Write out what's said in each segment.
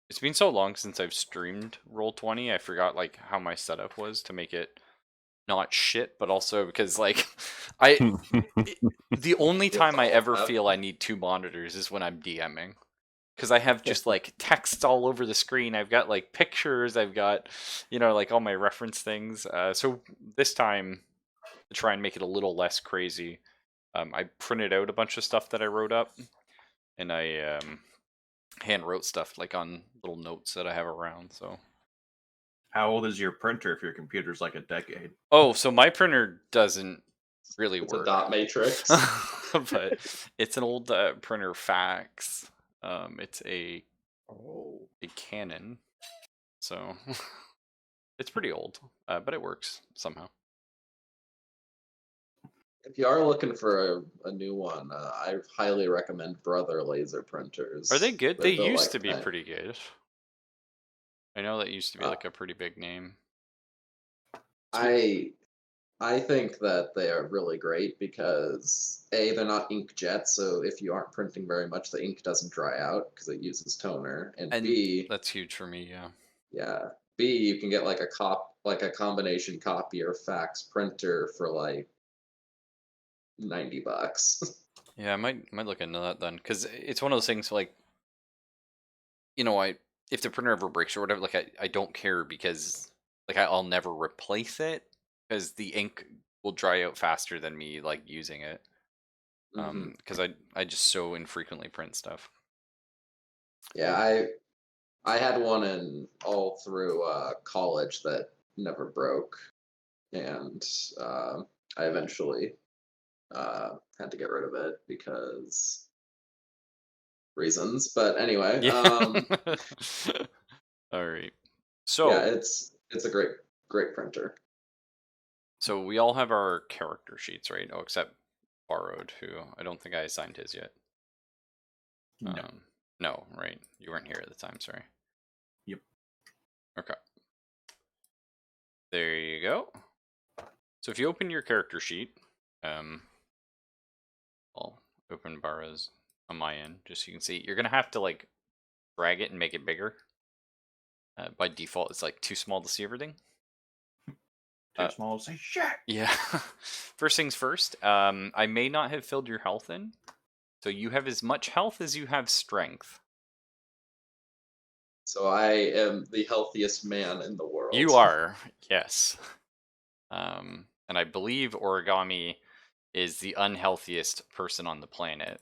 It's been so long since I've streamed Roll20, I forgot like how my setup was to make it not shit, but also because like the only time I ever feel I need 2 monitors is when I'm DMing. Because I have just like text all over the screen. I've got like pictures. I've got, like all my reference things. So this time, to try and make it a little less crazy, I printed out a bunch of stuff that I wrote up, and I hand wrote stuff like on little notes that I have around. So. How old is your printer if your computer's like a decade? Oh, so my printer doesn't really It's work. a dot matrix. But it's an old printer fax. It's a Canon, so it's pretty old, but it works somehow. If you are looking for a new one, I highly recommend Brother laser printers. Are they good? They're They built used like to be that. pretty good. I know that used to be like a pretty big name. I think that they are really great because A, they're not inkjet, so if you aren't printing very much, the ink doesn't dry out because it uses toner. And B, that's huge for me, yeah. yeah, B, you can get like a combination copier fax printer for like $90. Yeah, I might look into that then, because it's one of those things like, if the printer ever breaks or whatever, like I don't care because like I'll never replace it because the ink will dry out faster than me like using it. Because I just so infrequently print stuff. Yeah, I had one all through college that never broke, and I eventually had to get rid of it because reasons. But anyway, Yeah. All right. So yeah, it's a great printer. So we all have our character sheets, right? Oh, except Borrowed, who I don't think I assigned his yet. No. No, right? You weren't here at the time. Sorry. Yep. Okay. There you go. So if you open your character sheet, I'll open Barra's on my end, just so you can see. You're gonna have to like drag it and make it bigger. By default, it's like too small to see everything. Too small to say shit. Yeah. First things first. I may not have filled your health in, so you have as much health as you have strength. So I am the healthiest man in the world. You are, yes. And I believe Origami is the unhealthiest person on the planet.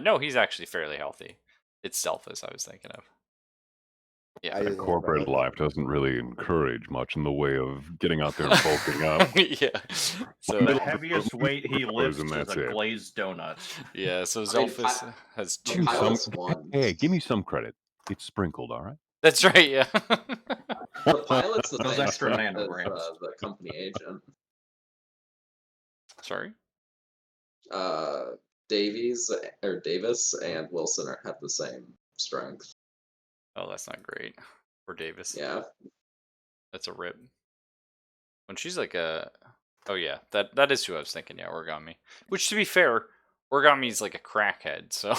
No, he's actually fairly healthy. It's Selphus I was thinking of. Yeah. Corporate life doesn't really encourage much in the way of getting out there and bulking up. Yeah. So The heaviest weight he lifts and is that's a it. glazed donut. Yeah, so Zelphus has the two. pilot's one. Hey, give me some credit. It's sprinkled, all right? That's right, yeah. The pilot's the Those same extra strength as nanograms. the company agent. Sorry? Davies or Davis and Wilson have the same strength. Oh, that's not great. For Davis. Yeah. That's a rip. When she's like a... Oh yeah, that is who I was thinking, yeah, Origami. Which, to be fair, Origami's like a crackhead, so...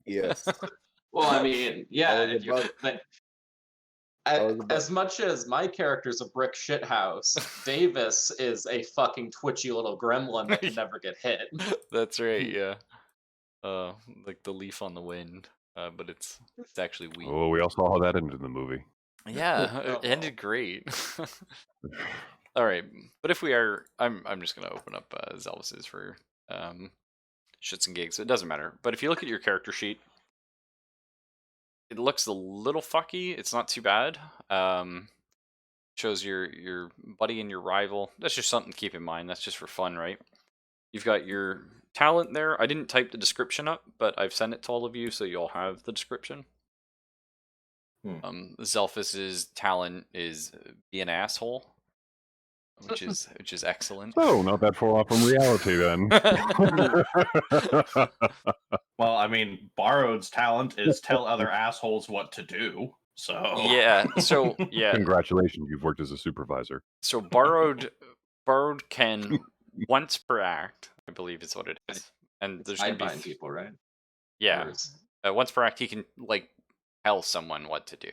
Yes. Well, I mean, yeah. But As much as my character's a brick shithouse, Davis is a fucking twitchy little gremlin that can never get hit. That's right, yeah. Like the leaf on the wind, but it's actually weak. Oh, we all saw how that ended in the movie. Yeah, it ended great. All right, but if we are, I'm just gonna open up Zelvis's for shits and gigs. It doesn't matter. But if you look at your character sheet, it looks a little fucky. It's not too bad. Shows your buddy and your rival. That's just something to keep in mind. That's just for fun, right? You've got your talent there. I didn't type the description up, but I've sent it to all of you, so you all have the description. Zelphus's talent is be an asshole, which is excellent. So, not that far off from reality then. Well, I mean, Borrowed's talent is tell other assholes what to do. So Yeah, so yeah. Congratulations, you've worked as a supervisor. So Borrowed can once per act, I believe is what it is. And there's gonna be people, right? Yeah. Once per act he can like tell someone what to do.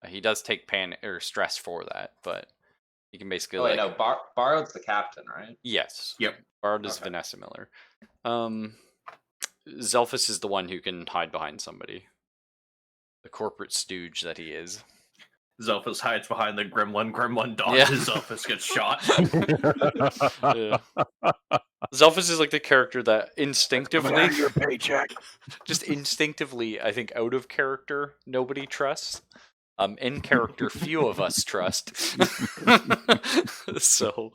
He does take pain or stress for that, but he can basically Oh, wait, no, Borrowed's the captain, right? Yes. Yep. Borrowed is Okay. Vanessa Miller. Zelphus is the one who can hide behind somebody. The corporate stooge that he is. Zelphus hides behind the gremlin. Gremlin Yeah. dodges. Zelphus gets shot. Yeah. Zelphus is like the character that instinctively, your paycheck. just instinctively, I think out of character, nobody trusts. In character, few of us trust. So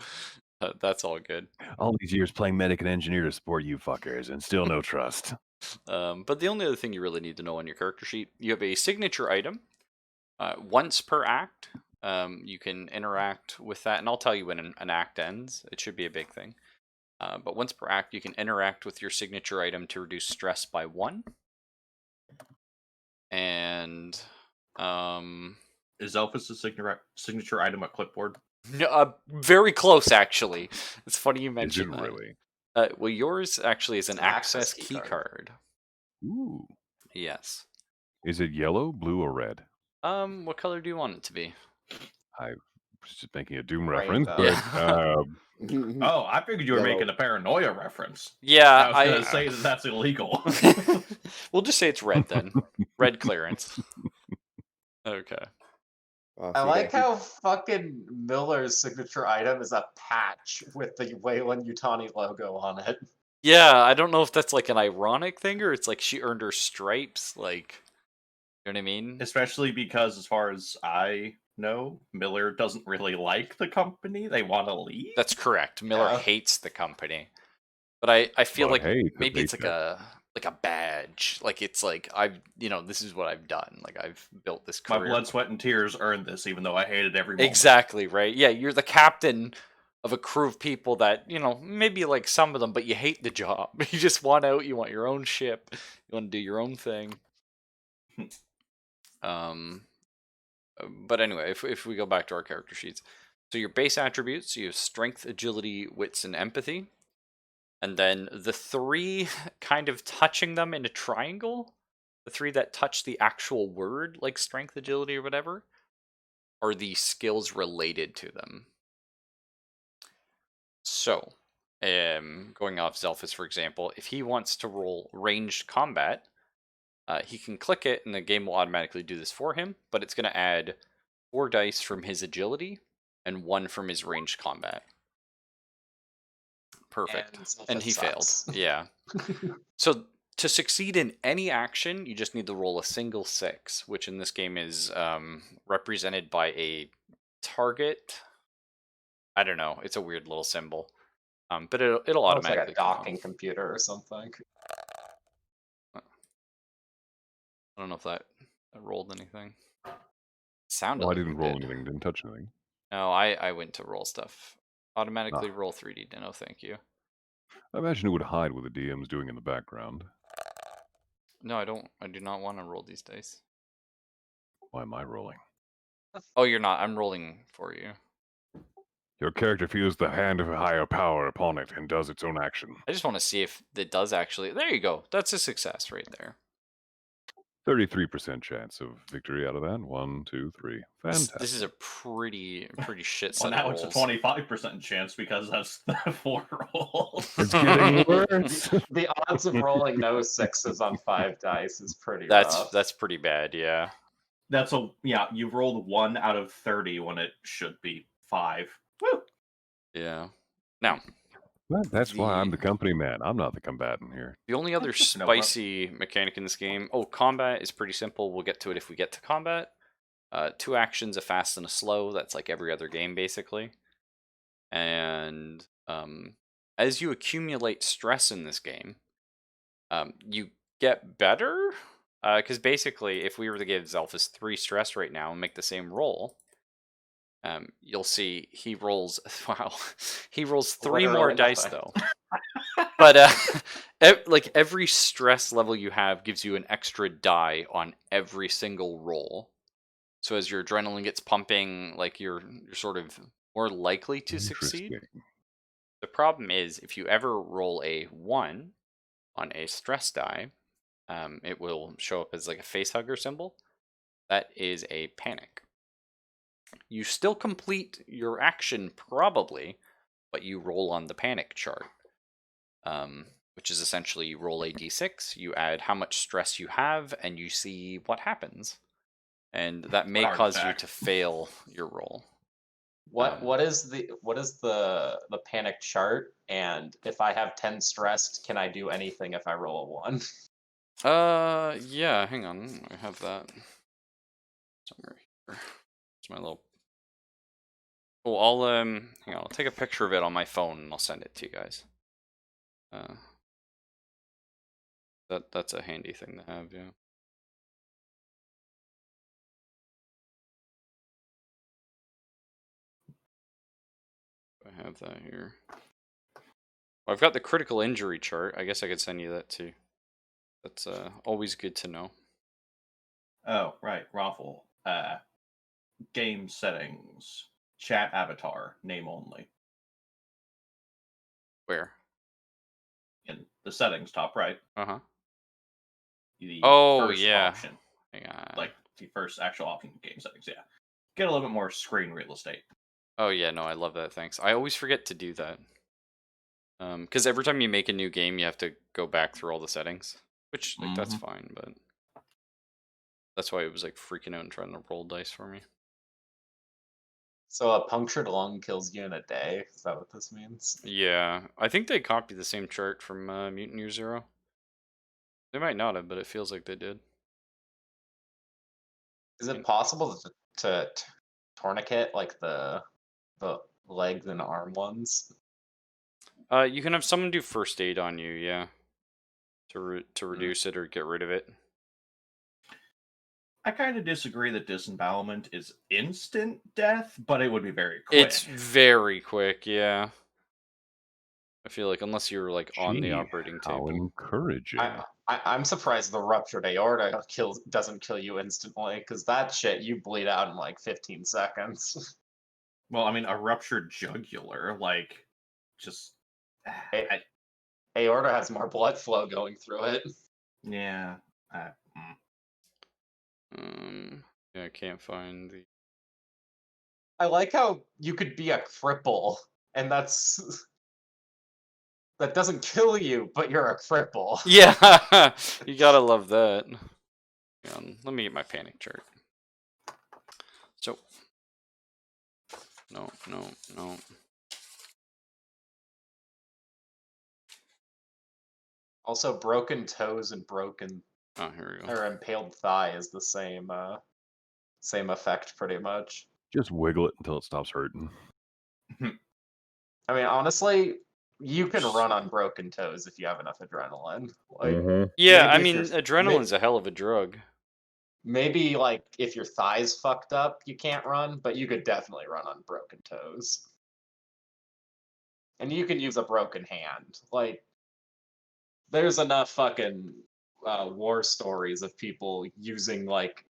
that's all good. All these years playing medic and engineer to support you fuckers, and still no trust. But the only other thing you really need to know on your character sheet, you have a signature item. Once per act, you can interact with that, and I'll tell you when an act ends. It should be a big thing. But once per act, you can interact with your signature item to reduce stress by 1. And Is Zelphus' signature item a clipboard? no, very close, actually. It's funny you Is it mentioned that. really? Well, yours actually is an access key card. Ooh. Yes. Is it yellow, blue, or red? What color do you want it to be? I was just making a Doom Rainbow. reference, but Oh, I figured you were Yellow. making a paranoia reference. Yeah, I was going to say that that's illegal. We'll just say it's red then. Red clearance. Okay. I like how fucking Miller's signature item is a patch with the Wayland Yutani logo on it. Yeah, I don't know if that's like an ironic thing or it's like she earned her stripes. Like, you know what I mean? Especially because, as far as I know, Miller doesn't really like the company. They want to leave. That's correct. Miller Yeah. hates the company, but I feel But like hey, it's a maybe it's like paycheck. a badge. Like it's like this is what I've done. Like I've built this My career. blood, sweat, and tears earned this, even though I hated every moment. Exactly, right? Yeah, you're the captain of a crew of people that, maybe you like some of them, but you hate the job. You just want out, you want your own ship, you want to do your own thing. But anyway, if we go back to our character sheets. So your base attributes, you have strength, agility, wits, and empathy. And then the 3 kind of touching them in a triangle, the 3 that touch the actual word, like strength, agility, or whatever, are the skills related to them. So, going off Zelphus, for example, if he wants to roll ranged combat, he can click it and the game will automatically do this for him, but it's going to add 4 dice from his agility and 1 from his ranged combat. Perfect. And he failed. Yeah. So to succeed in any action, you just need to roll a single 6, which in this game is represented by a target. I don't know. It's a weird little symbol. But it'll automatically like a docking computer or something. I don't know if that rolled anything. Sounded Well, I like didn't it roll did. anything, didn't touch anything. No, I went to roll stuff. Automatically roll 3D. No, thank you. I imagine it would hide what the DM's doing in the background. No, I don't. I do not want to roll these dice. Why am I rolling? Oh, you're not. I'm rolling for you. Your character feels the hand of a higher power upon it and does its own action. I just want to see if it does actually. There you go. That's a success right there. 33% chance of victory out of that. 1, 2, 3. Fantastic. This is a pretty shit Well, set now of it's a rolls. 25% chance because that's the 4 rolls. It's getting worse. The odds of rolling no 6s on 5 dice is pretty rough. That's pretty bad. Yeah. You've rolled 1 out of 30 when it should be 5. Woo! Yeah. Now, That's why I'm the company man. I'm not the combatant here. the only other No spicy mechanic in this game. Oh, combat is pretty simple. We'll get to it if we get to combat. 2 actions, a fast and a slow. That's like every other game, basically. And as you accumulate stress in this game, you get better. Because basically, if we were to give Zelphus 3 stress right now and make the same roll, you'll see he rolls. Wow, he rolls 3 more Literally dice nothing. though. But like every stress level you have gives you an extra die on every single roll. So as your adrenaline gets pumping, like you're sort of more likely to succeed. Interesting. The problem is if you ever roll a 1 on a stress die, it will show up as like a face hugger symbol. That is a panic. You still complete your action probably, but you roll on the panic chart, which is essentially you roll a d6, you add how much stress you have, and you see what happens. And that may cause you to fail your roll. What is the panic chart? And if I have 10 stressed, can I do anything if I roll a 1? Yeah, hang on. I have that somewhere here. It's my little. Oh, I'll hang on. I'll take a picture of it on my phone and I'll send it to you guys. That's a handy thing to have, yeah. I have that here. I've got the critical injury chart. I guess I could send you that too. That's always good to know. Oh, right, Raffle. Game settings. Chat avatar. Name only. Where? In the settings, top right. Uh-huh. The Oh, first yeah. option. Hang on. Like, the first actual option in game settings, yeah. Get a little bit more screen real estate. Oh, yeah, no, I love that, thanks. I always forget to do that. Because every time you make a new game, you have to go back through all the settings. Which, like, that's fine, but... That's why it was, like, freaking out and trying to roll dice for me. So a punctured lung kills you in a day? Is that what this means? Yeah, I think they copied the same chart from Mutant Year Zero. They might not have, but it feels like they did. Is it possible to tourniquet like the legs and arm ones? You can have someone do first aid on you, yeah, to reduce it or get rid of it. I kind of disagree that disembowelment is instant death, but it would be very quick. It's very quick, yeah. I feel like unless you're like on the Gee, operating how table. encouraging. I'm surprised the ruptured aorta doesn't kill you instantly, because that shit you bleed out in like 15 seconds. Well, I mean, a ruptured jugular, like, just... Aorta has more blood flow going through it. Yeah. Yeah, I can't find the... I like how you could be a cripple, and that doesn't kill you, but you're a cripple. Yeah, you gotta love that. Let me get my panic chart. So, no. Also, broken toes and broken Oh, here we go. or impaled thigh is the same effect, pretty much. Just wiggle it until it stops hurting. I mean, honestly, you can run on broken toes if you have enough adrenaline. Like, yeah, I mean, adrenaline's a hell of a drug. Maybe like if your thigh's fucked up, you can't run, but you could definitely run on broken toes. And you can use a broken hand. Like, there's enough fucking war stories of people using like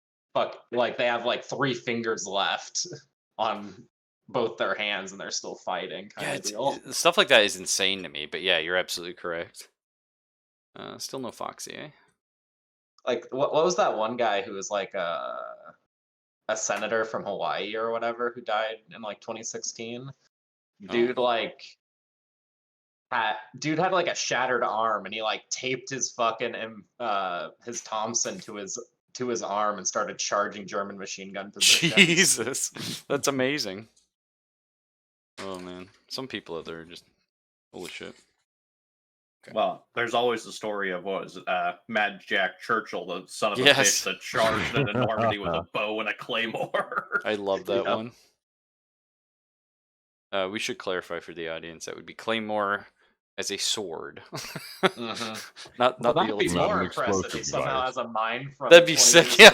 they have like 3 fingers left on both their hands and they're still fighting kind of deal. Stuff like that is insane to me, but yeah, you're absolutely correct. Still no Foxy, eh? Like, what was that one guy who was like a senator from Hawaii or whatever who died in like 2016? Dude, like, had like a shattered arm and he like taped his fucking his Thompson to his arm and started charging German machine gun positions. Jesus, that's amazing. Oh man, some people out there are just holy shit. Okay. Well, there's always the story of what is it, Mad Jack Churchill, the son of a bitch that charged into Normandy with a bow and a claymore. I love that one. We should clarify for the audience that would be claymore as a sword. Not the old be more impressive if somehow has a mine from that'd be sick, yeah.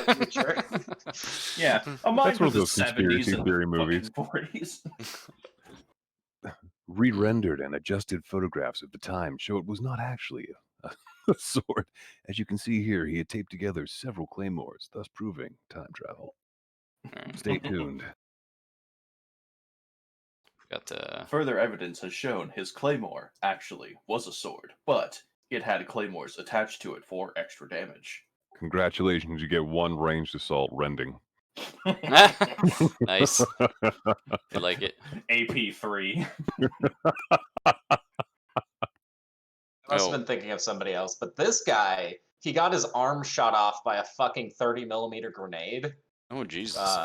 Yeah, a mine That's one of from those conspiracy theory movies. 40s. Re-rendered and adjusted photographs of the time show it was not actually a sword. As you can see here, he had taped together several claymores, thus proving time travel. Stay tuned. Got Further evidence has shown his claymore actually was a sword, but It had claymores attached to it for extra damage. Congratulations, you get 1 ranged assault rending. Nice. I like it. AP3. I must have been thinking of somebody else, but this guy, he got his arm shot off by a fucking 30mm grenade. Oh, Jesus.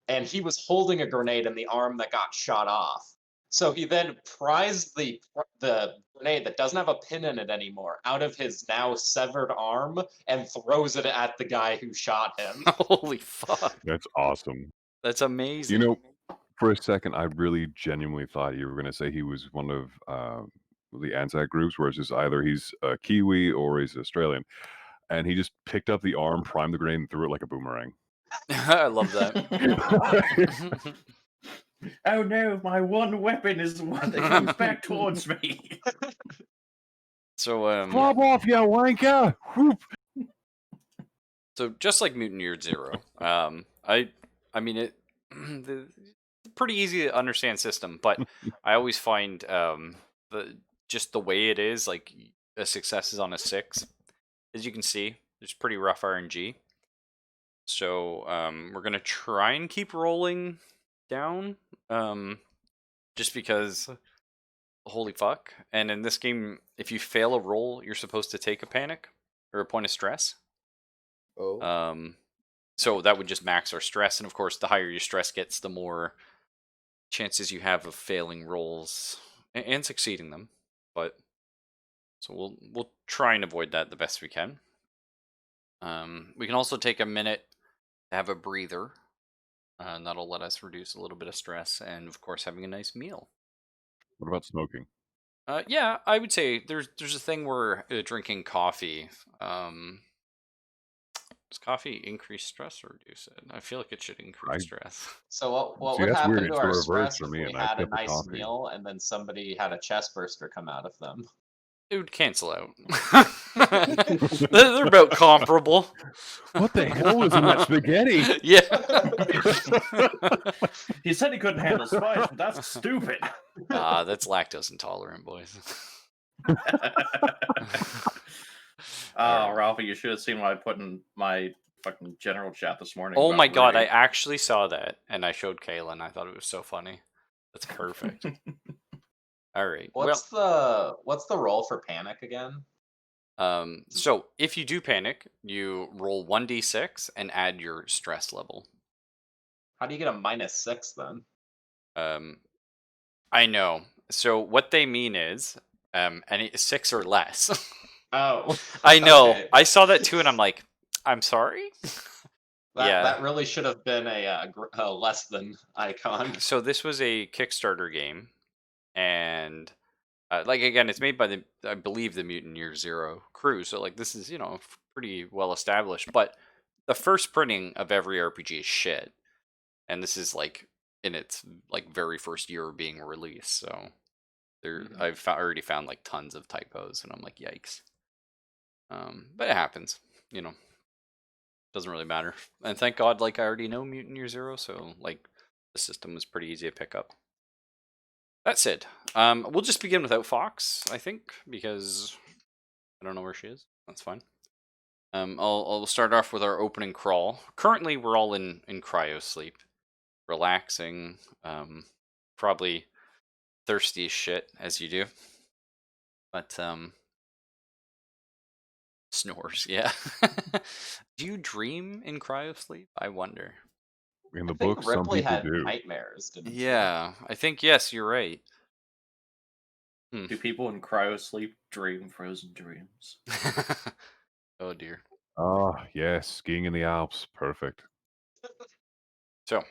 And he was holding a grenade in the arm that got shot off. So he then prized the grenade that doesn't have a pin in it anymore out of his now severed arm and throws it at the guy who shot him. Holy fuck. That's awesome. That's amazing. You know, for a second, I really genuinely thought you were going to say he was one of the Anzac groups, where it's just either he's a Kiwi or he's Australian. And he just picked up the arm, primed the grenade, and threw it like a boomerang. I love that. Oh no, my one weapon is the one that comes back towards me. So, Flop off, you wanker! Whoop. So just like Mutant Year Zero, I mean it's a pretty easy to understand system, but I always find just the way it is, like a success is on a 6. As you can see, there's pretty rough RNG. So we're gonna try and keep rolling down, just because holy fuck. And in this game, if you fail a roll, you're supposed to take a panic or a point of stress. So that would just max our stress, and of course the higher your stress gets, the more chances you have of failing rolls and succeeding them. But so we'll try and avoid that the best we can. We can also take a minute to have a breather, and that'll let us reduce a little bit of stress, and of course having a nice meal. What about smoking? Yeah, I would say there's a thing where drinking coffee. Does coffee increase stress or reduce it? I feel like it should increase stress. So what See, would that's happen weird. to It's the our reverse stress for if me, we and I had a flip the nice coffee. meal and then somebody had a chest burster come out of them? It would cancel out. They're about comparable. What the hell was in that spaghetti? Yeah. He said he couldn't handle spice, but that's stupid. That's lactose intolerant, boys. Ralphie, you should have seen what I put in my fucking general chat this morning. Oh about my god, I Rudy. actually saw that, and I showed Kayla, and I thought it was so funny. That's perfect. All right. What's the roll for panic again? So if you do panic, you roll 1d6 and add your stress level. How do you get a -6 then? I know. So what they mean is, any 6 or less. Oh, I know. okay. I saw that too, and I'm like, I'm sorry. That really should have been a less than icon. So this was a Kickstarter game, and like again, it's made by I believe the Mutant Year Zero crew. So like this is pretty well established. But the first printing of every RPG is shit, and this is like in its like very first year of being released. So there, I've already found like tons of typos, and I'm like, yikes. But it happens, doesn't really matter. And thank God, like I already know Mutant Year Zero, so like the system was pretty easy to pick up. That said, we'll just begin without Fox, I think, because I don't know where she is. That's fine. I'll start off with our opening crawl. Currently, we're all in cryo sleep, relaxing, probably thirsty as shit as you do, but snores, yeah. Do you dream in cryo sleep? I wonder. In the I think book, some Ripley people had do. nightmares, didn't she? Yeah, I think yes, you're right. Do people in cryo sleep dream frozen dreams? Oh dear. Oh, yes, skiing in the Alps. Perfect. So,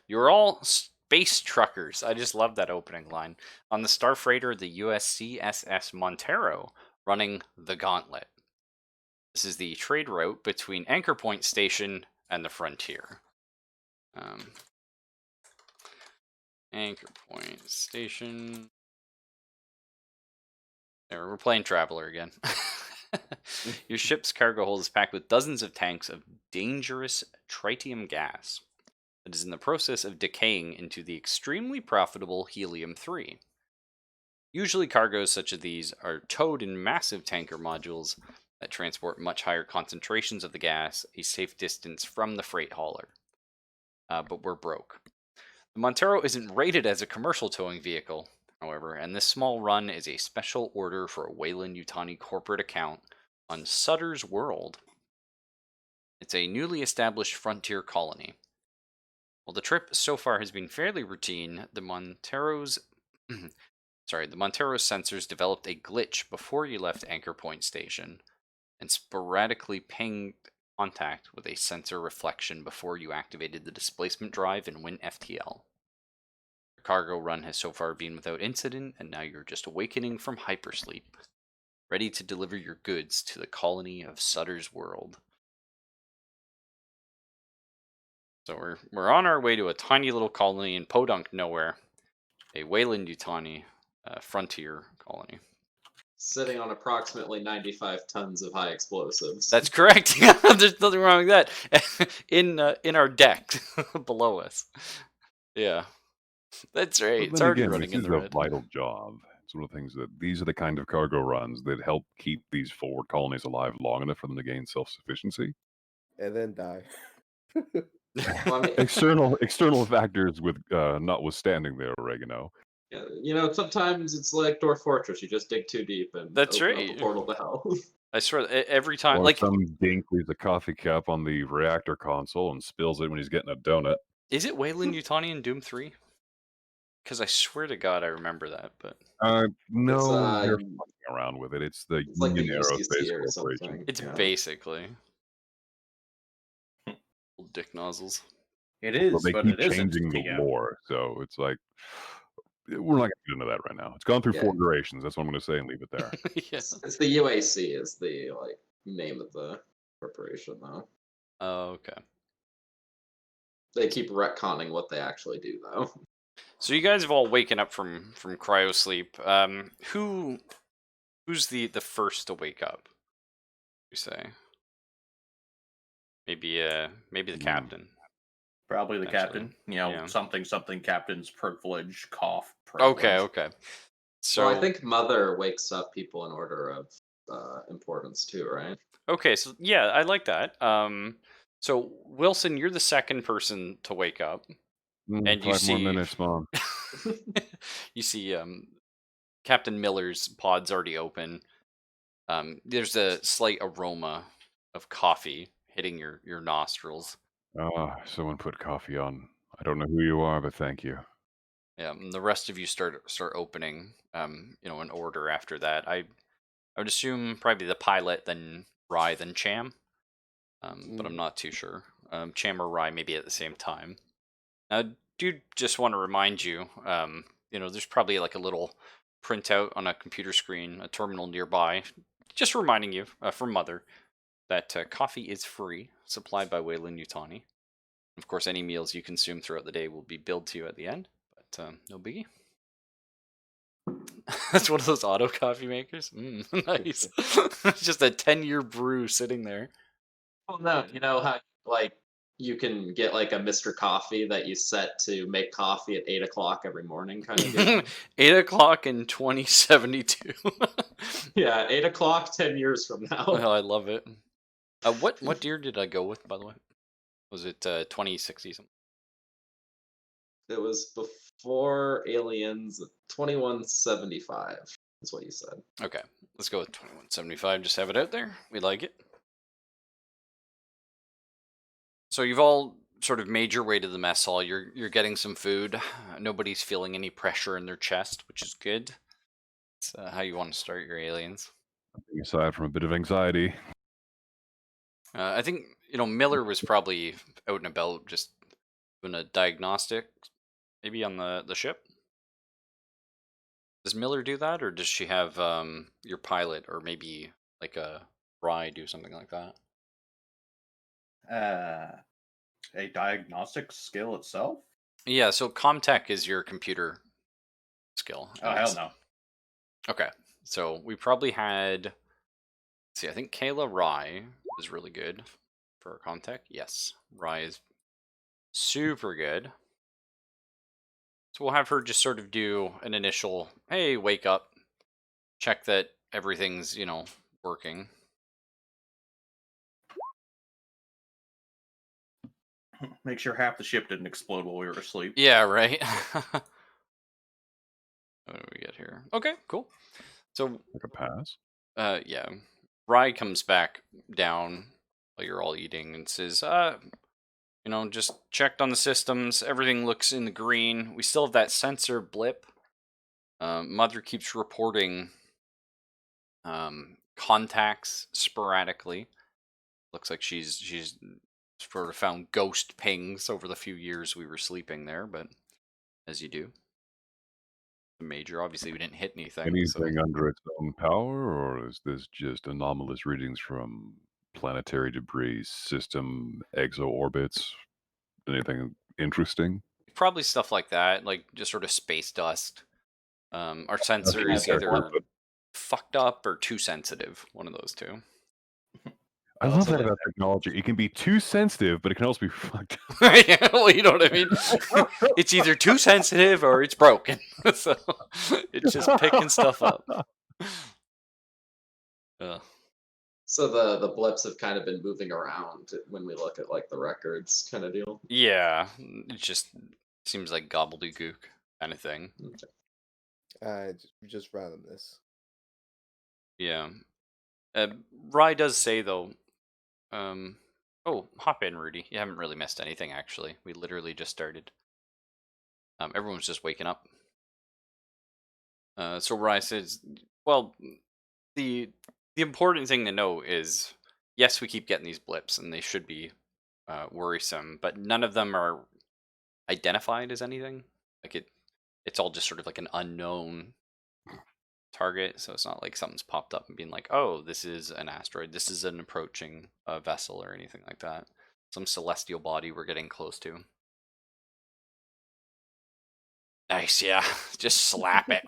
you're all space truckers. I just love that opening line. On the star freighter, the USCSS Montero, running the Gauntlet. This is the trade route between Anchor Point Station and the frontier. Anchor Point Station. There, we're playing Traveler again. Your ship's cargo hold is packed with dozens of tanks of dangerous tritium gas that is in the process of decaying into the extremely profitable helium-3. Usually cargoes such as these are towed in massive tanker modules that transport much higher concentrations of the gas a safe distance from the freight hauler. But we're broke. The Montero isn't rated as a commercial towing vehicle, however, and this small run is a special order for a Weyland-Yutani corporate account on Sutter's World. It's a newly established frontier colony. While the trip so far has been fairly routine, the Montero's sensors developed a glitch before you left Anchor Point Station and sporadically pinged contact with a sensor reflection before you activated the displacement drive and went FTL. Your cargo run has so far been without incident, and now you're just awakening from hypersleep, ready to deliver your goods to the colony of Sutter's World. So we're on our way to a tiny little colony in Podunk nowhere, a Weyland-Yutani frontier colony. Sitting on approximately 95 tons of high explosives. That's correct. There's nothing wrong with that. In our deck below us. Yeah, that's right. But It's then already again, running this in is the a red. vital job. It's one of the things that these are the kind of cargo runs that help keep these forward colonies alive long enough for them to gain self-sufficiency. And then die. Well, I mean, External factors with notwithstanding there, oregano. sometimes it's like Dwarf Fortress. You just dig too deep and That's open up right. a portal to hell. I swear, every time, Or like, some dink leaves a coffee cup on the reactor console and spills it when he's getting a donut. is it Weyland-Yutani in Doom 3? Because I swear to God, I remember that. But No, they're fucking around with it. It's the It's like the Union Aerospace UCC or Corporation. something. it's yeah. basically old dick nozzles. It Well, is, they but keep it isn't. changing the TM. lore, so it's like we're not going to get into that right now. It's gone through Yeah. 4 iterations. That's what I'm going to say and leave it there. Yeah. It's the UAC is the name of the corporation though. Oh, okay. They keep retconning what they actually do though. So you guys have all waken up from cryo sleep. Who's the first to wake up? You say maybe the captain. Probably the Actually, captain. yeah. Something captain's privilege, cough. Privilege. Okay. So Well, I think Mother wakes up people in order of importance too, right? okay, so yeah, I like that. So Wilson, you're the second person to wake up, and you 5 more see minutes, Mom. you see Captain Miller's pod's already open. There's a slight aroma of coffee hitting your nostrils. Someone put coffee on. I don't know who you are, but thank you. Yeah, and the rest of you start opening, an order after that. I would assume probably the pilot, then Rye, then Cham. But I'm not too sure. Cham or Rye maybe at the same time. I do just want to remind you, there's probably like a little printout on a computer screen, a terminal nearby, just reminding you from Mother that coffee is free, supplied by Weyland-Yutani. Of course, any meals you consume throughout the day will be billed to you at the end, but no biggie. That's one of those auto coffee makers. Nice. Just a 10-year brew sitting there. Well, no, you know how you can get like a Mr. Coffee that you set to make coffee at 8 o'clock every morning, kind of deal. 8 o'clock in 2072. Yeah, 8 o'clock, 10 years from now. Oh, I love it. What year did I go with, by the way? Was it 2060 something? It was before Aliens. 2175 is what you said. Okay, let's go with 2175. Just have it out there. We like it. So you've all sort of made your way to the mess hall. You're getting some food. Nobody's feeling any pressure in their chest, which is good. It's how you want to start your aliens. Aside from a bit of anxiety. I think Miller was probably out and about, just doing a diagnostic, maybe on the ship. Does Miller do that, or does she have your pilot, or maybe like a Rye do something like that? A diagnostic skill itself? Yeah, so Comtech is your computer skill. Oh, hell no. Okay, so we probably had, let's see, I think Kayla Rye is really good for Comtech. Yes, Rye is super good. So we'll have her just sort of do an initial, hey, wake up, check that everything's, working. Make sure half the ship didn't explode while we were asleep. Yeah, right. What do we get here? Okay, cool. So, Like a pass. yeah, Rye comes back down while you're all eating and says, just checked on the systems. Everything looks in the green. We still have that sensor blip. Mother keeps reporting contacts sporadically. Looks like she's sort of found ghost pings over the few years we were sleeping there, but as you do. Major, obviously we didn't hit anything, so Anything under its own power, or is this just anomalous readings from planetary debris, system, exoorbits? Anything interesting? probably stuff like that, like just sort of space dust. Our sensor Nothing is terrible, either but fucked up or too sensitive, one of those two. I love that about technology. It can be too sensitive, but it can also be fucked up. Yeah, well, you know what I mean. It's either too sensitive or it's broken, so it's just picking stuff up. So the blips have kind of been moving around when we look at like the records kind of deal. Yeah, it just seems like gobbledygook kind of thing. Just randomness. Yeah. Rye does say though, oh, hop in, Rudy. You haven't really missed anything actually. We literally just started. Everyone's just waking up. So Rye says, well, the important thing to know is, yes, we keep getting these blips, and they should be worrisome, but none of them are identified as anything. Like it's all just sort of like an unknown target. So it's not like something's popped up and being like, oh, this is an asteroid, this is an approaching vessel or anything like that. Some celestial body we're getting close to. Nice, yeah. Just slap it.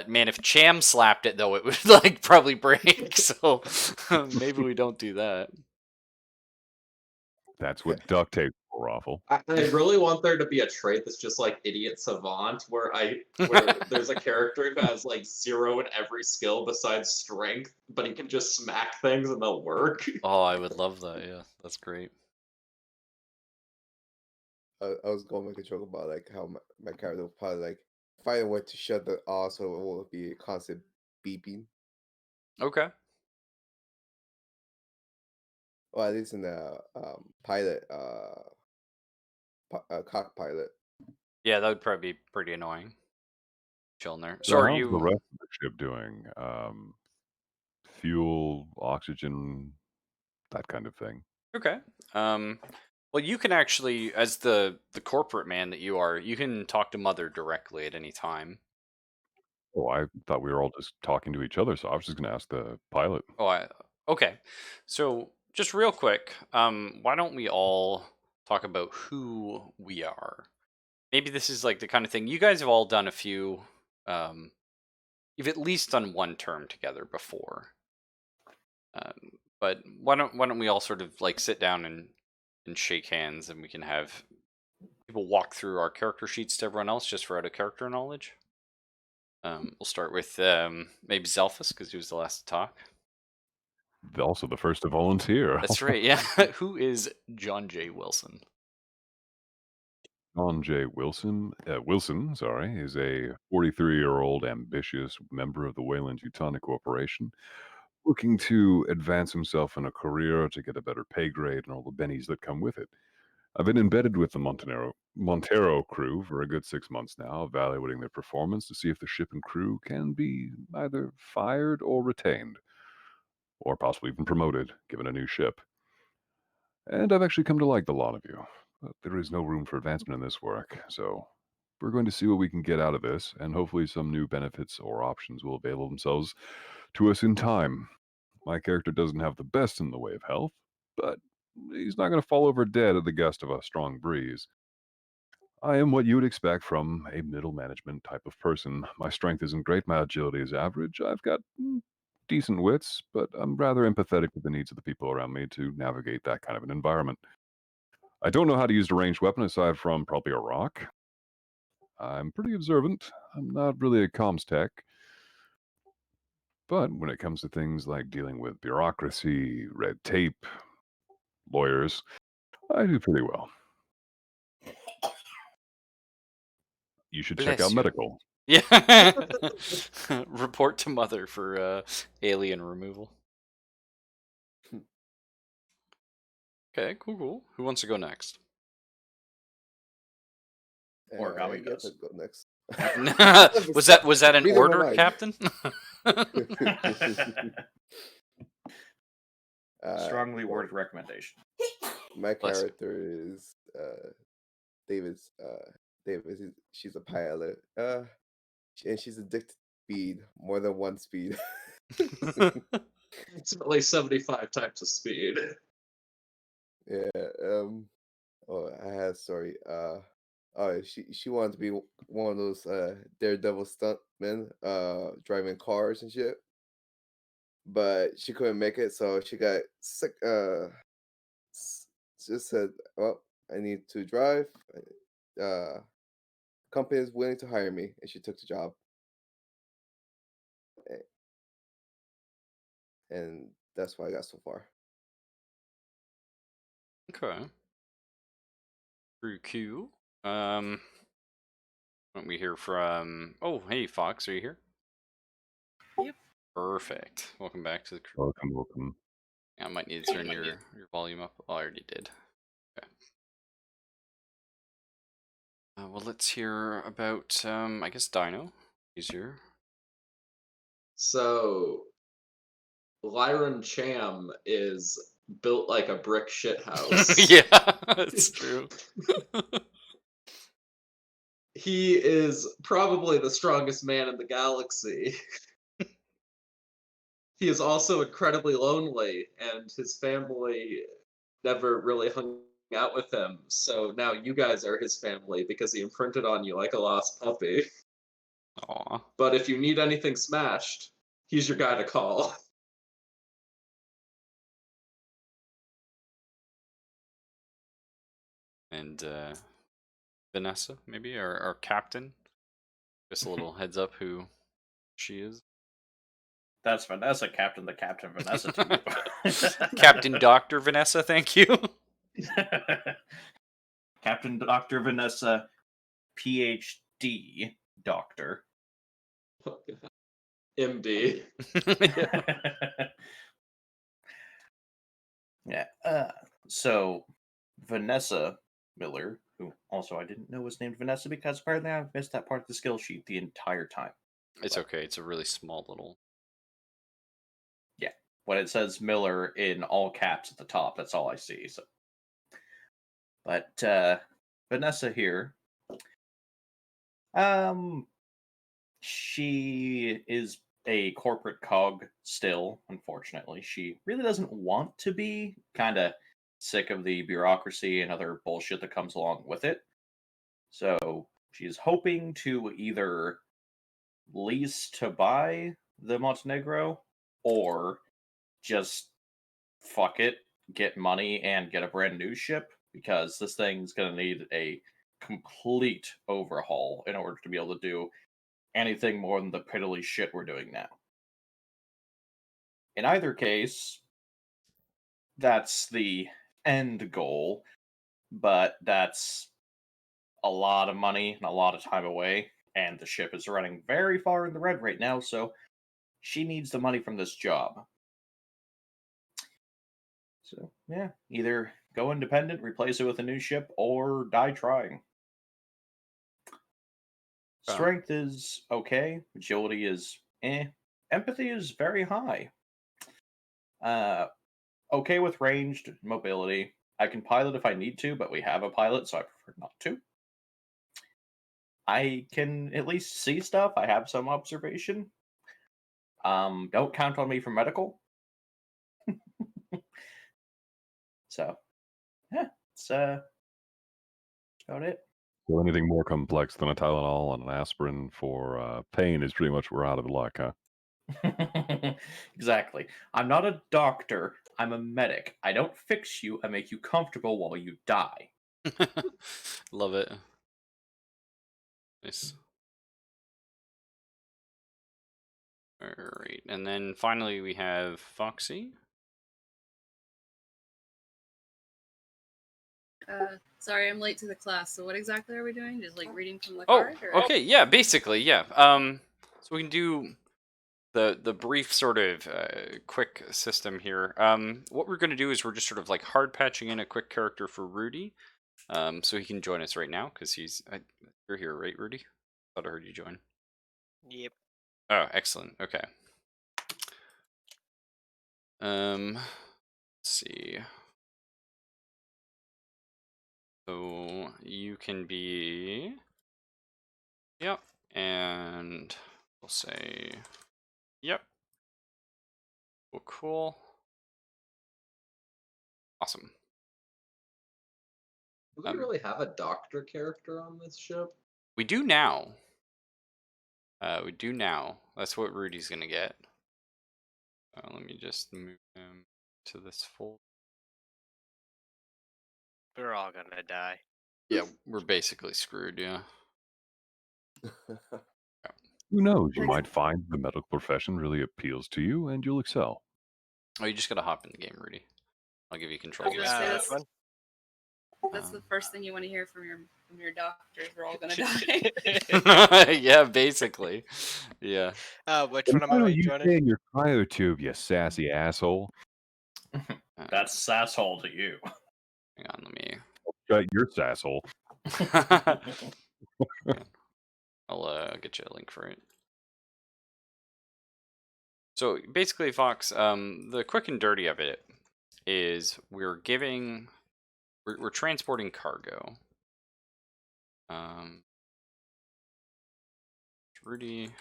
Man, if Cham slapped it though, it would like probably break. So maybe we don't do that. That's what duct tape for, Raffle. I really want there to be a trait that's just like idiot savant, where there's a character who has like 0 in every skill besides strength, but he can just smack things and they'll work. Oh, I would love that. Yeah, that's great. I was going to make a joke about like how my character will probably like find a way to shut that off so it won't be a constant beeping. Okay. Or at least in the pilot, cock pilot. Yeah, that would probably be pretty annoying. Chilling there. So So are how's the you? rest of the ship doing? Fuel, oxygen, that kind of thing. Okay. Well, you can actually, as the corporate man that you are, you can talk to Mother directly at any time. Oh, I thought we were all just talking to each other, so I was just going to ask the pilot. Okay. So just real quick, why don't we all talk about who we are? Maybe this is like the kind of thing you guys have all done a few. You've at least done one term together before. But why don't we all sort of like sit down and shake hands, and we can have people walk through our character sheets to everyone else just for out of character knowledge. We'll start with maybe Zelphus because he was the last to talk. Also, the first to volunteer. That's right. Yeah. Who is John J. Wilson? John J. Wilson, sorry, is a 43-year-old ambitious member of the Wayland Teutonic Corporation, looking to advance himself in a career to get a better pay grade and all the bennies that come with it. I've been embedded with the Montero crew for a good 6 months now, evaluating their performance to see if the ship and crew can be either fired or retained, or possibly even promoted, given a new ship. And I've actually come to like the lot of you, but there is no room for advancement in this work, so we're going to see what we can get out of this, and hopefully some new benefits or options will avail themselves to us in time. My character doesn't have the best in the way of health, but he's not going to fall over dead at the gust of a strong breeze. I am what you would expect from a middle management type of person. My strength isn't great, my agility is average. I've got decent wits, but I'm rather empathetic with the needs of the people around me to navigate that kind of an environment. I don't know how to use a ranged weapon aside from probably a rock. I'm pretty observant. I'm not really a comms tech. But when it comes to things like dealing with bureaucracy, red tape, lawyers, I do pretty well. You should check out Bless you. medical. Yeah. Report to mother for alien removal. Okay, cool. Who wants to go next? Origami I guess does. I'll go next. was that an Reading my order, mind. Captain? Strongly worded recommendation. My Bless you. character is David's. She's a pilot. And she's addicted to speed, more than one speed. Approximately 75 types of speed. Yeah. Oh, I had a story. She wanted to be one of those daredevil stuntmen, driving cars and shit. But she couldn't make it, so she got sick. Just said, "Well, I need to drive. Uh, company is willing to hire me," and she took the job. And that's what I got so far. Okay. Pretty cool. Why don't we hear from... Oh, hey, Fox, are you here? Yep. Perfect. Welcome back to the crew. Welcome. Yeah, I might need to turn your volume up. Oh, I already did. Okay. Well, let's hear about, I guess, Dino. He's here. So, Lyron Cham is built like a brick shithouse. Yeah, that's true. He is probably the strongest man in the galaxy. He is also incredibly lonely, and his family never really hung out with him. So now you guys are his family because he imprinted on you like a lost puppy. Aw. But if you need anything smashed, he's your guy to call. And Vanessa, maybe, our captain. Just a little heads up who she is. That's Vanessa, Captain Vanessa to you. Captain Dr. Vanessa, thank you. Captain Dr. Vanessa, PhD Doctor. MD. Yeah. So Vanessa Miller, who also I didn't know was named Vanessa because apparently I've missed that part of the skill sheet the entire time. It's okay. It's a really small little... Yeah. When it says Miller in all caps at the top, that's all I see. So, but Vanessa here, she is a corporate cog still. Unfortunately, she really doesn't want to be. Kind of sick of the bureaucracy and other bullshit that comes along with it. So she's hoping to either lease to buy the Montenegro or just fuck it, get money and get a brand new ship because this thing's going to need a complete overhaul in order to be able to do anything more than the piddly shit we're doing now. In either case, that's the end goal, but that's a lot of money and a lot of time away, and the ship is running very far in the red right now, so she needs the money from this job. So, yeah, either go independent, replace it with a new ship, or die trying. Strength is okay, agility is empathy is very high. Okay with ranged mobility. I can pilot if I need to, but we have a pilot, so I prefer not to. I can at least see stuff. I have some observation. Don't count on me for medical. So, yeah, it's about it. So anything more complex than a Tylenol and an aspirin for pain is pretty much we're out of luck, huh? Exactly. I'm not a doctor. I'm a medic. I don't fix you. I make you comfortable while you die. Love it. Nice. Alright, and then finally we have Foxy. Sorry, I'm late to the class. So what exactly are we doing? Just like reading from the Oh, card? Or... okay, yeah, basically, yeah. So we can do the brief sort of quick system here. What we're going to do is we're just sort of like hard patching in a quick character for Rudy, so he can join us right now because you're here, right, Rudy? Thought I heard you join. Yep. Oh, excellent. Okay. Let's see. So you can be, yep, and we'll say, yep. Well, cool. Awesome. Do we really have a doctor character on this ship? We do now. We do now. That's what Rudy's gonna get. Let me just move him to this folder. We're all gonna die. Yeah, we're basically screwed, yeah. Who knows? You might find the medical profession really appeals to you and you'll excel. Oh, you just gotta hop in the game, Rudy. I'll give you control. I was gonna say, Which one? that's the first thing you want to hear from your doctors. We're all gonna die. Yeah, basically. Yeah. Which And one am why I don't you joining? stay in your cryotube, you sassy asshole? That's sasshole to you. Hang on, let me. Shut your sasshole. I'll get you a link for it. So basically, Fox, the quick and dirty of it is we're transporting cargo. Rudy.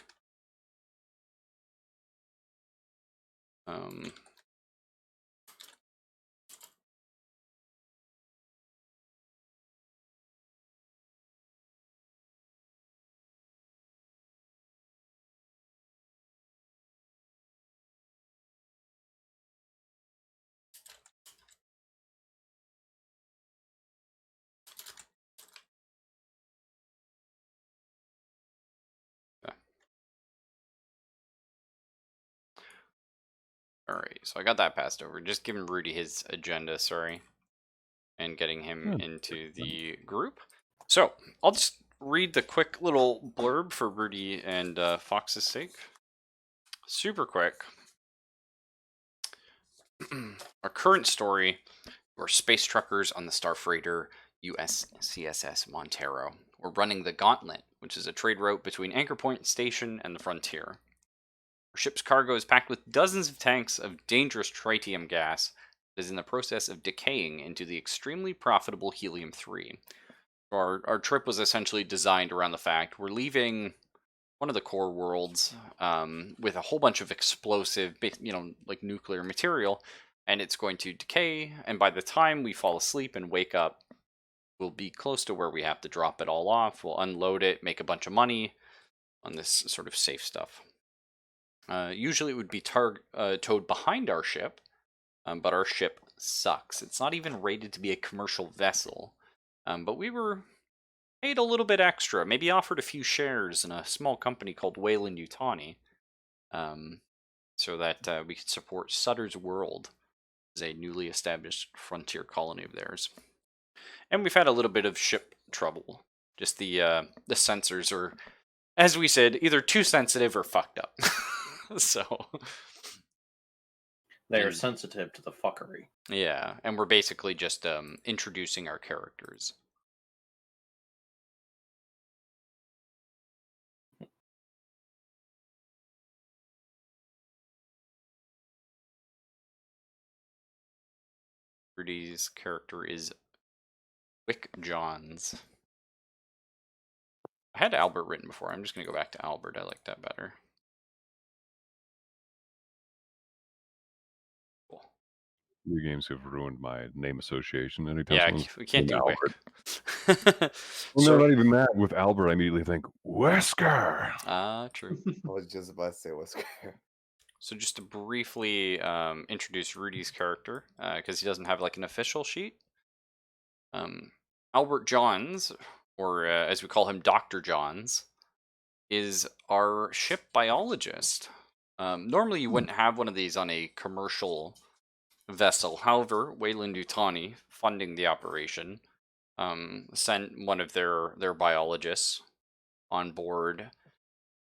All right, so I got that passed over. Just giving Rudy his agenda, sorry, and getting him into the group. So I'll just read the quick little blurb for Rudy and Fox's sake. Super quick. Our current story: we're space truckers on the star freighter USCSS Montero. We're running the Gauntlet, which is a trade route between Anchor Point Station and the frontier. Our ship's cargo is packed with dozens of tanks of dangerous tritium gas that is in the process of decaying into the extremely profitable helium-3. Our trip was essentially designed around the fact we're leaving one of the core worlds with a whole bunch of explosive, like nuclear material, and it's going to decay, and by the time we fall asleep and wake up, we'll be close to where we have to drop it all off. We'll unload it, make a bunch of money on this sort of safe stuff. Usually it would be towed behind our ship, but our ship sucks. It's not even rated to be a commercial vessel, but we were paid a little bit extra, maybe offered a few shares in a small company called Wayland Yutani, so that we could support Sutter's World as a newly established frontier colony of theirs. And we've had a little bit of ship trouble. Just the sensors are, as we said, either too sensitive or fucked up. So They are sensitive to the fuckery. yeah, and we're basically just introducing our characters. Rudy's character is Wick Johns. I had Albert written before. I'm just going to go back to Albert. I like that better. Cool. Your games have ruined my name association. Anytime Yeah, someone's we can't do Albert. Wick. Well, no, not even that. With Albert, I immediately think Wesker. True. I was just about to say Wesker. So just to briefly introduce Rudy's character, because he doesn't have like an official sheet. Albert Johns or as we call him, Dr. Johns, is our ship biologist. Normally, you wouldn't have one of these on a commercial vessel. However, Wayland Utani, funding the operation, sent one of their biologists on board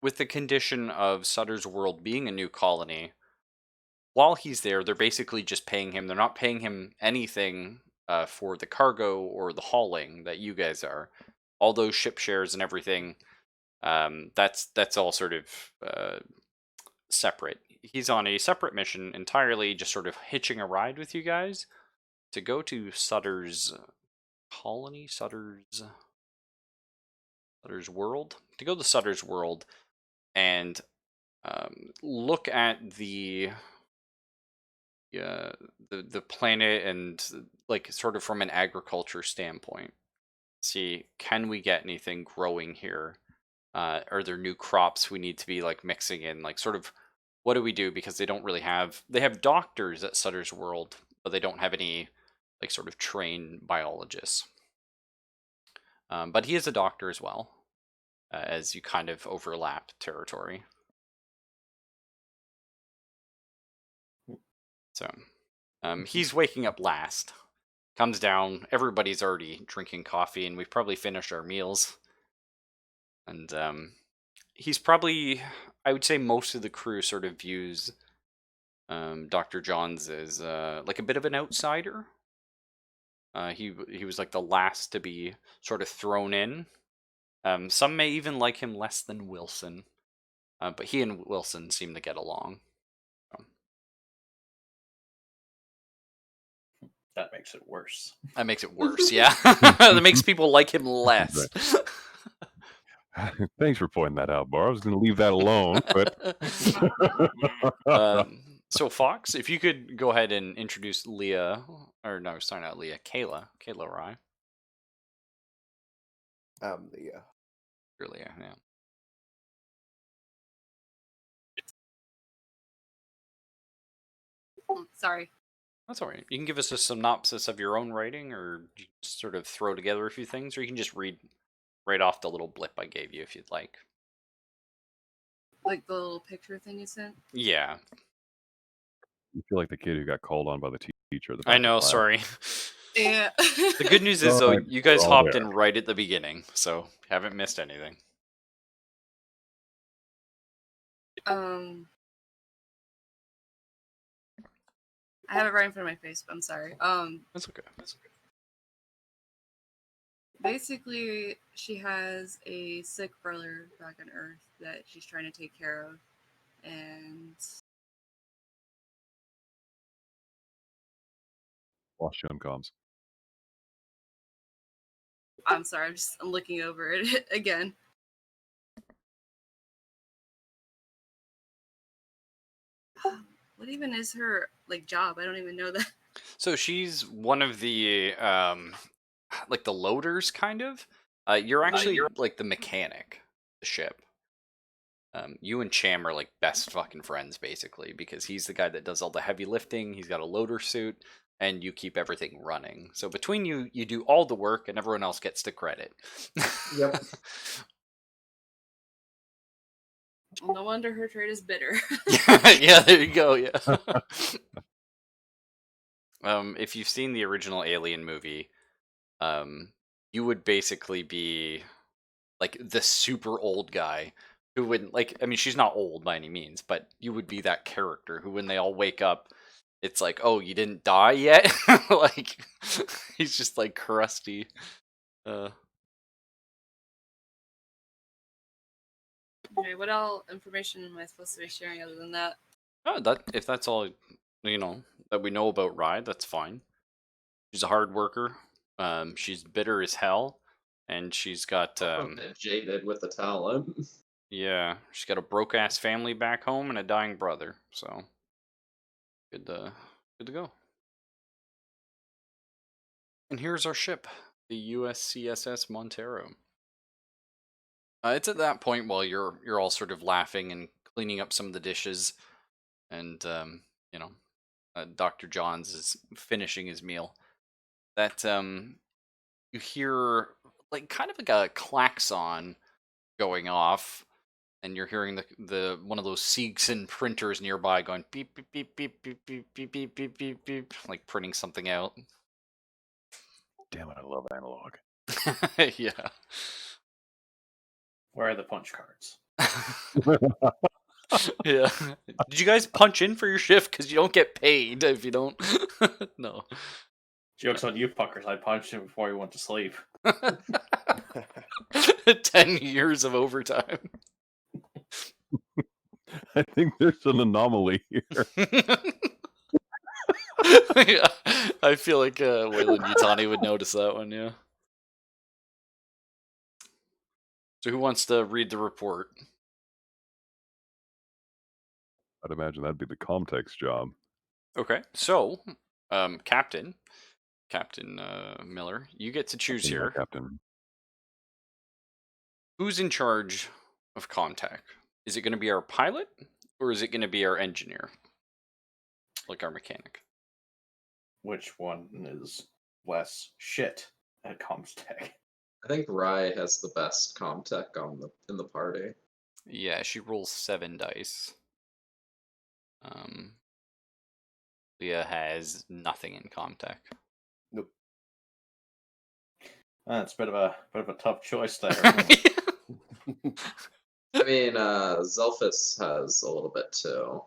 with the condition of Sutter's World being a new colony. While he's there, they're basically just paying him. They're not paying him anything for the cargo or the hauling that you guys are. All those ship shares and everything, that's all sort of separate. He's on a separate mission entirely, just sort of hitching a ride with you guys to go to Sutter's colony, Sutter's world, to go to Sutter's World and look at the planet and like sort of from an agriculture standpoint. See, can we get anything growing here? Are there new crops we need to be like mixing in? Like sort of what do we do? Because they don't really have they have doctors at Sutter's World, but they don't have any like sort of trained biologists. But he is a doctor as well, as you kind of overlap territory. So he's waking up last. Comes down, everybody's already drinking coffee, and we've probably finished our meals. And he's probably, I would say most of the crew sort of views Dr. Johns as like a bit of an outsider. He was like the last to be sort of thrown in. Some may even like him less than Wilson, but he and Wilson seem to get along. That makes it worse. That makes it worse, yeah. That makes people like him less. Thanks for pointing that out, Bar. I was going to leave that alone, but so Fox, if you could go ahead and introduce Leah, or no, sorry, not Leah, Kayla Rye. Leah. You're Leah, yeah. Sorry. That's all right. You can give us a synopsis of your own writing, or you just sort of throw together a few things, or you can just read right off the little blip I gave you if you'd like. Like the little picture thing you sent? Yeah. You feel like the kid who got called on by the teacher. I know, sorry. Yeah. The good news is, though, Alright, you guys we're all hopped there. in right at the beginning, so haven't missed anything. I have it right in front of my face, but I'm sorry. That's okay. Basically, she has a sick brother back on Earth that she's trying to take care of, and Lost you on comms. I'm sorry, I'm looking over it again. What even is her like job? I don't even know that. So she's one of the like the loaders, kind of. You're actually like the mechanic, the ship. You and Cham are like best fucking friends, basically, because he's the guy that does all the heavy lifting. He's got a loader suit, and you keep everything running. So between you, you do all the work, and everyone else gets the credit. Yep. No wonder her trade is bitter. Yeah, there you go. Yeah. If you've seen the original Alien movie, you would basically be like the super old guy who wouldn't like. I mean, she's not old by any means, but you would be that character who, when they all wake up, it's like, oh, you didn't die yet. Like he's just like crusty. Okay, what all information am I supposed to be sharing other than that? Oh, that if that's all that we know about Rye, that's fine. She's a hard worker. She's bitter as hell, and she's got jaded with the talent. yeah, she's got a broke ass family back home and a dying brother. So good to go. And here's our ship, the USCSS Montero. It's at that point while you're all sort of laughing and cleaning up some of the dishes, and Dr. Johns is finishing his meal. That you hear like kind of like a klaxon going off, and you're hearing the one of those Siegson printers nearby going beep beep beep beep beep beep beep beep beep beep beep, like printing something out. Damn it, I love analog. Yeah. Where are the punch cards? Yeah. Did you guys punch in for your shift? Because you don't get paid if you don't. No. Joke's on you fuckers. I punched him before he went to sleep. 10 years of overtime. I think there's an anomaly here. Yeah, I feel like Waylon Yutani would notice that one, yeah. So who wants to read the report? I'd imagine that'd be the Comtech's job. Okay, so, Captain Miller, you get to choose Being my here. captain. Who's in charge of Comtech? Is it going to be our pilot, or is it going to be our engineer? Like our mechanic? Which one is less shit at Comtech? I think Rye has the best Comtech in the party. Yeah, she rolls 7 dice. Leah has nothing in Comtech. Nope. That's a bit of a tough choice there. I mean, Zelphus has a little bit too.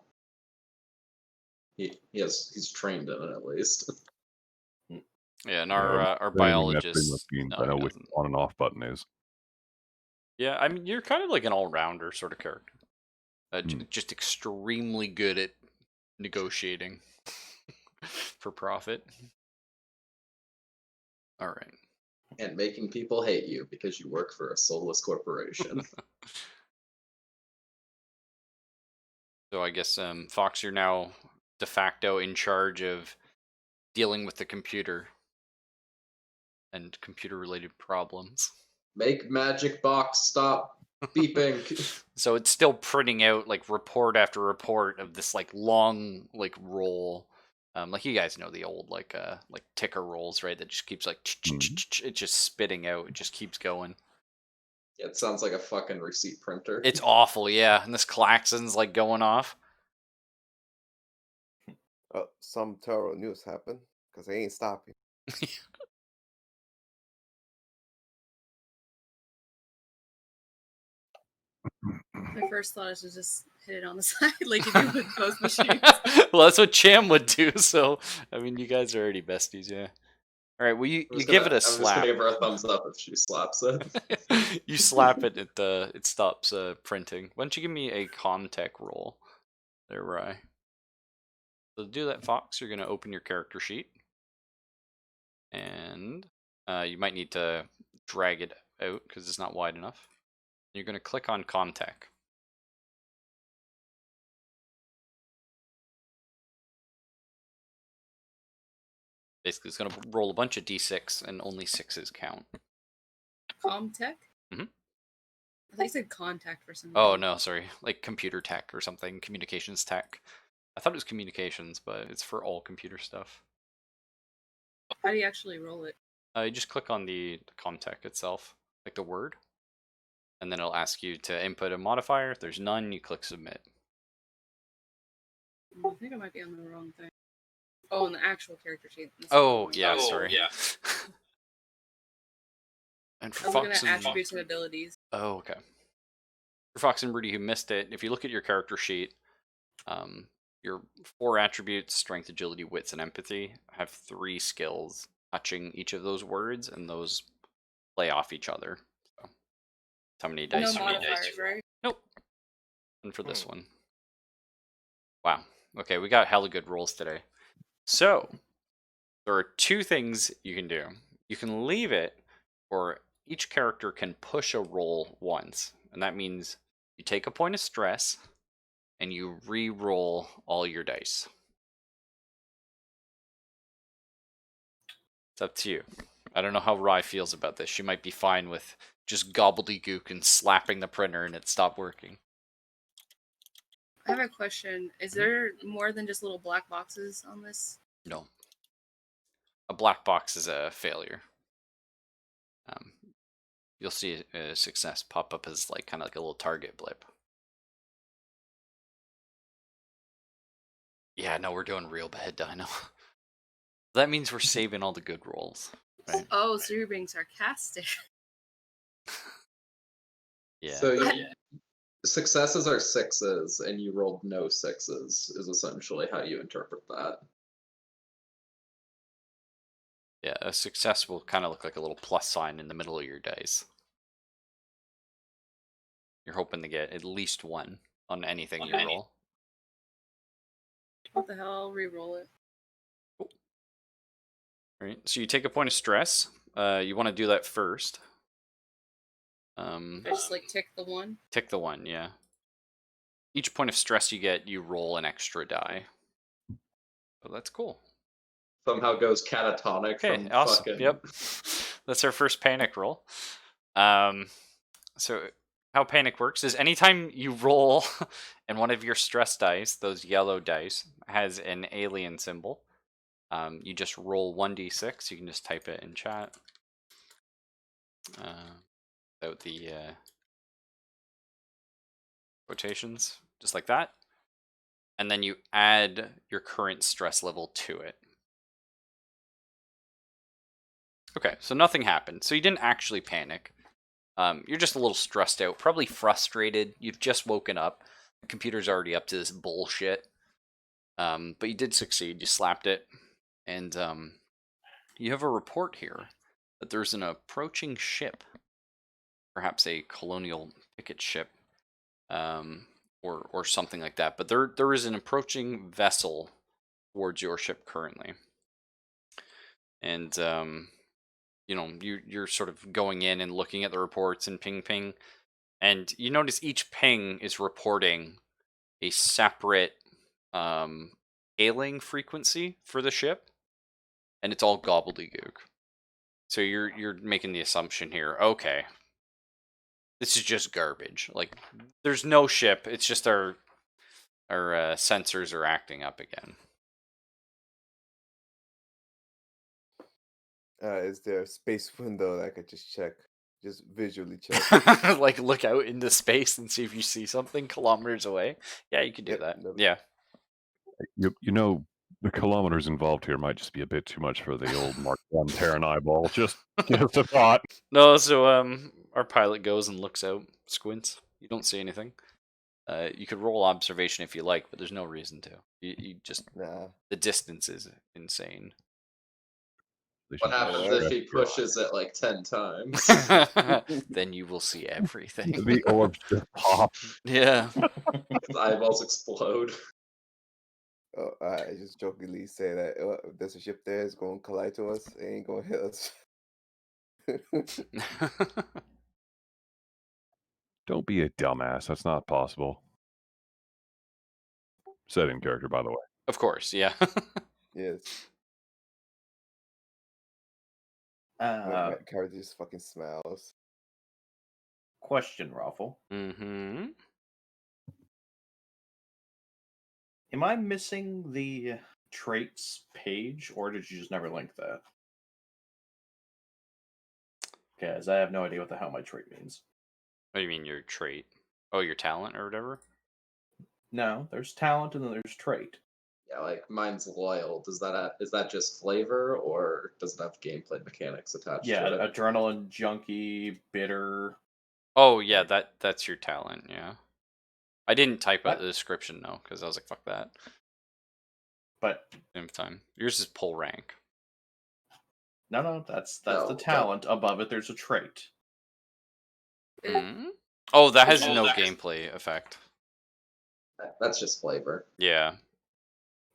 He's trained in it at least. Yeah, and Yeah, our training biologist. machines. No, I know he which doesn't. on and off button is. Yeah, I mean, you're kind of like an all-rounder sort of character. Hmm. Just extremely good at negotiating for profit. All right. And making people hate you because you work for a soulless corporation. So I guess, Fox, you're now de facto in charge of dealing with the computer and computer-related problems. Make Magic Box stop beeping. So it's still printing out like report after report of this like long like roll. Like you guys know the old like ticker rolls, right? That just keeps like it's just spitting out. It just keeps going. Yeah, it sounds like a fucking receipt printer. It's awful, yeah. And this klaxon's like going off. Oh, some terrible news happened because they ain't stopping. My first thought is to just hit it on the side, like you do with most machines. Well, that's what Cham would do. So I mean, you guys are already besties, yeah. All right, well you give it a I'm just slap. gonna give her a thumbs up if she slaps it. You slap it, it stops printing. Why don't you give me a Comtech roll? There, Rye. So to do that, Fox, you're gonna open your character sheet, and you might need to drag it out because it's not wide enough. You're gonna click on Comtech. Basically, it's gonna roll a bunch of d6, and only 6s count. Comtech? Mhm. I thought you said contact for some reason. Oh no, sorry, like computer tech or something, communications tech. I thought it was communications, but it's for all computer stuff. How do you actually roll it? You just click on the Comtech itself, like the word, and then it'll ask you to input a modifier. If there's none, you click submit. I think I might be on the wrong thing. Oh, in the actual character sheet. Oh yeah, sorry. yeah. And I for was looking Fox at and attributes and abilities. oh okay. For Fox and Rudy who missed it, if you look at your character sheet, your 4 attributes, strength, agility, wits, and empathy, have 3 skills touching each of those words, and those play off each other. So, how many dice? No modifiers, right? Nope. And for this one, wow. Okay, we got hella good rolls today. So there are 2 things you can do. You can leave it, or each character can push a roll once, and that means you take a point of stress and you re-roll all your dice. It's up to you. I don't know how Rye feels about this. She might be fine with just gobbledygook and slapping the printer and it stopped working. I have a question. Is there more than just little black boxes on this? No. A black box is a failure. you'll see a success pop up as like kind of like a little target blip. Yeah, no, we're doing real bad, Dino. That means we're saving all the good rolls, right? Oh, so you're being sarcastic. Yeah. So successes are sixes, and you rolled no sixes, is essentially how you interpret that. Yeah, a success will kind of look like a little plus sign in the middle of your dice. You're hoping to get at least one on anything you roll. What the hell? I'll re-roll it. All right, so you take a point of stress. You want to do that first. I just like tick the one. Tick the one, yeah. Each point of stress you get, you roll an extra die. Oh, that's cool. Somehow goes catatonic Okay, from awesome. fucking... Yep. That's our first panic roll. So how panic works is anytime you roll and one of your stress dice, those yellow dice, has an alien symbol, you just roll 1d6. You can just type it in chat. Without the quotations, just like that. And then you add your current stress level to it. Okay, so nothing happened. So you didn't actually panic. You're just a little stressed out, probably frustrated. You've just woken up. The computer's already up to this bullshit. But you did succeed. You slapped it. And you have a report here that there's an approaching ship. Perhaps a colonial picket ship. Or something like that. But there is an approaching vessel towards your ship currently. And you know, you're sort of going in and looking at the reports and ping, and you notice each ping is reporting a separate hailing frequency for the ship, and it's all gobbledygook. So you're making the assumption here, okay, this is just garbage. Like, there's no ship. It's just our sensors are acting up again. Is there a space window that I could just check? Just visually check. Like, look out into space and see if you see something kilometers away. Yeah, you can do Yep, that. nope. Yeah. You know, the kilometers involved here might just be a bit too much for the old Mark I Terran eyeball. Just a thought. No, so our pilot goes and looks out, squints. You don't see anything. You could roll observation if you like, but there's no reason to. You just Nah. the distance is insane. They What should just happens Alright. if he stress your pushes it like 10 times? Then you will see everything. eyes. The orbs just pop. Yeah. His eyeballs explode. Oh, I just jokingly say that if there's a ship there, it's going to collide to us. It ain't going to hit us. Don't be a dumbass. That's not possible. Set in character, by the way. Of course, yeah. Yes. My Uh, character just fucking smiles. question, Raffle. Mm-hmm. Am I missing the traits page, or did you just never link that? Because I have no idea what the hell my trait means. What do you mean your trait? Oh, your talent or whatever? No, there's talent and then there's trait. Yeah, like mine's loyal. Is that just flavor, or does it have gameplay mechanics attached Yeah, to it? adrenaline junkie, bitter. Oh, yeah, that's your talent, yeah. I didn't type out What? the description, though, because I was like, fuck that. But Same time. Yours is pull rank. no, that's No, the don't. talent. Above it, there's a trait. Hmm? Oh, that has Oh, no that- gameplay effect. That's just flavor. Yeah,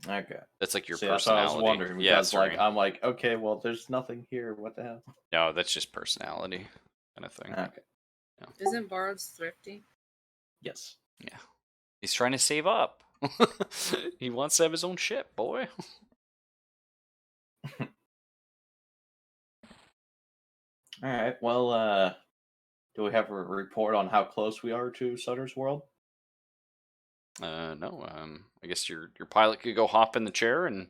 Okay. that's like your See, that's what I personality. was wondering Yeah, because, sorry. like, I'm like, okay, well, there's nothing here. What the hell? No, that's just personality kind of thing. Okay. Isn't Borrowed thrifty? Yes. Yeah. He's trying to save up. He wants to have his own ship, boy. All right. Well, do we have a report on how close we are to Sutter's World? No, I guess your pilot could go hop in the chair and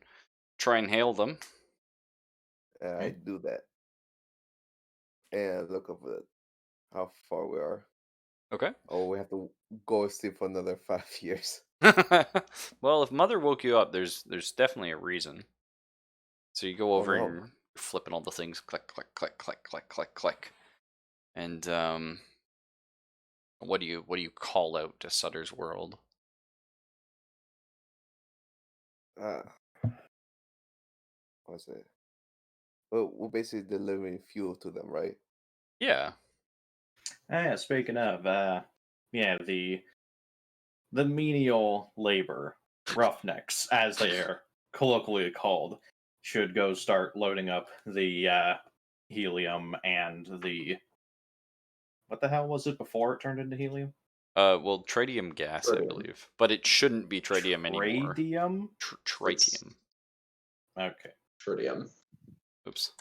try and hail them. I do that. And look over how far we are. Okay. Oh, we have to go sleep for another 5 years. Well, if Mother woke you up, there's definitely a reason. So you go Oh over and no. you're flipping all the things, click, click, click, click, click, click, click, and what do you call out to Sutter's world? Uh, what's it? Well, we're basically delivering fuel to them, right? Yeah. Yeah, speaking of, yeah, the menial labor, roughnecks, as they are colloquially called, should go start loading up the helium and the what the hell was it before it turned into helium? Well, tritium gas, I Tritium. believe, but it shouldn't be tritium anymore. Radium? It's Tritium. Okay. tritium. Oops.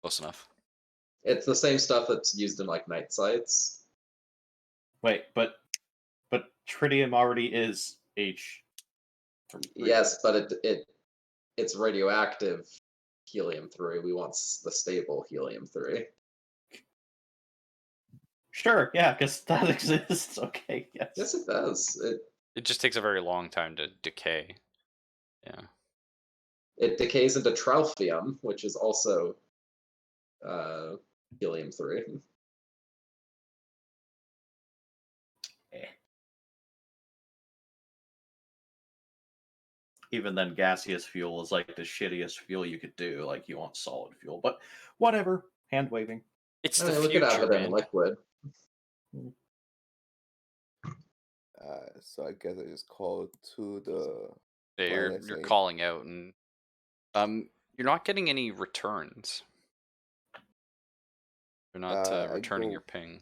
Close enough. It's the same stuff that's used in like night sights. Wait, but tritium already is H. Yes, but it's radioactive helium-3. We want the stable helium-3. Sure, yeah, because that exists. Okay, yes. Yes, it does. It just takes a very long time to decay. Yeah. It decays into tralfium, which is also helium-3. Eh. Even then, gaseous fuel is like the shittiest fuel you could do. Like, you want solid fuel, but whatever. Hand waving. It's I the mean, we could have future, it in man. liquid. So I guess I just called to the Yeah, planet you're saying, calling out, and you're not getting any returns. You're not I returning your go, ping.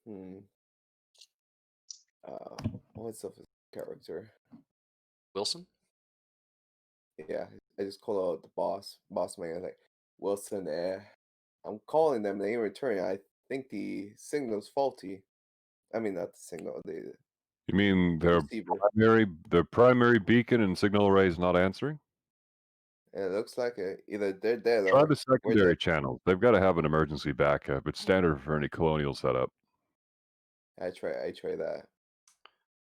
hmm, what's up with character? Wilson? Yeah, I just called out the boss man, like, Wilson, I'm calling them, they ain't returning. I think the signal's faulty. I mean, not the signal, the You mean their receiver. primary beacon and signal array is not answering? And it looks like either they're dead Try or the we're secondary dead. channels. They've got to have an emergency backup. It's standard for any colonial setup. I try that.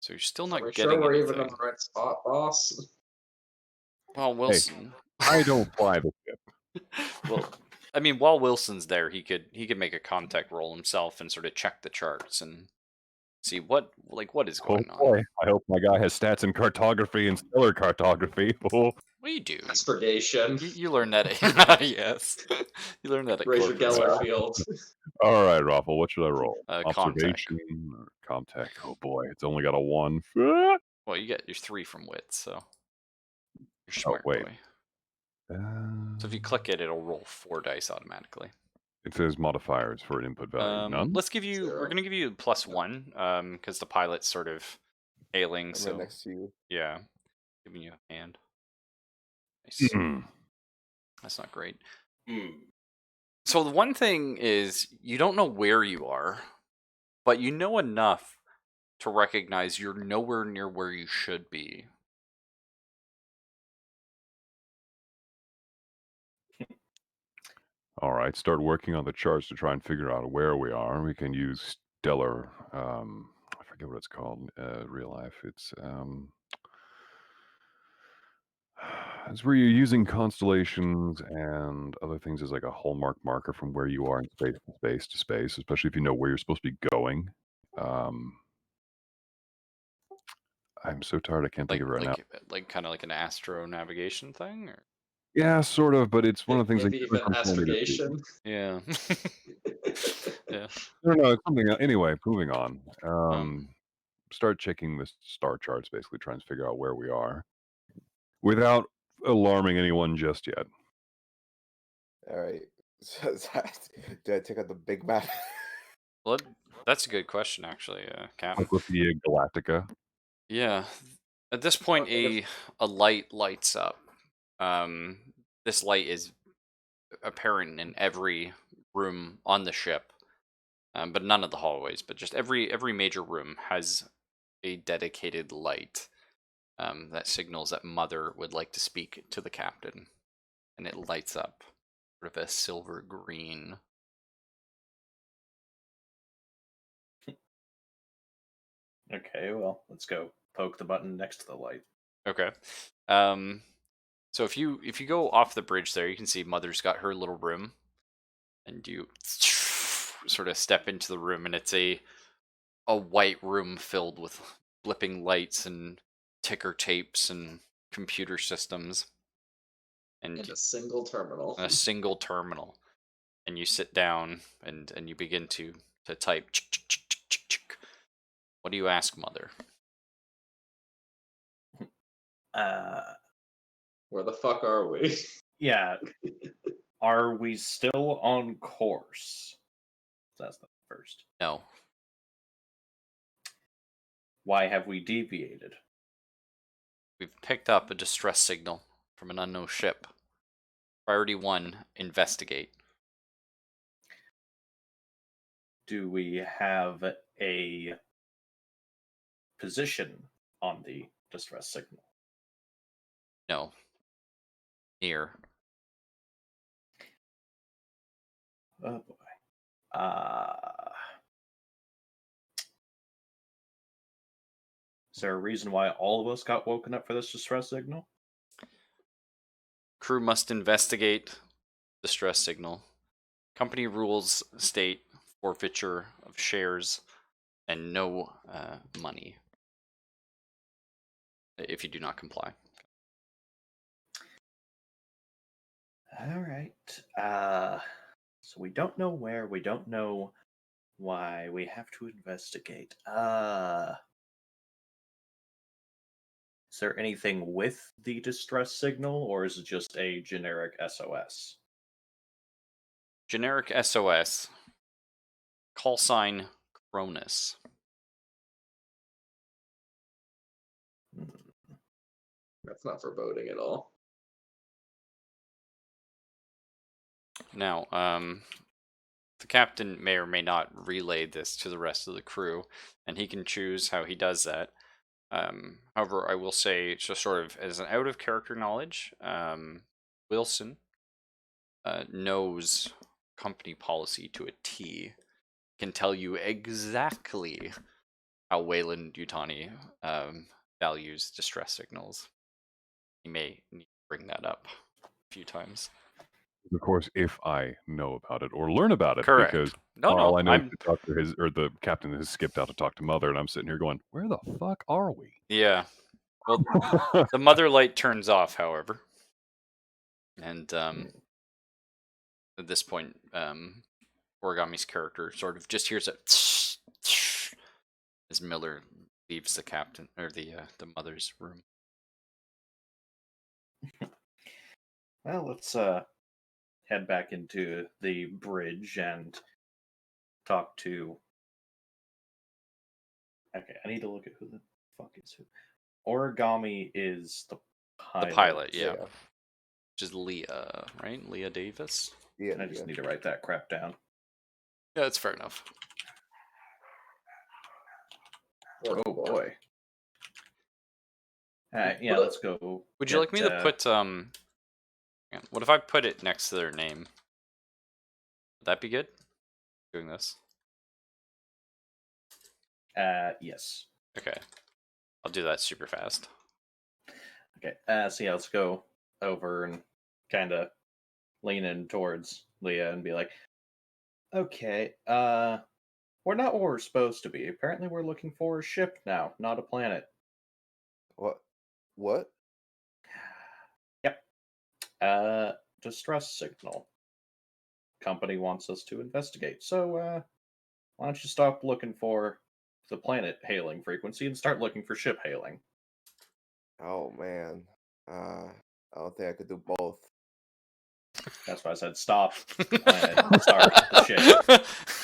So you're still Are we not sure getting we're even in anything. the right spot, boss? Well, Wilson. I don't fly the ship. Well, I mean, while Wilson's there, he could make a contact roll himself and sort of check the charts and see what is Oh going on. boy, I hope my guy has stats in cartography and stellar cartography. Oh, What do you do? Expurgation. You learn that at yes. You learn that at Raise your corporate Geller school. field. all right, Raffle, what should I roll? Contact. Observation or contact? Oh boy, it's only got a 1. Ah! Well, you get your 3 from wits, so you're Oh, smart wait. boy. So if you click it, it'll roll 4 dice automatically. It says modifiers for an input value. None? Let's give you. 0. We're gonna give you +1, because the pilot's sort of ailing. I'm So right next to you. yeah, giving you a hand. Nice. Hmm. That's not great. Hmm. So the one thing is you don't know where you are, but you know enough to recognize you're nowhere near where you should be. All right, start working on the charts to try and figure out where we are. We can use stellar. I forget what it's called. Real life. It's where you're using constellations and other things as like a hallmark marker from where you are in space to space to space, especially if you know where you're supposed to be going. I'm so tired I can't think of it right now. Like kind of like an astro navigation thing, or Yeah, sort of, but it's one of the things Maybe like even from kilometer to astrogation. yeah. Yeah. no, no, it's something. Anyway, moving on. Um, Start checking the star charts, basically trying to figure out where we are without alarming anyone just yet. All right. Do I take out the big map? well, that's a good question, actually, Captain. Like with the Galactica. Yeah. At this point, Okay. a light lights up. This light is apparent in every room on the ship, but none of the hallways. But just every major room has a dedicated light that signals that Mother would like to speak to the captain, and it lights up, sort of a silver green. Okay, well, let's go poke the button next to the light. Okay. So if you go off the bridge there, you can see Mother's got her little room, and you sort of step into the room, and it's a white room filled with blipping lights and ticker tapes and computer systems and In a single terminal. a single terminal. And you sit down and you begin to type. What do you ask Mother? Where the fuck are we? Yeah. Are we still on course? That's the first. No. Why have we deviated? We've picked up a distress signal from an unknown ship. Priority 1, investigate. Do we have a position on the distress signal? No. Near. Oh boy. Is there a reason why all of us got woken up for this distress signal? Crew must investigate distress signal. Company rules state forfeiture of shares and no money if you do not comply. All right. So we don't know where, we don't know why, we have to investigate. Is there anything with the distress signal, or is it just a generic SOS? Generic SOS. Call sign Cronus. That's not foreboding at all. Now, the captain may or may not relay this to the rest of the crew, and he can choose how he does that. However, I will say, just sort of as an out of character knowledge, Wilson knows company policy to a T, can tell you exactly how Wayland Yutani values distress signals. He may need to bring that up a few times. Of course, if I know about it or learn about it, Correct. because No, all no, I know I'm is the doctor has, or the captain has skipped out to talk to Mother, and I'm sitting here going, "Where the fuck are we?" yeah. Well, the mother light turns off, however, and at this point, Origami's character sort of just hears it as Miller leaves the captain or the mother's room. Well, let's head back into the bridge and talk to. Okay, I need to look at who the fuck is who. Origami is the pilot. The pilot, yeah. Yeah. Which is Leah, right? Leah Davis. Yeah, And I just need to write that crap down. Yeah, that's fair enough. Oh boy. Yeah, let's go. Would you like me to put what if I put it next to their name? Would that be good? Doing this? Yes. Okay. I'll do that super fast. Okay. So yeah, let's go over and kind of lean in towards Leah and be like, okay, we're not where we're supposed to be. Apparently we're looking for a ship now, not a planet. What? What? Yep. Distress signal. Company wants us to investigate. So, why don't you stop looking for the planet hailing frequency and start looking for ship hailing? Oh man. I don't think I could do both. That's why I said stop and start ship.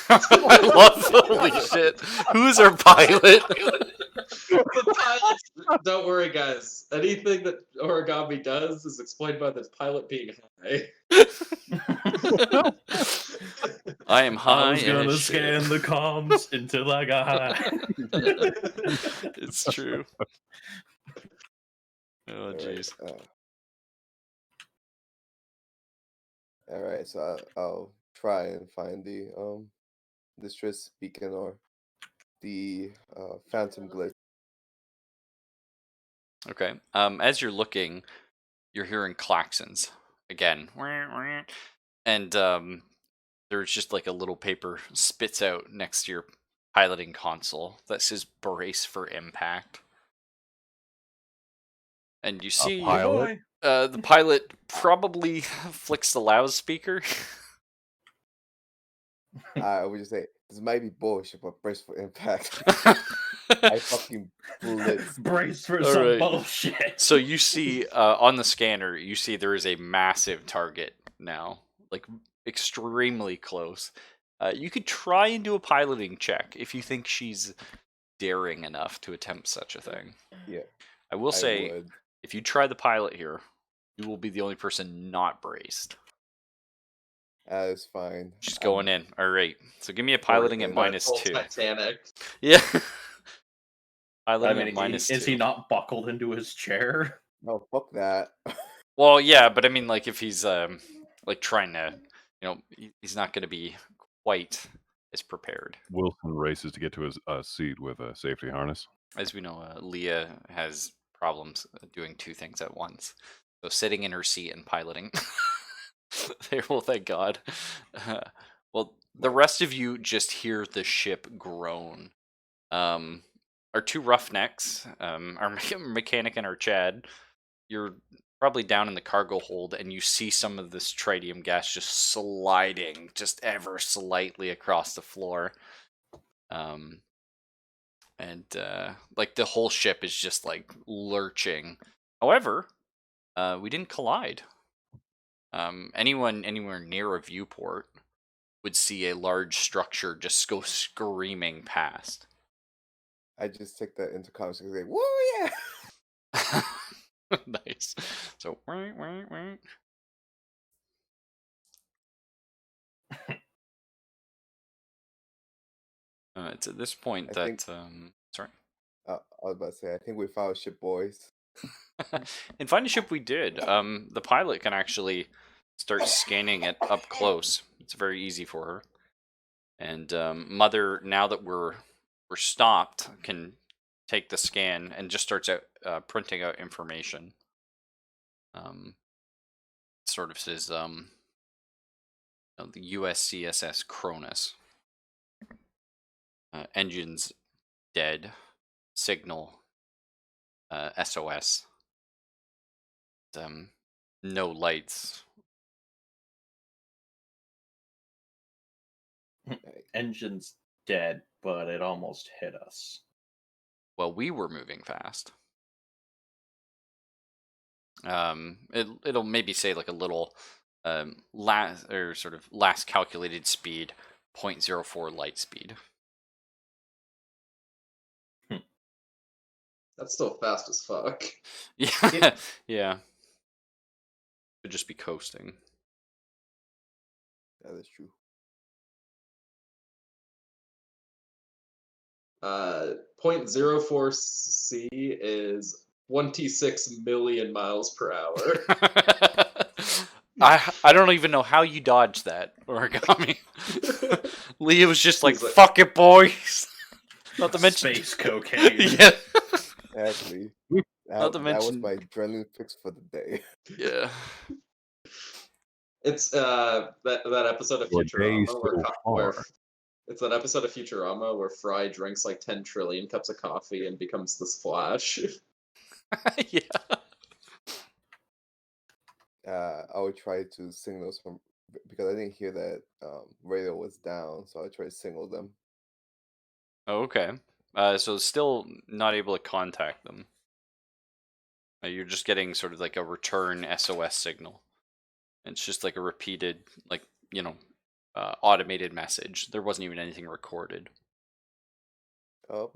I love holy shit. Who's our pilot? The pilot. Don't worry, guys. Anything that Origami does is explained by the pilot being high. I am high. I was gonna as shit. scan the comms until I got high. It's true. Oh jeez. All right, so I'll try and find the distress beacon or the phantom glitch. Okay. As you're looking, you're hearing klaxons again, and there's just like a little paper spits out next to your piloting console that says "Brace for impact," and you see pilot? the pilot probably flicks the loudspeaker. I would just say this might be bullshit, but brace for impact. I fucking blitz. Brace for All some right. bullshit. So you see on the scanner, you see there is a massive target now, like extremely close. You could try and do a piloting check if you think she's daring enough to attempt such a thing. Yeah, I will I say, would. if you try the pilot here, you will be the only person not braced. That is fine. She's going in. All right. So give me a Going piloting at in. Full -2. Titanic. Yeah. I Piloting mean, at -2. is he not buckled into his chair? No, fuck that. Well, yeah, but I mean, like, if he's like trying to, he's not going to be quite as prepared. Wilson races to get to his seat with a safety harness. As we know, Leah has problems doing two things at once. So sitting in her seat and piloting. Well, thank God. Well, the rest of you just hear the ship groan. Our two roughnecks, our mechanic and our Chad, you're probably down in the cargo hold and you see some of this tritium gas just sliding just ever slightly across the floor. And like the whole ship is just like lurching. However, we didn't collide. Anyone anywhere near a viewport would see a large structure just go screaming past. I just take the intercom and say, "Whoa, yeah!" Nice. So, it's at this point I that think- sorry. I was about to say, I think we found ship, boys. In Find a Ship we did. The pilot can actually start scanning it up close. It's very easy for her. And Mother, now that we're stopped, can take the scan and just starts out printing out information. Sort of says the USCSS Cronus. Engines dead. Signal SOS. No lights. Engine's dead, but it almost hit us. Well, we were moving fast. It'll maybe say like a little last calculated speed 0.04 light speed. That's still fast as fuck. Yeah, yeah. Could just be coasting. That is true. 0.04 C is 26 million miles per hour. I don't even know how you dodged that, Origami. Leah was just like, He's like- "Fuck it, boys." Not to mention Space cocaine. Yeah. Exactly. Not to That was mention- my adrenaline fix for the day. Yeah. It's that episode of Your day Futurama where, so where far. it's that episode of Futurama where Fry drinks like 10 trillion cups of coffee and becomes this Flash. Yeah. I would try to sing those from because I didn't hear that radio was down, so I tried to signal them. Oh, okay. So still not able to contact them. You're just getting sort of like a return SOS signal. It's just like a repeated, like, automated message. There wasn't even anything recorded. Well,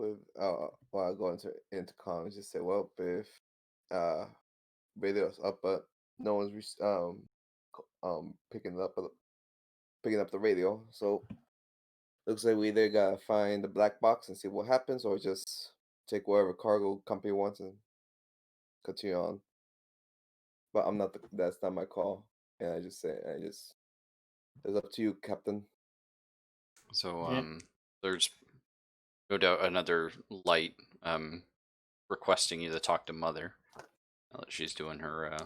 I go into intercom and just say, well, if radio's up, but no one's picking up the radio, so looks like we either gotta find the black box and see what happens, or just take whatever cargo company wants and continue on. But that's not my call, and it's up to you, Captain. So Yeah. there's No doubt another light requesting you to talk to Mother. Now that she's doing her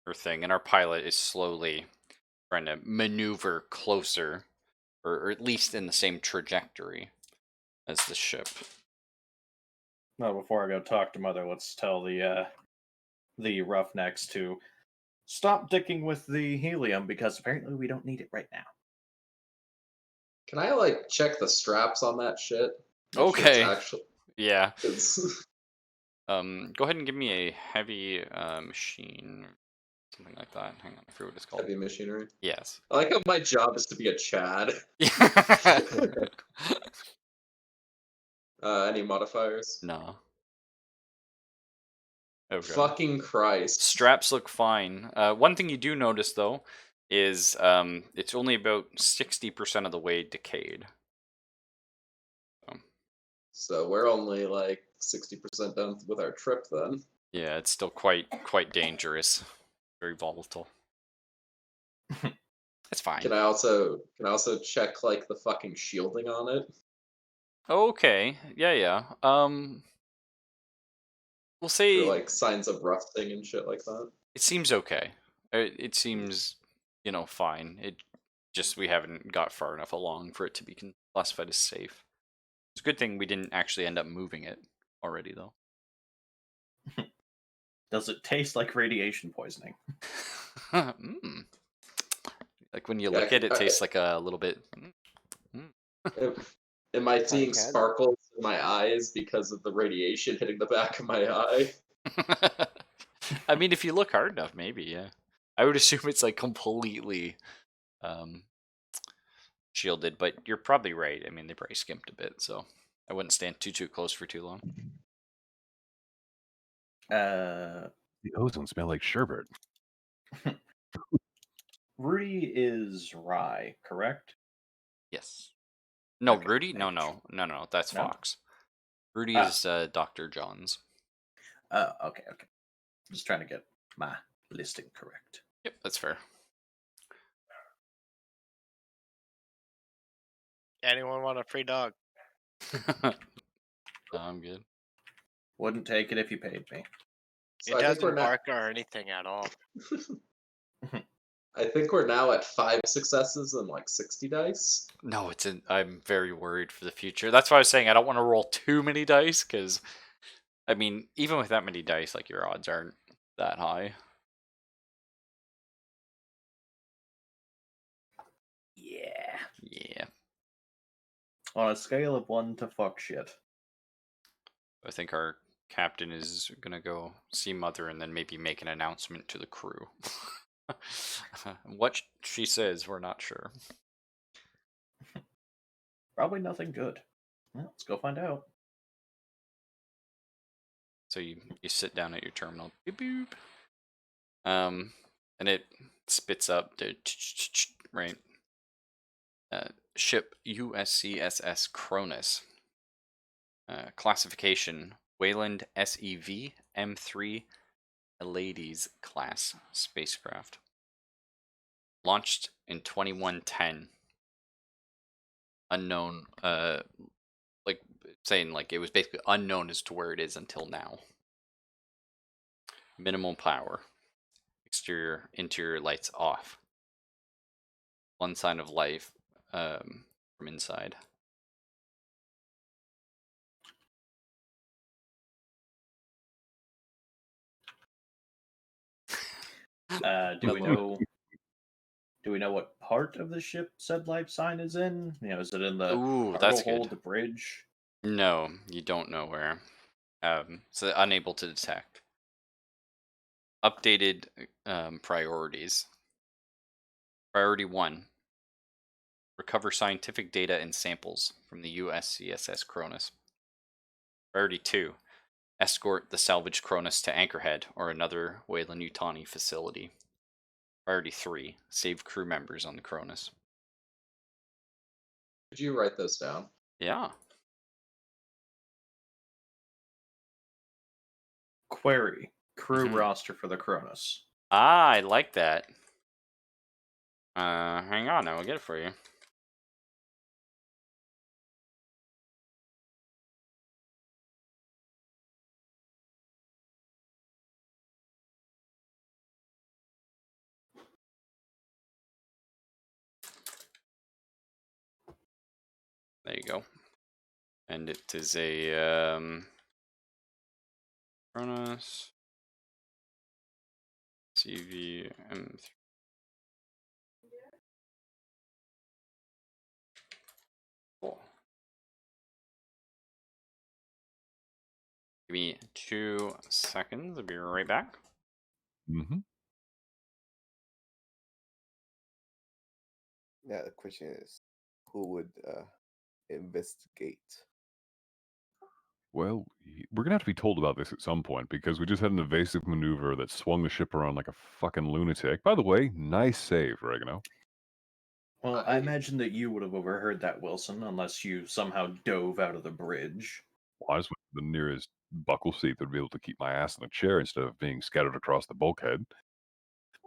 her thing, and our pilot is slowly trying to maneuver closer, or at least in the same trajectory as the ship. Well, before I go talk to Mother, let's tell the Roughnecks to stop dicking with the helium because apparently we don't need it right now. Can I like check the straps on that shit? Make sure it's Okay. actual- Yeah. 'cause- Go ahead and give me a heavy machine, something like that. Hang on, I forget what it's called. heavy machinery. Yes. I like how my job is to be a Chad. Any modifiers? No. Okay. Fucking Christ. Straps look fine. One thing you do notice though is it's only about 60% of the way decayed. So we're only like 60% done with our trip then. Yeah, it's still quite dangerous. Very volatile. It's fine. Can I also check like the fucking shielding on it? Okay. Yeah. We'll say For like signs of rusting and shit like that. it seems okay. It seems, fine. It just we haven't got far enough along for it to be classified as safe. It's a good thing we didn't actually end up moving it already, though. Does it taste like radiation poisoning? Mm. Like when you lick it, it tastes like a little bit. Am I seeing Candy. sparkles in my eyes because of the radiation hitting the back of my eye? I mean, if you look hard enough, maybe, yeah. I would assume it's like completely shielded, but you're probably right. I mean, they probably skimped a bit, so I wouldn't stand too close for too long. Uh, The ozone smell like sherbet. Rudy is Rye, correct? Yes. No, Okay, Rudy? No, making sure. no. That's No? Fox. Rudy Ah. is Dr. Johns. Okay. Just trying to get my listing correct. Yep, that's fair. Anyone want a free dog? No, I'm good. Wouldn't take it if you paid me. So It I think we're doesn't now. bark or anything at all. I think we're now at 5 successes and like 60 dice. No, I'm very worried for the future. That's why I was saying I don't want to roll too many dice, because, I mean, even with that many dice, like, your odds aren't that high. Yeah. On a scale of 1 to fuck shit. I think our captain is gonna go see Mother and then maybe make an announcement to the crew. What she says, we're not sure. Probably nothing good. Well, let's go find out. So you sit down at your terminal, beep boop, and it spits up the right. Ship USCSS Cronus. Classification: Wayland SEV M3 Ladies class spacecraft. Launched in 2110. Unknown, like saying like it was basically unknown as to where it is until now. Minimal power. Exterior, interior lights off. One sign of life from inside. Do we know? Do we know what part of the ship said life sign is in? Is it in the Ooh, cargo that's hold, good. the bridge? No, you don't know where. So unable to detect. Updated priorities. Priority 1. Recover scientific data and samples from the USCSS Cronus. Priority 2. Escort the salvaged Cronus to Anchorhead or another Weyland-Yutani facility. Priority 3. Save crew members on the Cronus. Could you write those down? Yeah. Query. Crew Mhm. roster for the Cronus. Ah, I like that. Hang on, I will get it for you. There you go. And it is a Kronos CVM3. Cool. Give me 2 seconds. I'll be right back. Mm-hmm. Now the question is, who would investigate? Well, we're gonna have to be told about this at some point because we just had an evasive maneuver that swung the ship around like a fucking lunatic. By the way, nice save, Regano. Well, I imagine that you would have overheard that, Wilson, unless you somehow dove out of the bridge. Well, I just went to the nearest buckle seat that would be able to keep my ass in the chair instead of being scattered across the bulkhead.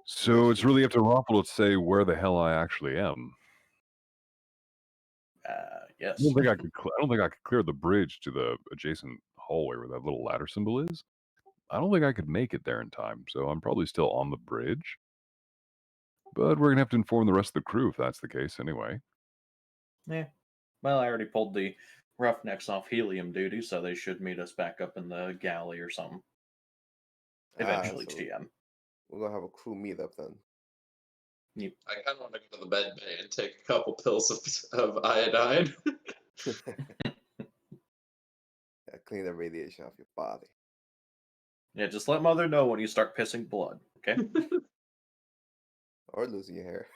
So it's really up to Raffle to say where the hell I actually am. Yes. I don't think I could. I don't think I could clear the bridge to the adjacent hallway where that little ladder symbol is. I don't think I could make it there in time, so I'm probably still on the bridge. But we're gonna have to inform the rest of the crew if that's the case, anyway. Yeah. Well, I already pulled the Roughnecks off helium duty, so they should meet us back up in the galley or something. Eventually, so TM. we're gonna have a crew meetup then. I kind of want to go to the med bay and take a couple pills of iodine. Clean the radiation off your body. Yeah, just let Mother know when you start pissing blood, okay? Or losing your hair.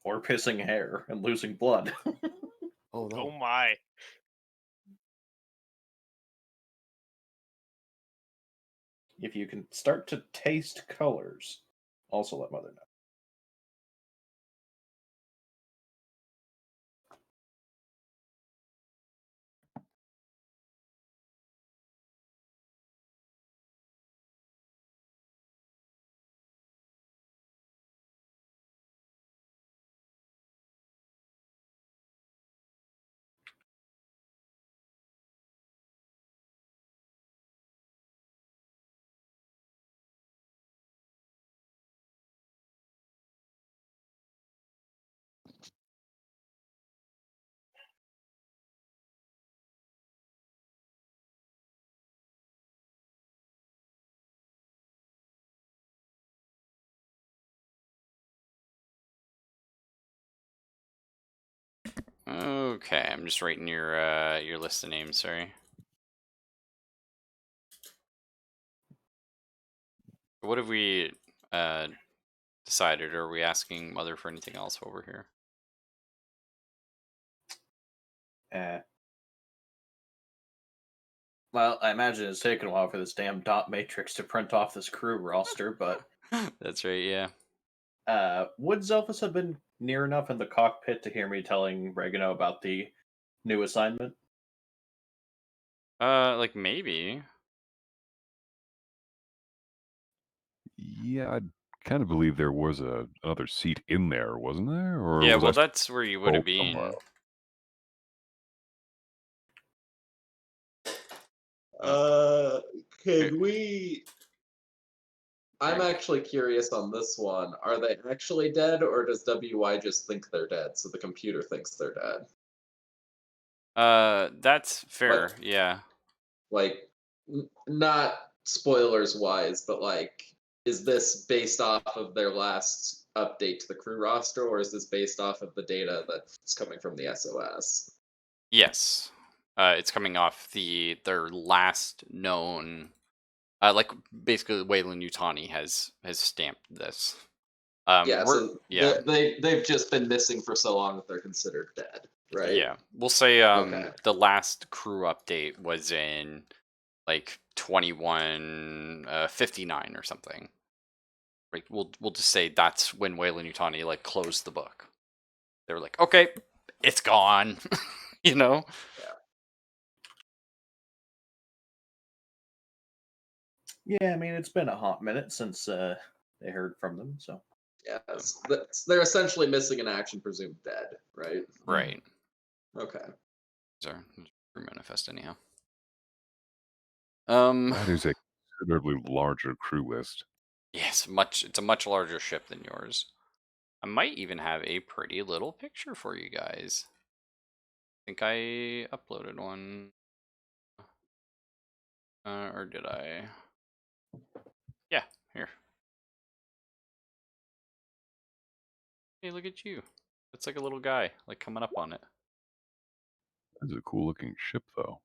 Or pissing hair and losing blood. Oh no. Oh my. If you can start to taste colors, also let Mother know. Okay, I'm just writing your list of names. Sorry. What have we decided? Or are we asking Mother for anything else over here? Well, I imagine it's taken a while for this damn dot matrix to print off this crew roster, but That's right. Yeah. would Zelphus have been near enough in the cockpit to hear me telling Regano about the new assignment? Like maybe. Yeah, I kind of believe there was another seat in there, wasn't there? Or Yeah. was Well, I that's where you would have bolt somewhere been. Could we? I'm actually curious on this one. Are they actually dead, or does WY just think they're dead, so the computer thinks they're dead? That's fair. Yeah. Like, not spoilers wise, but like, is this based off of their last update to the crew roster, or is this based off of the data that's coming from the SOS? Yes. It's coming off their last known. Like basically, Wayland Utani has stamped this. Yeah, so yeah, they've just been missing for so long that they're considered dead, right? yeah. We'll say Okay. the last crew update was in like 2159 or something. Like we'll just say that's when Wayland Utani like closed the book. They were like, okay, it's gone, you know. Yeah, I mean, it's been a hot minute since they heard from them, so. Yeah, they're essentially missing in action, presumed dead, right? Right. Okay. These are crew manifest anyhow. That is a considerably larger crew list. Yes, it's a much larger ship than yours. I might even have a pretty little picture for you guys. think I uploaded one. Or did I? Yeah, here. Hey, look at you. It's like a little guy, like coming up on it. That's a cool looking ship, though.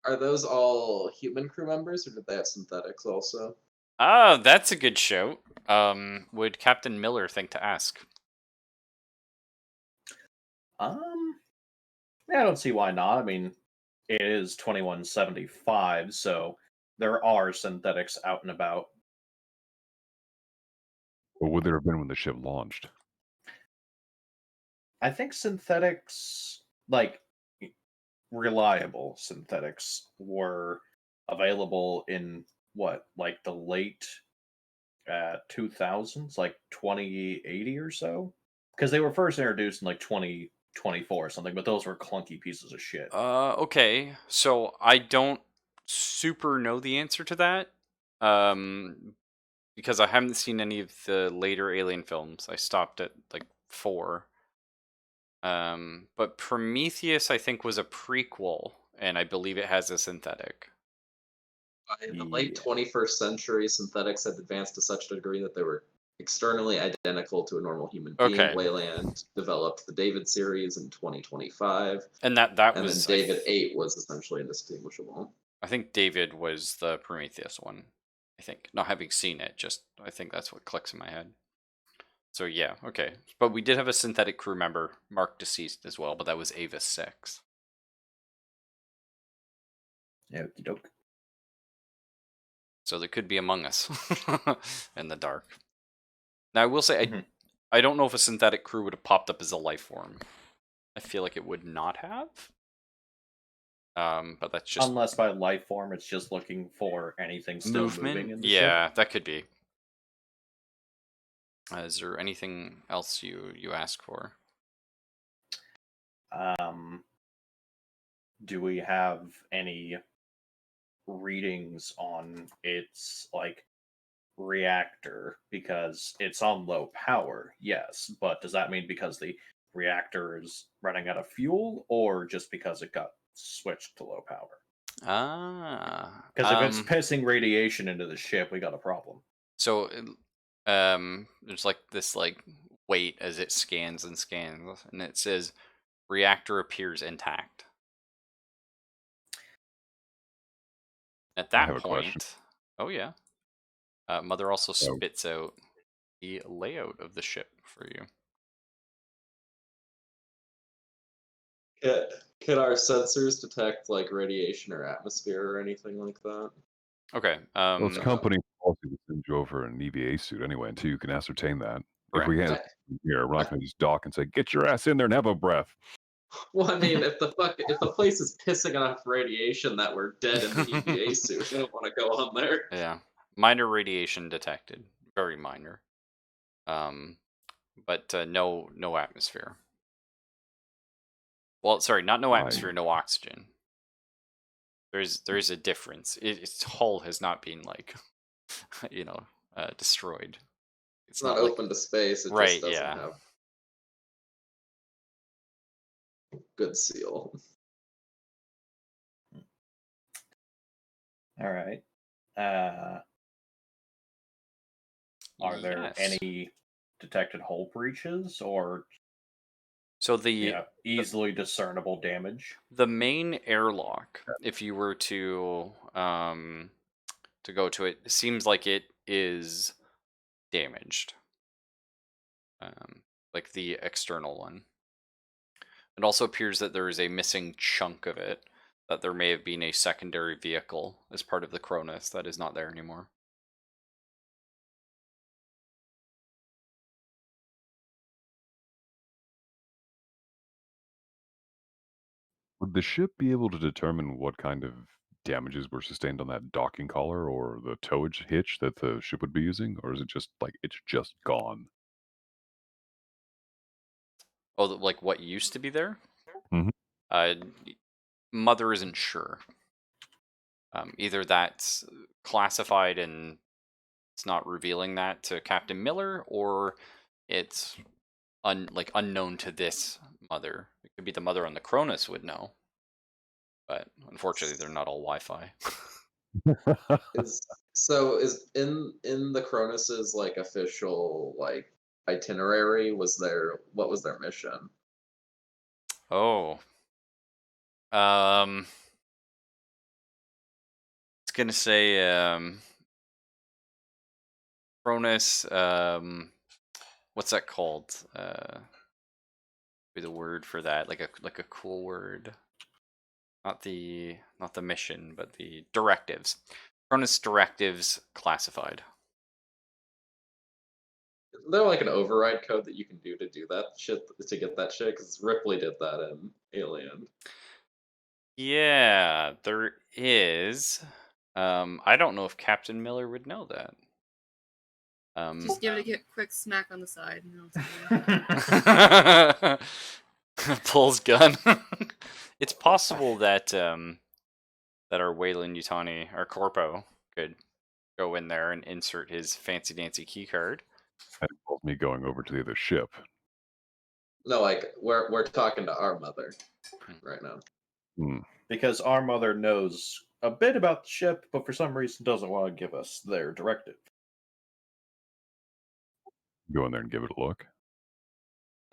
Are those all human crew members, or did they have synthetics also? Ah, that's a good shout. Would Captain Miller think to ask? Yeah, I don't see why not. I mean, it is 2175, so there are synthetics out and about. What would there have been when the ship launched? I think synthetics, like reliable synthetics, were available in what, like the late 2000s, like 2080 or so? Because they were first introduced in like 2024 or something, but those were clunky pieces of shit. Okay. So I don't super know the answer to that. Because I haven't seen any of the later Alien films. I stopped at like 4. But Prometheus, I think, was a prequel, and I believe it has a synthetic. In the late 21st century, synthetics had advanced to such a degree that they were externally identical to a normal human being. Okay. Wayland developed the David series in 2025, And that and was then David 8 was essentially indistinguishable. I think David was the Prometheus one. I think, not having seen it, just I think that's what clicks in my head. So yeah, okay. But we did have a synthetic crew member, Mark deceased as well, but that was Avis 6. Okie doke. So they could be among us in the dark. Now I will say Mhm. I don't know if a synthetic crew would have popped up as a life form. I feel like it would not have. But that's just Unless by life form it's just looking for anything still moving in the ship. Yeah, that could be. Is there anything else you ask for? Do we have any readings on its like reactor? Because it's on low power, yes, but does that mean because the reactor is running out of fuel, or just because it got switched to low power? Because if it's pissing radiation into the ship, we got a problem. So, there's like this wait as it scans and scans, and it says reactor appears intact. At I that have a question. point, oh yeah, Mother also spits out the layout of the ship for you. Could our sensors detect like radiation or atmosphere or anything like that? Okay. Well, it's company policy to send you over an EVA suit anyway, until you can ascertain that. If we Correct. had here, we're not going to just dock and say, "Get your ass in there and have a breath." Well, I mean, if the place is pissing enough radiation that we're dead in the EVA suit, I don't want to go on there. Yeah, minor radiation detected, very minor. But no atmosphere. Well, sorry, not no atmosphere, no oxygen. There's a difference. Its hull has not been like, destroyed. It's not open to space. It right, just doesn't yeah. have good seal. All right. Are there any detected hull breaches or so the easily discernible damage? The main airlock, if you were to go to it, seems like it is damaged. Like the external one. It also appears that there is a missing chunk of it, that there may have been a secondary vehicle as part of the Cronus that is not there anymore. Would the ship be able to determine what kind of damages were sustained on that docking collar or the towage hitch that the ship would be using, or is it just like it's just gone? Oh, like what used to be there? Mhm. Mother isn't sure. Either that's classified and it's not revealing that to Captain Miller, or it's unknown to this mother. It could be the mother on the Cronus would know, but unfortunately, they're not all Wi-Fi. Is in the Cronus's like official like itinerary? What was their mission? Oh, it's gonna say Cronus. What's that called? Be the word for that, like a cool word. Not the mission, but the directives. Cronus directives classified. Isn't there like an override code that you can do to do that shit to get that shit? Because Ripley did that in Alien. Yeah, there is. I don't know if Captain Miller would know that. Just give it a quick smack on the side. And it'll tell you. Pulls gun. It's possible that that our Wayland Yutani, our Corpo, could go in there and insert his fancy dancy key card. That involves me going over to the other ship. No, like we're talking to our mother right now. Because our mother knows a bit about the ship, but for some reason doesn't want to give us their directive. Go in there and give it a look.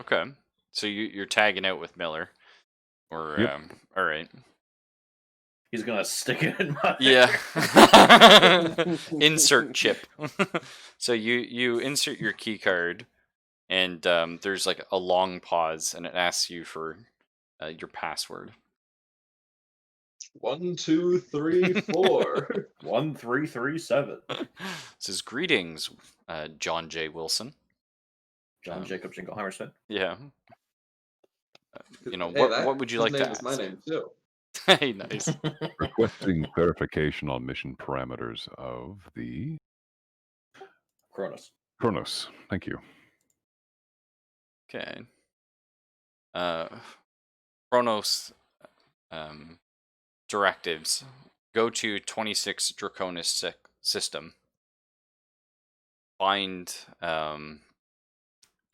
Okay, so you're tagging out with Miller, or Yep. all right. He's gonna stick it in my Yeah. Insert chip. So you insert your key card, and there's like a long pause, and it asks you for your password. 1, 2, 3, 4. 1337. It says greetings, John J. Wilson. John Jacob Jingleheimer Smith. Yeah. You know, Hey, what would you like to name is ask? my name too. Hey, nice. Requesting clarification on mission parameters of the Cronus. Kronos. Thank you. Okay. Chronos directives. Go to 26 Draconis system. Find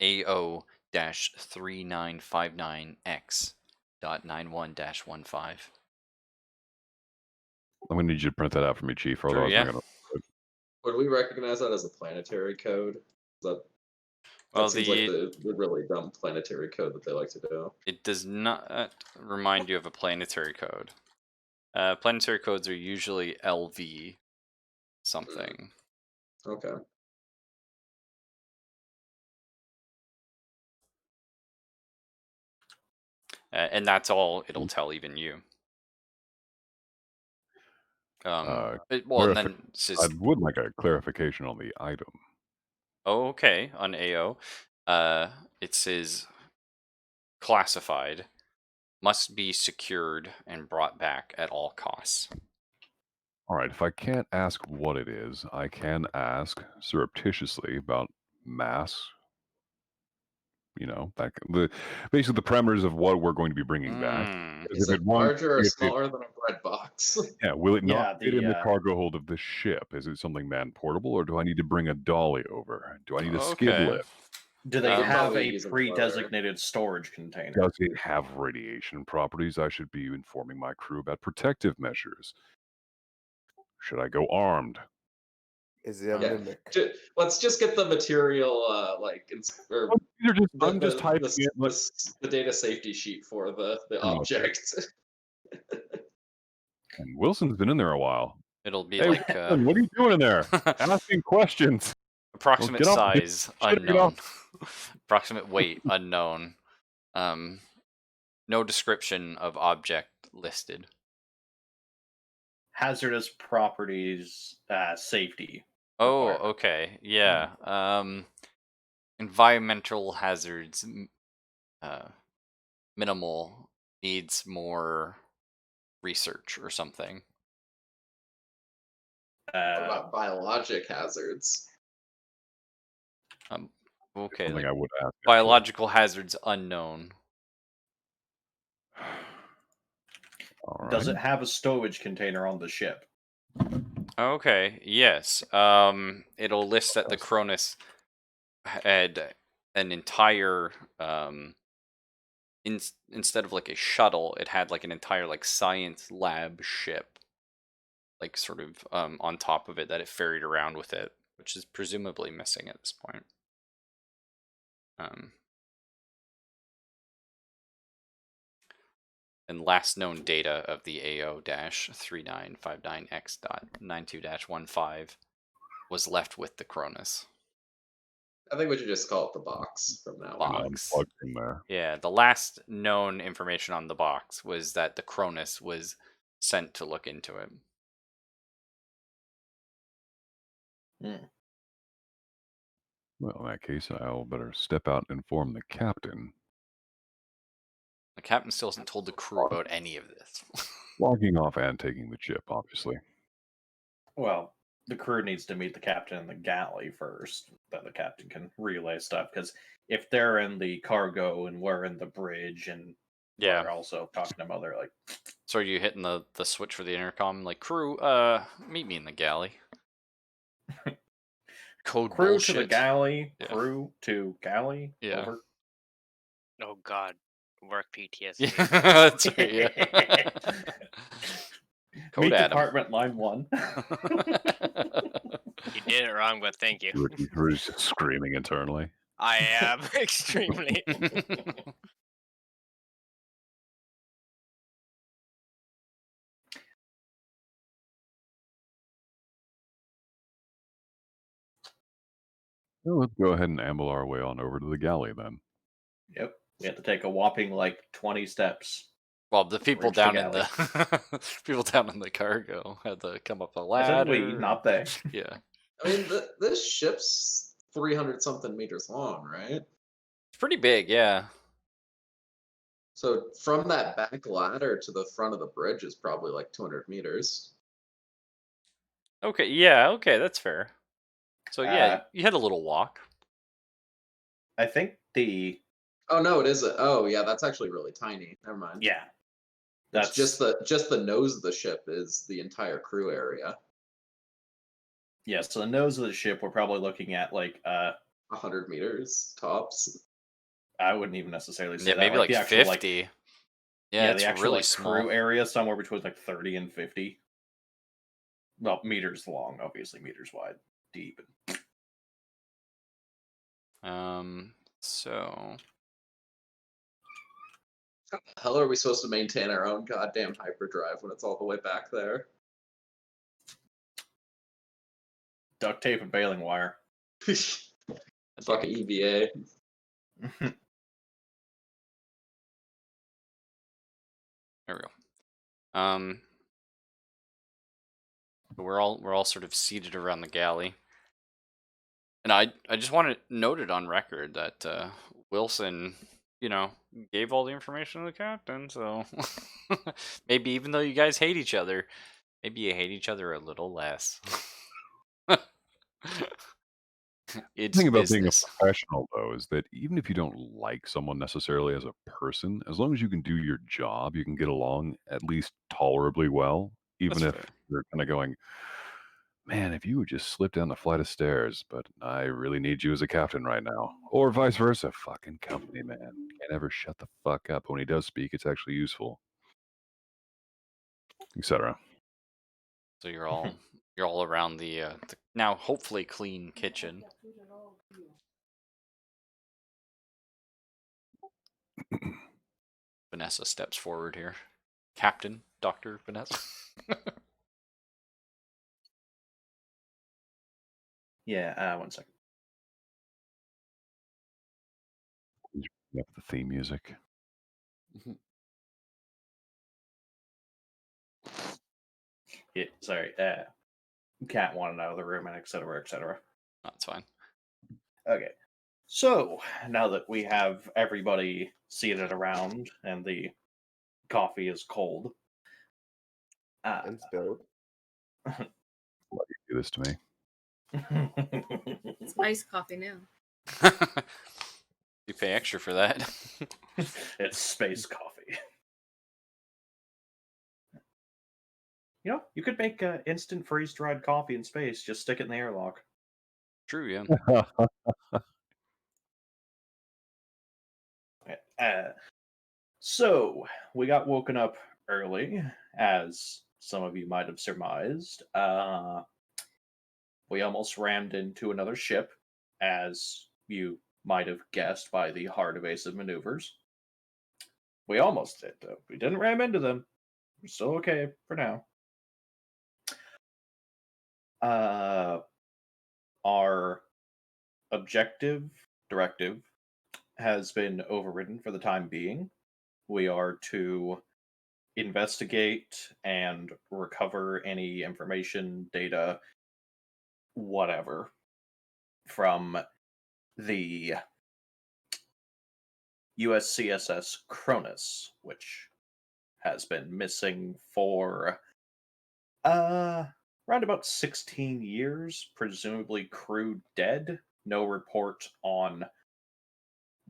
AO-3959X.91-15. I'm going to need you to print that out for me, Chief. Sure, Otherwise, yeah. I'm going to. Would we recognize that as a planetary code? That Well, seems like the really dumb planetary code that they like to do. it does not remind you of a planetary code. Planetary codes are usually LV something. Okay. And that's all it'll tell even you. And then it says, I would like a clarification on the item. oh, okay, on AO, it says classified, must be secured and brought back at all costs. All right, if I can't ask what it is, I can ask surreptitiously about mass. You know, basically the parameters of what we're going to be bringing back. Is it larger or smaller than a bread box? Yeah, will it not fit in the the cargo hold of the ship? Is it something man portable, or do I need to bring a dolly over? Do I need a skid lift? Do they could have probably a use a pre-designated storage container? Does it have radiation properties? I should be informing my crew about protective measures. Should I go armed? Is it a Yeah. mimic? Let's just get the material, I'm just typing in. the data safety sheet for the object. And Wilson's been in there a while. It'll be Hey, like Wilson, what are you doing in there? Asking questions. approximate Get off- size get unknown, off. approximate weight unknown, no description of object listed. Hazardous properties, safety. Oh, requirement. okay, yeah. Environmental hazards, minimal, needs more research or something. What about biologic hazards? Okay, Something like I would ask. biological hazards unknown. All right. Does it have a stowage container on the ship? Okay, yes. It'll list that the Cronus had an entire instead of like a shuttle, it had like an entire like science lab ship, like sort of on top of it that it ferried around with it, which is presumably missing at this point. And last known data of the AO-3959X.92-15 was left with the Cronus. I think we should just call it the box from now on. Box. Unplugged from there. Yeah, the last known information on the box was that the Cronus was sent to look into it. Well, in that case, I'll better step out and inform the captain. The captain still hasn't told the crew about any of this. Logging off and taking the chip, obviously. Well, the crew needs to meet the captain in the galley first. Then the captain can relay stuff. Because if they're in the cargo and we're in the bridge and Yeah. we're also talking to Mother, like, So are you hitting the switch for the intercom? Like, crew, meet me in the galley. Code crew bullshit. to the galley, Yeah. crew to galley. Yeah. Over. Oh God, work PTSD. Yeah, that's right. Yeah. Code Meet Adam. department line 1. You did it wrong, but thank you. Ricky Cruz just screaming internally. I am extremely. Well, let's go ahead and amble our way on over to the galley then. Yep. We have to take a whopping like 20 steps. Well, the people Reach the down in galley. the people down in the cargo had to come up a I ladder. said we, not they. Yeah, I mean, this ship's 300 something meters long, right? it's pretty big. Yeah, So from that back ladder to the front of the bridge is probably like 200 meters. okay, yeah, okay, that's fair. So yeah, Uh, you had a little walk. I think the Oh no, it is. Oh yeah, that's actually really tiny. Never mind. yeah. It's just the nose of the ship is the entire crew area. Yeah, so the nose of the ship we're probably looking at like 100 meters tops. I wouldn't even necessarily say Yeah, that. maybe like the actual, 50. Yeah, it's the actual really like small. crew area somewhere between like 30 and 50. Well, meters long, obviously meters wide, deep. So How the hell are we supposed to maintain our own goddamn hyperdrive when it's all the way back there? Duct tape and baling wire. Fucking EVA. there we go. We're all sort of seated around the galley, and I just want to note it on record that Wilson, gave all the information to the captain. So maybe even though you guys hate each other, maybe you hate each other a little less. It's The thing about being a business. professional, though, is that even if you don't like someone necessarily as a person, as long as you can do your job, you can get along at least tolerably well, even That's if fair. you're kind of going, man, if you would just slip down the flight of stairs, but I really need you as a captain right now. Or vice versa. Fucking company, man. Can't ever shut the fuck up. When he does speak, it's actually useful. Etc. So you're all around the now hopefully clean kitchen. Vanessa steps forward here. Captain, Dr. Vanessa. Yeah, 1 second. Yep, the theme music. Yeah, sorry. Cat wanted out of the room and etc. etc. That's fine. Okay. So now that we have everybody seated around and the coffee is cold, And spilled. Why do you do this to me? It's iced coffee now. You pay extra for that. it's space coffee. You could make instant freeze-dried coffee in space. Just stick it in the airlock. True, yeah. Uh, so we got woken up early, as some of you might have surmised. We almost rammed into another ship, as you might have guessed by the hard evasive maneuvers. We almost did, though. We didn't ram into them. We're still okay for now. Our objective directive has been overridden for the time being. We are to investigate and recover any information, data, whatever, from the USCSS Cronus, which has been missing for around about 16 years, presumably crew dead. No report on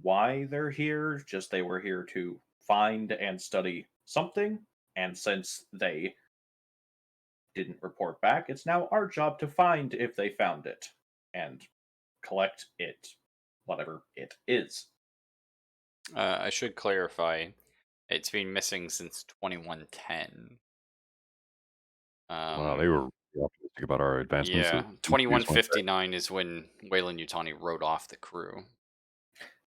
why they're here, just they were here to find and study something, and since they didn't report back, it's now our job to find if they found it and collect it, whatever it is. I should clarify, it's been missing since 2110. Wow, they were really optimistic about our advancements. Yeah, At least 2159 is when Wayland Yutani wrote off the crew.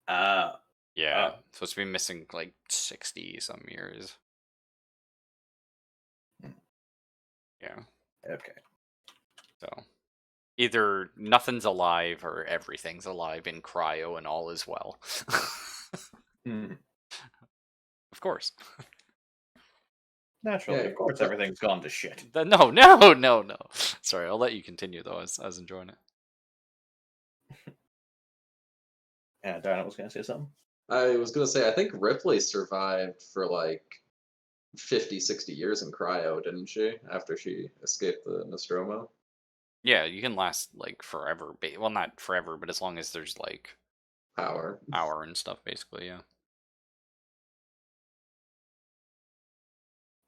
Uh, Yeah, so it's been missing like 60 some years. Yeah, okay. so either nothing's alive or everything's alive in cryo and all is well. Hmm. Of course. Naturally, Yeah, of course, but- everything's gone to shit. No. Sorry, I'll let you continue though. I was enjoying it. Yeah, Diana was going to say something. I was gonna say, I think Ripley survived for like 50, 60 years in cryo, didn't she? After she escaped the Nostromo. Yeah, you can last like forever. Well, not forever, but as long as there's like Power. power and stuff, basically. Yeah.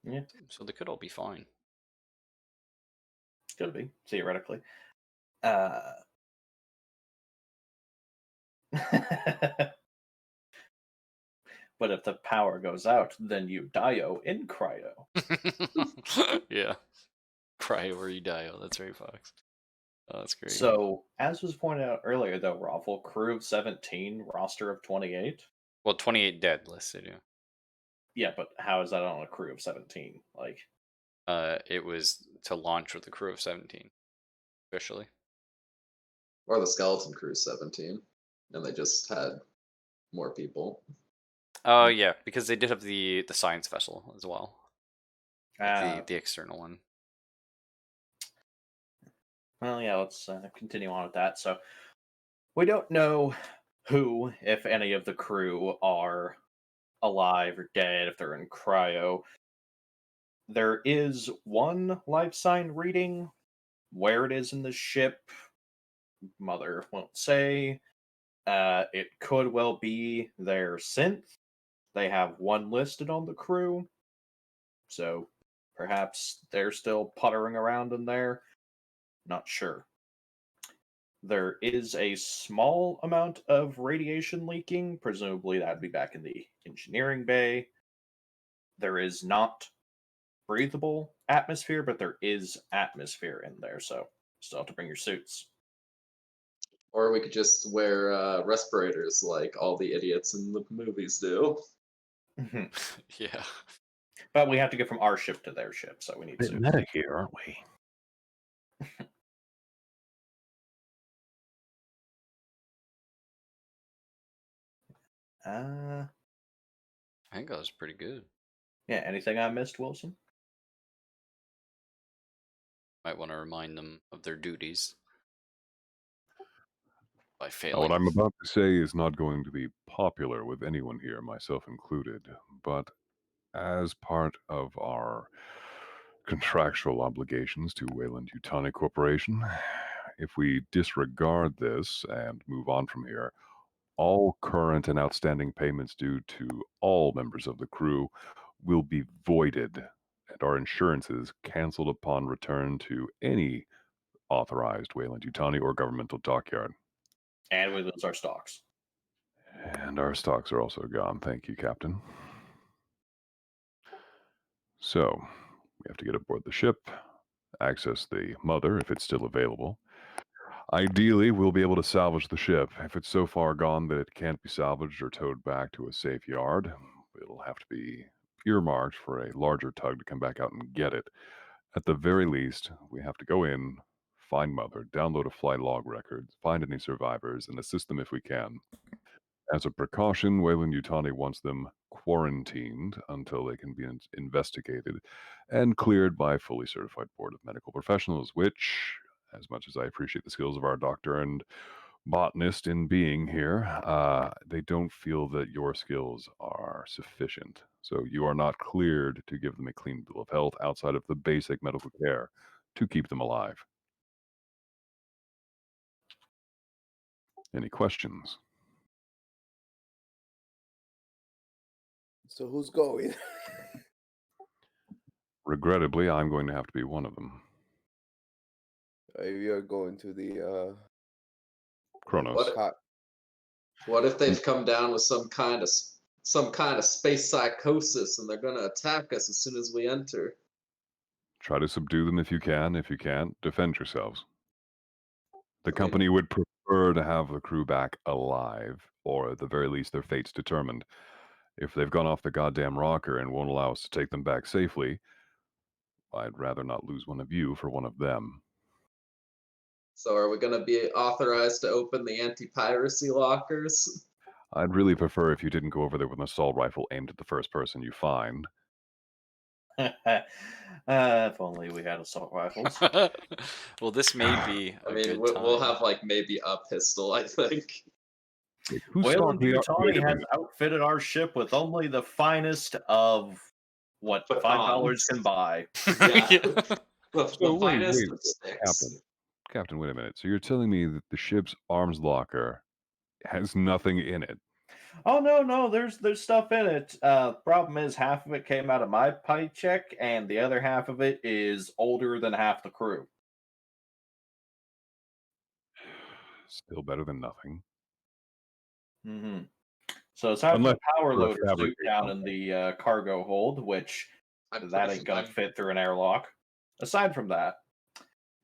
Yeah. So they could all be fine. Could be, theoretically. But if the power goes out, then you dio in cryo. Yeah. Cryo or you die. Oh, that's right, Fox. Oh, that's great. So, as was pointed out earlier, though, Raffle, crew of 17, roster of 28. Well, 28 dead listed, yeah. Yeah, but how is that on a crew of 17? Like, It was to launch with a crew of 17, officially. Or the Skeleton Crew 17. And they just had more people. Oh, yeah, because they did have the science vessel as well. ah, The external one. well, yeah, let's continue on with that. So, we don't know who, if any of the crew, are alive or dead, if they're in cryo. There is one life sign reading. Where it is in the ship, Mother won't say. It could well be their synth. They have one listed on the crew, so perhaps they're still puttering around in there. Not sure. There is a small amount of radiation leaking. Presumably, that'd be back in the engineering bay. There is not breathable atmosphere, but there is atmosphere in there, so still have to bring your suits. Or we could just wear respirators like all the idiots in the movies do. Yeah. But we have to get from our ship to their ship, so we need bit suits. meta here, aren't we? Uh, I think that was pretty good. yeah, anything I missed, Wilson? Might want to remind them of their duties by Now, failing. what I'm about to say is not going to be popular with anyone here, myself included, but as part of our contractual obligations to Wayland Yutani Corporation, if we disregard this and move on from here, all current and outstanding payments due to all members of the crew will be voided, and our insurances canceled upon return to any authorized Wayland Yutani or governmental dockyard. And we lose our stocks. And our stocks are also gone. Thank you, Captain. So, we have to get aboard the ship, access the mother if it's still available. Ideally, we'll be able to salvage the ship. If it's so far gone that it can't be salvaged or towed back to a safe yard, it'll have to be earmarked for a larger tug to come back out and get it. At the very least, we have to go in, find Mother, download a flight log record, find any survivors, and assist them if we can. As a precaution, Wayland Yutani wants them quarantined until they can be investigated and cleared by a fully certified board of medical professionals, which, as much as I appreciate the skills of our doctor and botanist in being here, they don't feel that your skills are sufficient. So you are not cleared to give them a clean bill of health outside of the basic medical care to keep them alive. Any questions? So who's going? Regrettably, I'm going to have to be one of them. We are going to the Kronos. What if they've come down with some kind of space psychosis and they're gonna attack us as soon as we enter? Try to subdue them if you can. If you can't, defend yourselves. The I mean- company would prefer to have the crew back alive, or at the very least, their fates determined. If they've gone off the goddamn rocker and won't allow us to take them back safely, I'd rather not lose one of you for one of them. So are we gonna be authorized to open the anti-piracy lockers? I'd really prefer if you didn't go over there with an assault rifle aimed at the first person you find. If only we had assault rifles. Well, this may be I a mean, good we'll time. have like maybe a pistol, I think. Who Wayland stalked the Yutani has Wait, outfitted our ship with only the finest of what $5 can buy. Yeah. The So wait, finest of sticks. Captain, wait a minute. So you're telling me that the ship's arms locker has nothing in it? Oh no, there's stuff in it. Problem is half of it came out of my paycheck, and the other half of it is older than half the crew. Still better than nothing. Mm-hmm. So aside from Unless the power you're a loader suit fabricator. down in the cargo hold, which that ain't gonna fit through an airlock. Aside from that,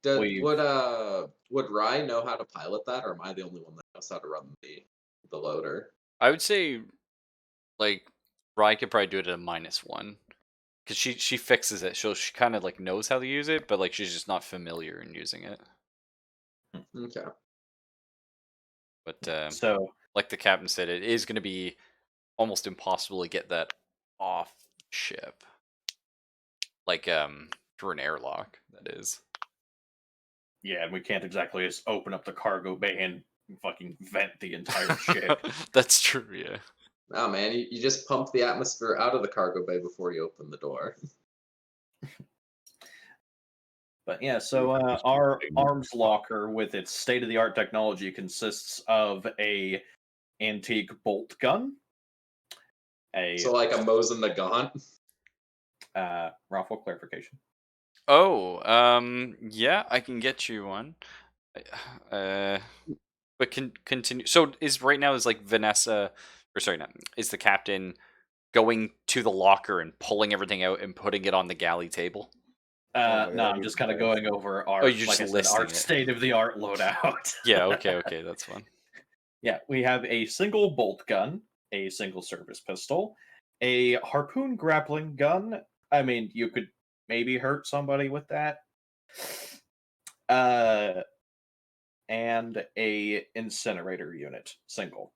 Would Rye know how to pilot that, or am I the only one that knows how to run the loader? I would say, like, Rye could probably do it at a -1 because she fixes it. She kind of like knows how to use it, but like she's just not familiar in using it. Okay. But so like the captain said, it is going to be almost impossible to get that off ship, like through an airlock. That is. yeah, and we can't exactly just open up the cargo bay and fucking vent the entire ship. That's true. Yeah. Oh man, you just pump the atmosphere out of the cargo bay before you open the door. But yeah, so our arms locker with its state-of-the-art technology consists of a antique bolt gun, So like a Mosin the Gaunt. Raffle clarification. Oh, yeah, I can get you one. But can continue. So is right now is like Vanessa, or sorry, not is the captain going to the locker and pulling everything out and putting it on the galley table? my No, God, I'm you're just kind of embarrassing. going over our, Oh, you're like just I said, listing our it. state-of-the-art loadout. Yeah. Okay. That's fun. Yeah, we have a single bolt gun, a single service pistol, a harpoon grappling gun. I mean, you could maybe hurt somebody with that. And a incinerator unit, single.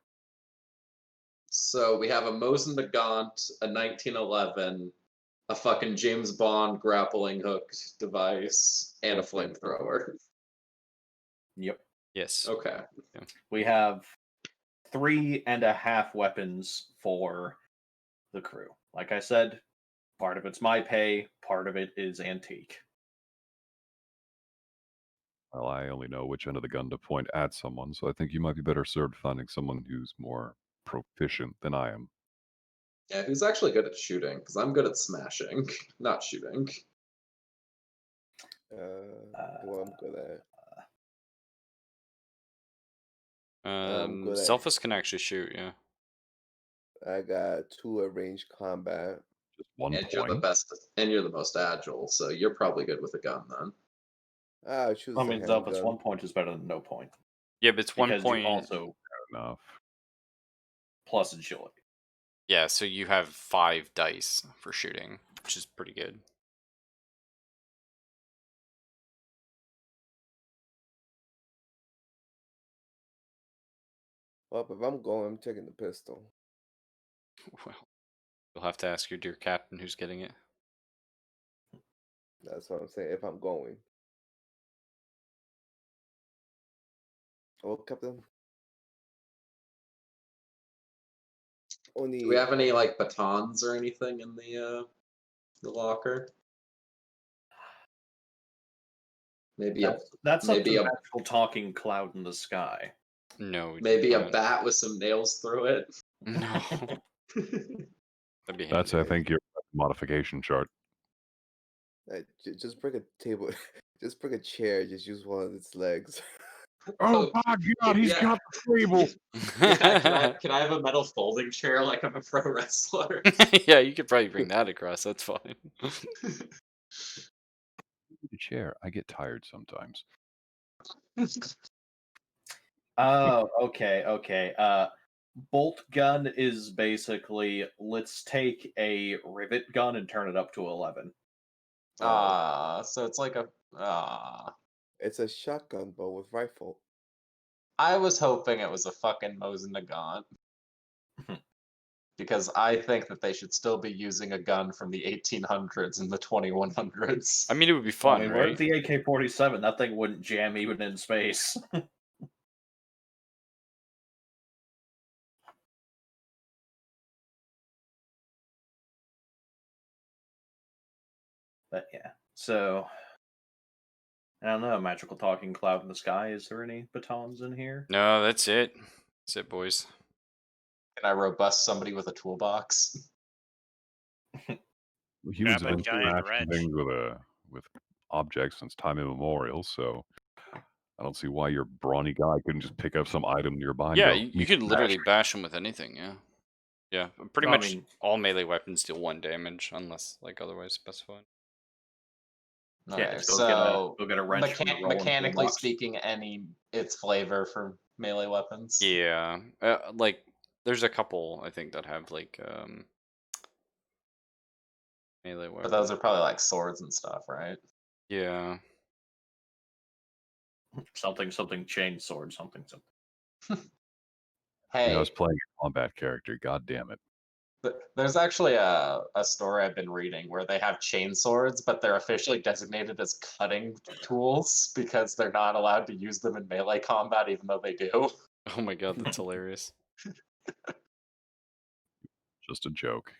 So we have a Mosin the Gaunt, a 1911, a fucking James Bond grappling hook device, and a flamethrower. Yep. Yes. Okay. We have 3.5 weapons for the crew. Like I said, part of it's my pay, part of it is antique. Well, I only know which end of the gun to point at someone, so I think you might be better served finding someone who's more proficient than I am. Yeah, who's actually good at shooting? Because I'm good at smashing, not shooting. Well, I'm good at. I'm good at. Selphus can actually shoot. Yeah. I got 2 at range combat. Just 1 And you're the point. best, and you're the most agile, so you're probably good with a gun then. I choose I the mean, Zelda's handgun. 1 point is better than no point Yeah, but it's 1 because you point. also Enough. plus agility. Yeah, so you have 5 dice for shooting, which is pretty good. Well, if I'm going, I'm taking the pistol. Well, you'll have to ask your dear captain who's getting it. That's what I'm saying. If I'm going. Oh, Captain. Only. Do we have any like batons or anything in the locker? Maybe a That's up to maybe the a magical talking cloud in the sky. No, we maybe a don't. bat with some nails through it. No, that'd be That's, handy. I think, your modification chart. Just bring a table. Just bring a chair. Just use one of its legs. Oh, my God, he's yeah. got the table. Yeah, can I have a metal folding chair like I'm a pro wrestler? Yeah, you could probably bring that across. That's fine. The chair. I get tired sometimes. Oh, okay. Bolt gun is basically let's take a rivet gun and turn it up to 11. So it's like a It's a shotgun, but with rifle. I was hoping it was a fucking Mosin Nagant. Because I think that they should still be using a gun from the 1800s and the 2100s. I mean, it would be Well, fun, I mean, right? where's the AK-47? That thing wouldn't jam even in space. But yeah, so I don't know. Magical talking cloud in the sky. Is there any batons in here? No, that's it. That's it, boys. Can I robust somebody with a toolbox? Humans Grab have a been giant smashing wrench. things with objects since time immemorial, so I don't see why your brawny guy couldn't just pick up some item nearby and Yeah, go, you "Me could literally smash." bash them with anything. Yeah, yeah. Pretty Well, I much mean- all melee weapons deal 1 damage unless like otherwise specified. Okay, Yeah, just so go get a wrench from the rolling mechanically toolbox. speaking, its flavor for melee weapons. Yeah, like there's a couple I think that have like melee But weapons. those are probably like swords and stuff, right? Yeah. something chain sword something. Hey, I was playing a combat character. God damn it! there's actually a story I've been reading where they have chain swords, but they're officially designated as cutting tools because they're not allowed to use them in melee combat, even though they do. Oh my god, that's hilarious. Just a joke.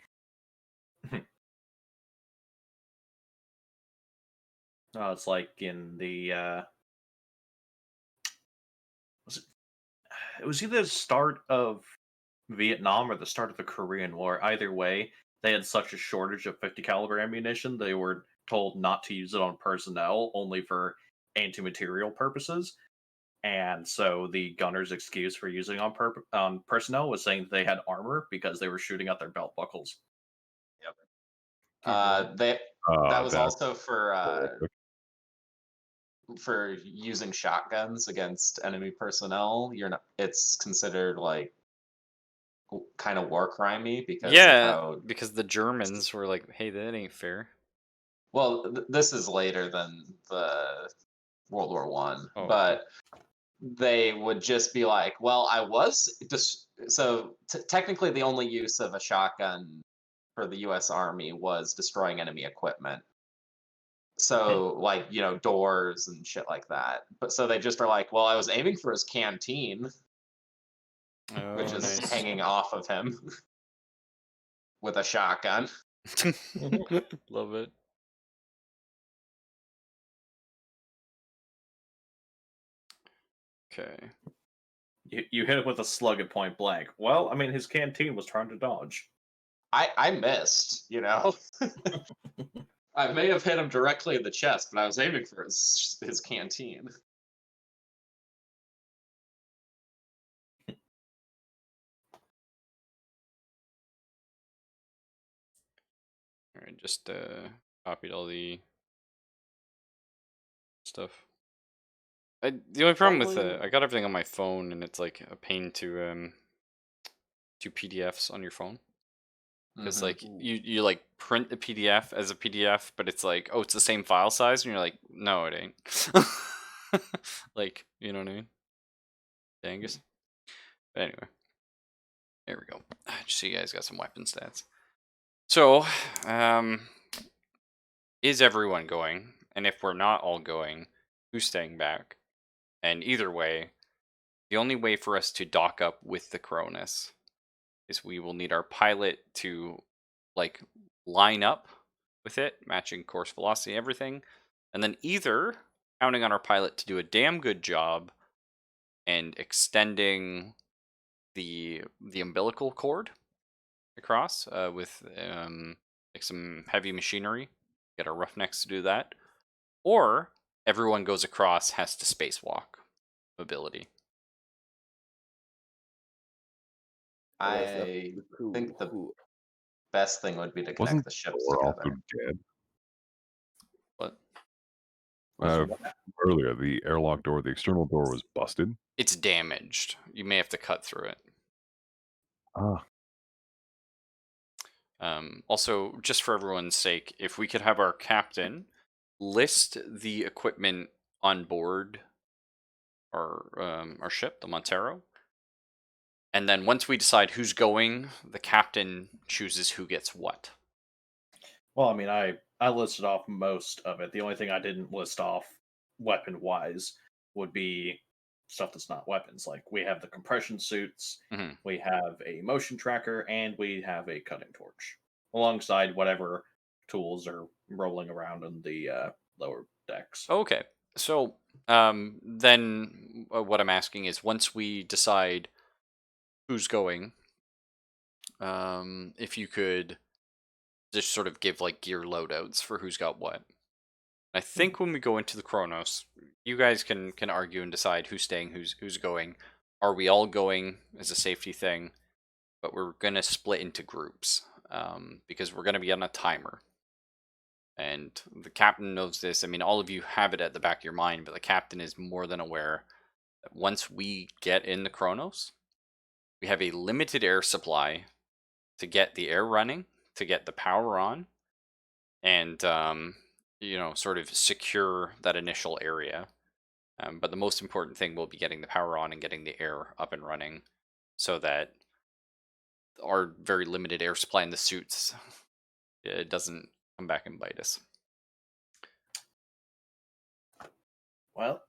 Oh, it's like in the it was either the start of Vietnam or the start of the Korean War. Either way, they had such a shortage of 50 caliber ammunition, they were told not to use it on personnel, only for anti-material purposes. And so the gunner's excuse for using on personnel was saying that they had armor because they were shooting at their belt buckles. That was That's also horrific. for using shotguns against enemy personnel. It's considered like kind of war crimey because of Yeah, how because the Germans were like, "Hey, that ain't fair." well this is later than the World War One, Oh, okay. but they would just be like, well, I was just so technically the only use of a shotgun for the U.S. Army was destroying enemy equipment. So like doors and shit like that. But so they just are like, well, I was aiming for his canteen, which Oh, is nice. hanging off of him with a shotgun. Love it. Okay. You hit him with a slug at point blank. Well, I mean, his canteen was trying to dodge. I missed, I may have hit him directly in the chest, but I was aiming for his canteen. I just copied all the stuff. The only problem with Probably. I got everything on my phone, and it's like a pain to PDFs on your phone. Because Mhm. like you like print the PDF as a PDF, but it's like, oh, it's the same file size, and you're like, no, it ain't. Like, you know what I mean? Dangus. But anyway, there we go. Just so you guys got some weapon stats. So, is everyone going? And if we're not all going, who's staying back? And either way, the only way for us to dock up with the Cronus is we will need our pilot to like line up with it, matching course velocity, everything, and then either counting on our pilot to do a damn good job and extending the umbilical cord across with like some heavy machinery, get our roughnecks to do that, or everyone goes across has to spacewalk mobility. I guess that's I who think the who best thing would be to Wasn't connect the ships Thor also together. dead? But Uh, earlier, the airlock door, the external door was busted. it's damaged. You may have to cut through it. Ah, Also, just for everyone's sake, if we could have our captain list the equipment on board our ship, the Montero, and then once we decide who's going, the captain chooses who gets what. Well, I mean, I listed off most of it. The only thing I didn't list off weapon wise would be stuff that's not weapons. Like we have the compression suits, Mhm. we have a motion tracker, and we have a cutting torch, alongside whatever tools are rolling around in the lower decks. Okay, so then what I'm asking is, once we decide who's going, if you could just sort of give like gear loadouts for who's got what. I think when we go into the Chronos, you guys can argue and decide who's staying, who's going. Are we all going as a safety thing? But we're gonna split into groups because we're gonna be on a timer, and the captain knows this. I mean, all of you have it at the back of your mind, but the captain is more than aware that once we get in the Chronos, we have a limited air supply to get the air running, to get the power on, and sort of secure that initial area. But the most important thing will be getting the power on and getting the air up and running, so that our very limited air supply in the suits it doesn't come back and bite us. Well,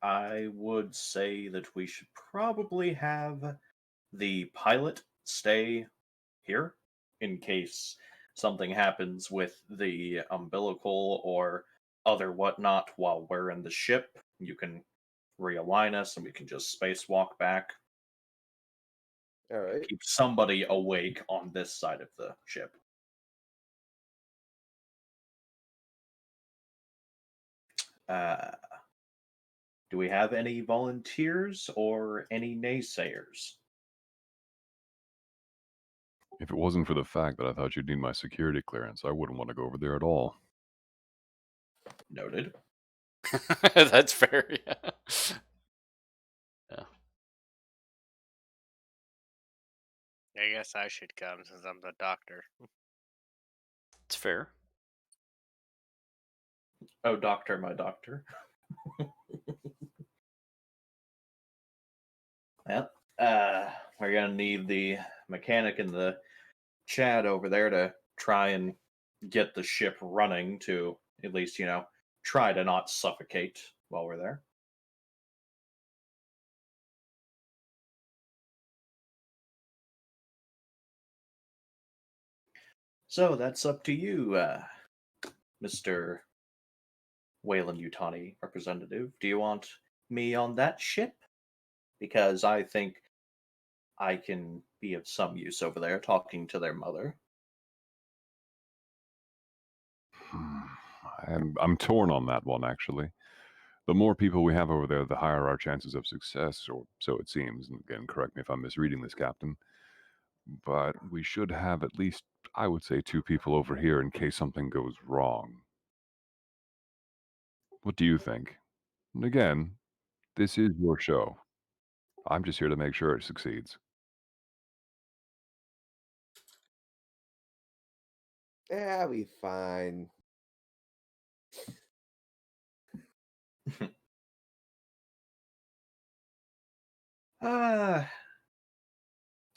I would say that we should probably have the pilot stay here in case something happens with the umbilical or other whatnot while we're in the ship. You can realign us and we can just spacewalk back. all right. Keep somebody awake on this side of the ship. Uh, do we have any volunteers or any naysayers? if it wasn't for the fact that I thought you'd need my security clearance, I wouldn't want to go over there at all. Noted. That's fair. Yeah. Yeah. I guess I should come since I'm the doctor. It's fair. Oh, doctor, my doctor. Well, we're gonna need the mechanic and the Chad over there to try and get the ship running to at least, try to not suffocate while we're there. So that's up to you, Mr. Wayland Utani representative. Do you want me on that ship? Because I think I can be of some use over there talking to their mother. I'm torn on that one, actually. The more people we have over there, the higher our chances of success, or so it seems. And again, correct me if I'm misreading this, Captain. but we should have at least, I would say, 2 people over here in case something goes wrong. What do you think? And again, this is your show. I'm just here to make sure it succeeds. Yeah, I'll be fine. Uh,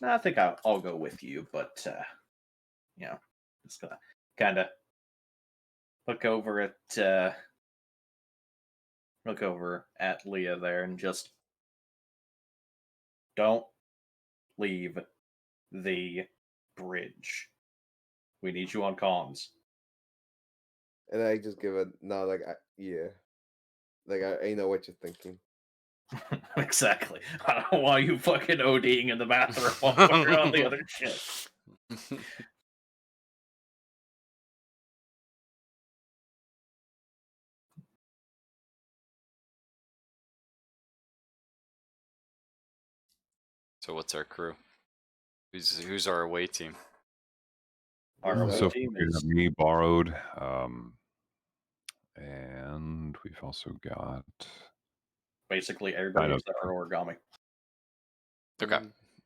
I think I'll go with you, but you know, just gonna kind of look over at Leah there and just don't leave the bridge. We need you on comms. And I just give a nod, like, yeah. Like, I know what you're thinking. Exactly. I don't want you fucking ODing in the bathroom while we're on the other ship. So what's our crew? Who's our away team? Our away So team we is have me borrowed, and we've also got basically I everybody know. except for Origami. Okay.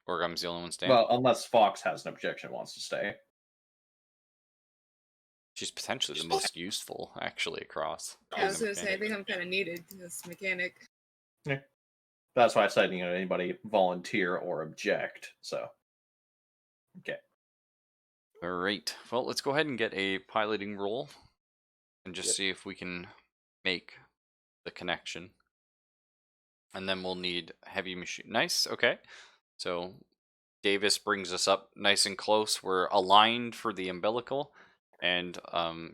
Origami's the only one staying. Well, unless Fox has an objection and wants to stay. She's potentially the most useful, actually, across. I was being gonna the say, I mechanic. think I'm kind of needed as mechanic. Yeah. That's why I said, anybody volunteer or object. So, okay. All right. Well, let's go ahead and get a piloting roll and just Yep. see if we can make the connection. And then we'll need heavy machine. Nice. Okay. So Davis brings us up nice and close. We're aligned for the umbilical, and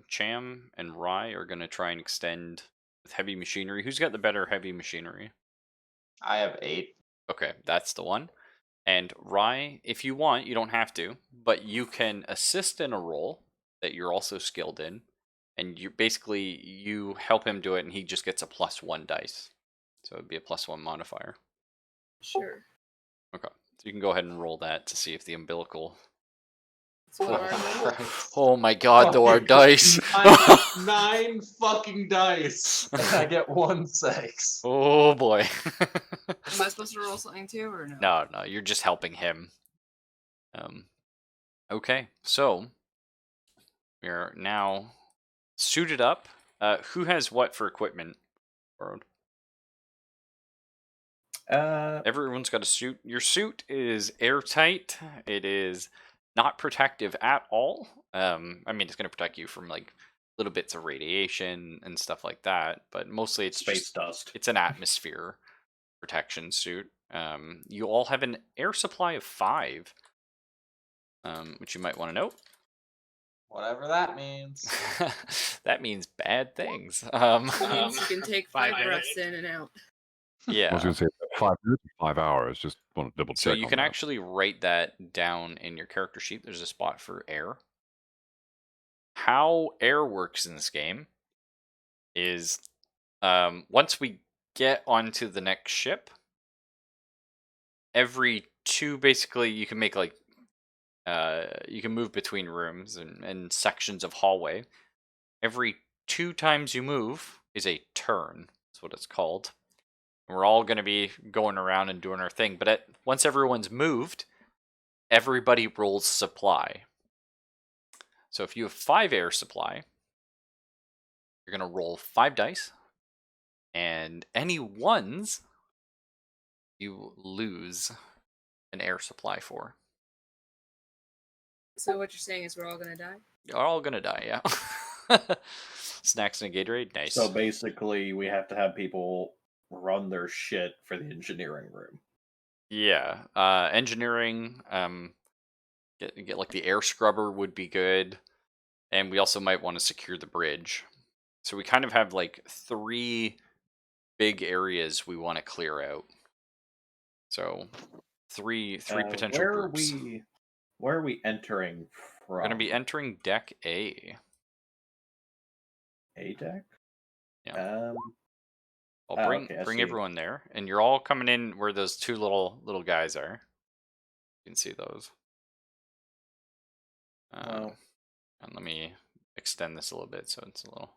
Cham and Rye are going to try and extend with heavy machinery. Who's got the better heavy machinery? I have 8. Okay, that's the one. And Rye, if you want, you don't have to, but you can assist in a role that you're also skilled in, and you help him do it, and he just gets a +1 dice. So it'd be a +1 modifier. Sure. Okay, so you can go ahead and roll that to see if the umbilical. So what are our totals? Christ. Oh my God, though, our Fucking dice. 9 fucking dice, and I get 1 6. Oh boy. Am I supposed to roll something too, or no? No, you're just helping him. Okay, so we're now suited up. Who has what for equipment? Borrowed. Everyone's got a suit. Your suit is airtight. It is not protective at all. I mean, it's going to protect you from like little bits of radiation and stuff like that, but mostly it's Space just dust. it's an atmosphere protection suit. You all have an air supply of 5, which you might want to note. Whatever that means. That means bad things. It means you can take 5 5 breaths in and out. I was Yeah. going to say 5 minutes or 5 hours. Just want to double So check. you on can that. actually write that down in your character sheet. There's a spot for air. How air works in this game is once we get onto the next ship, every 2 basically you can make like you can move between rooms and sections of hallway. Every 2 times you move is a turn. That's what it's called. And we're all going to be going around and doing our thing. But once everyone's moved, everybody rolls supply. So if you have 5 air supply, you're going to roll 5 dice. And any ones, you lose an air supply for. So what you're saying is we're all gonna die? You're all going to die, yeah. Snacks and a Gatorade, nice. So basically, we have to have people run their shit for the engineering room. Yeah, engineering, get like the air scrubber would be good, and we also might want to secure the bridge. So we kind of have like 3 big areas we want to clear out. So three potential where groups. Where are we entering from? We're gonna be entering deck A. A deck. Yeah. I'll Oh, bring okay, I bring see. everyone there, and you're all coming in where those 2 little guys are. You can see those. Well, And let me extend this a little bit so it's a little.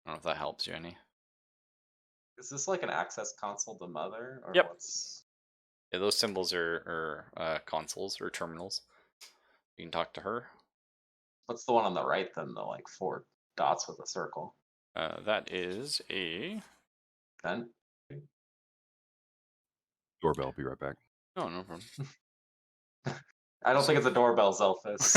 I don't know if that helps you any. Is this like an access console to Mother, or Yep. what's? Yeah, those symbols are consoles or terminals. You can talk to her. What's the one on the right then? The like 4 dots with a circle. That is a. Then Doorbell. Be right back. Oh, no problem. I don't think it's a doorbell, Zelphus.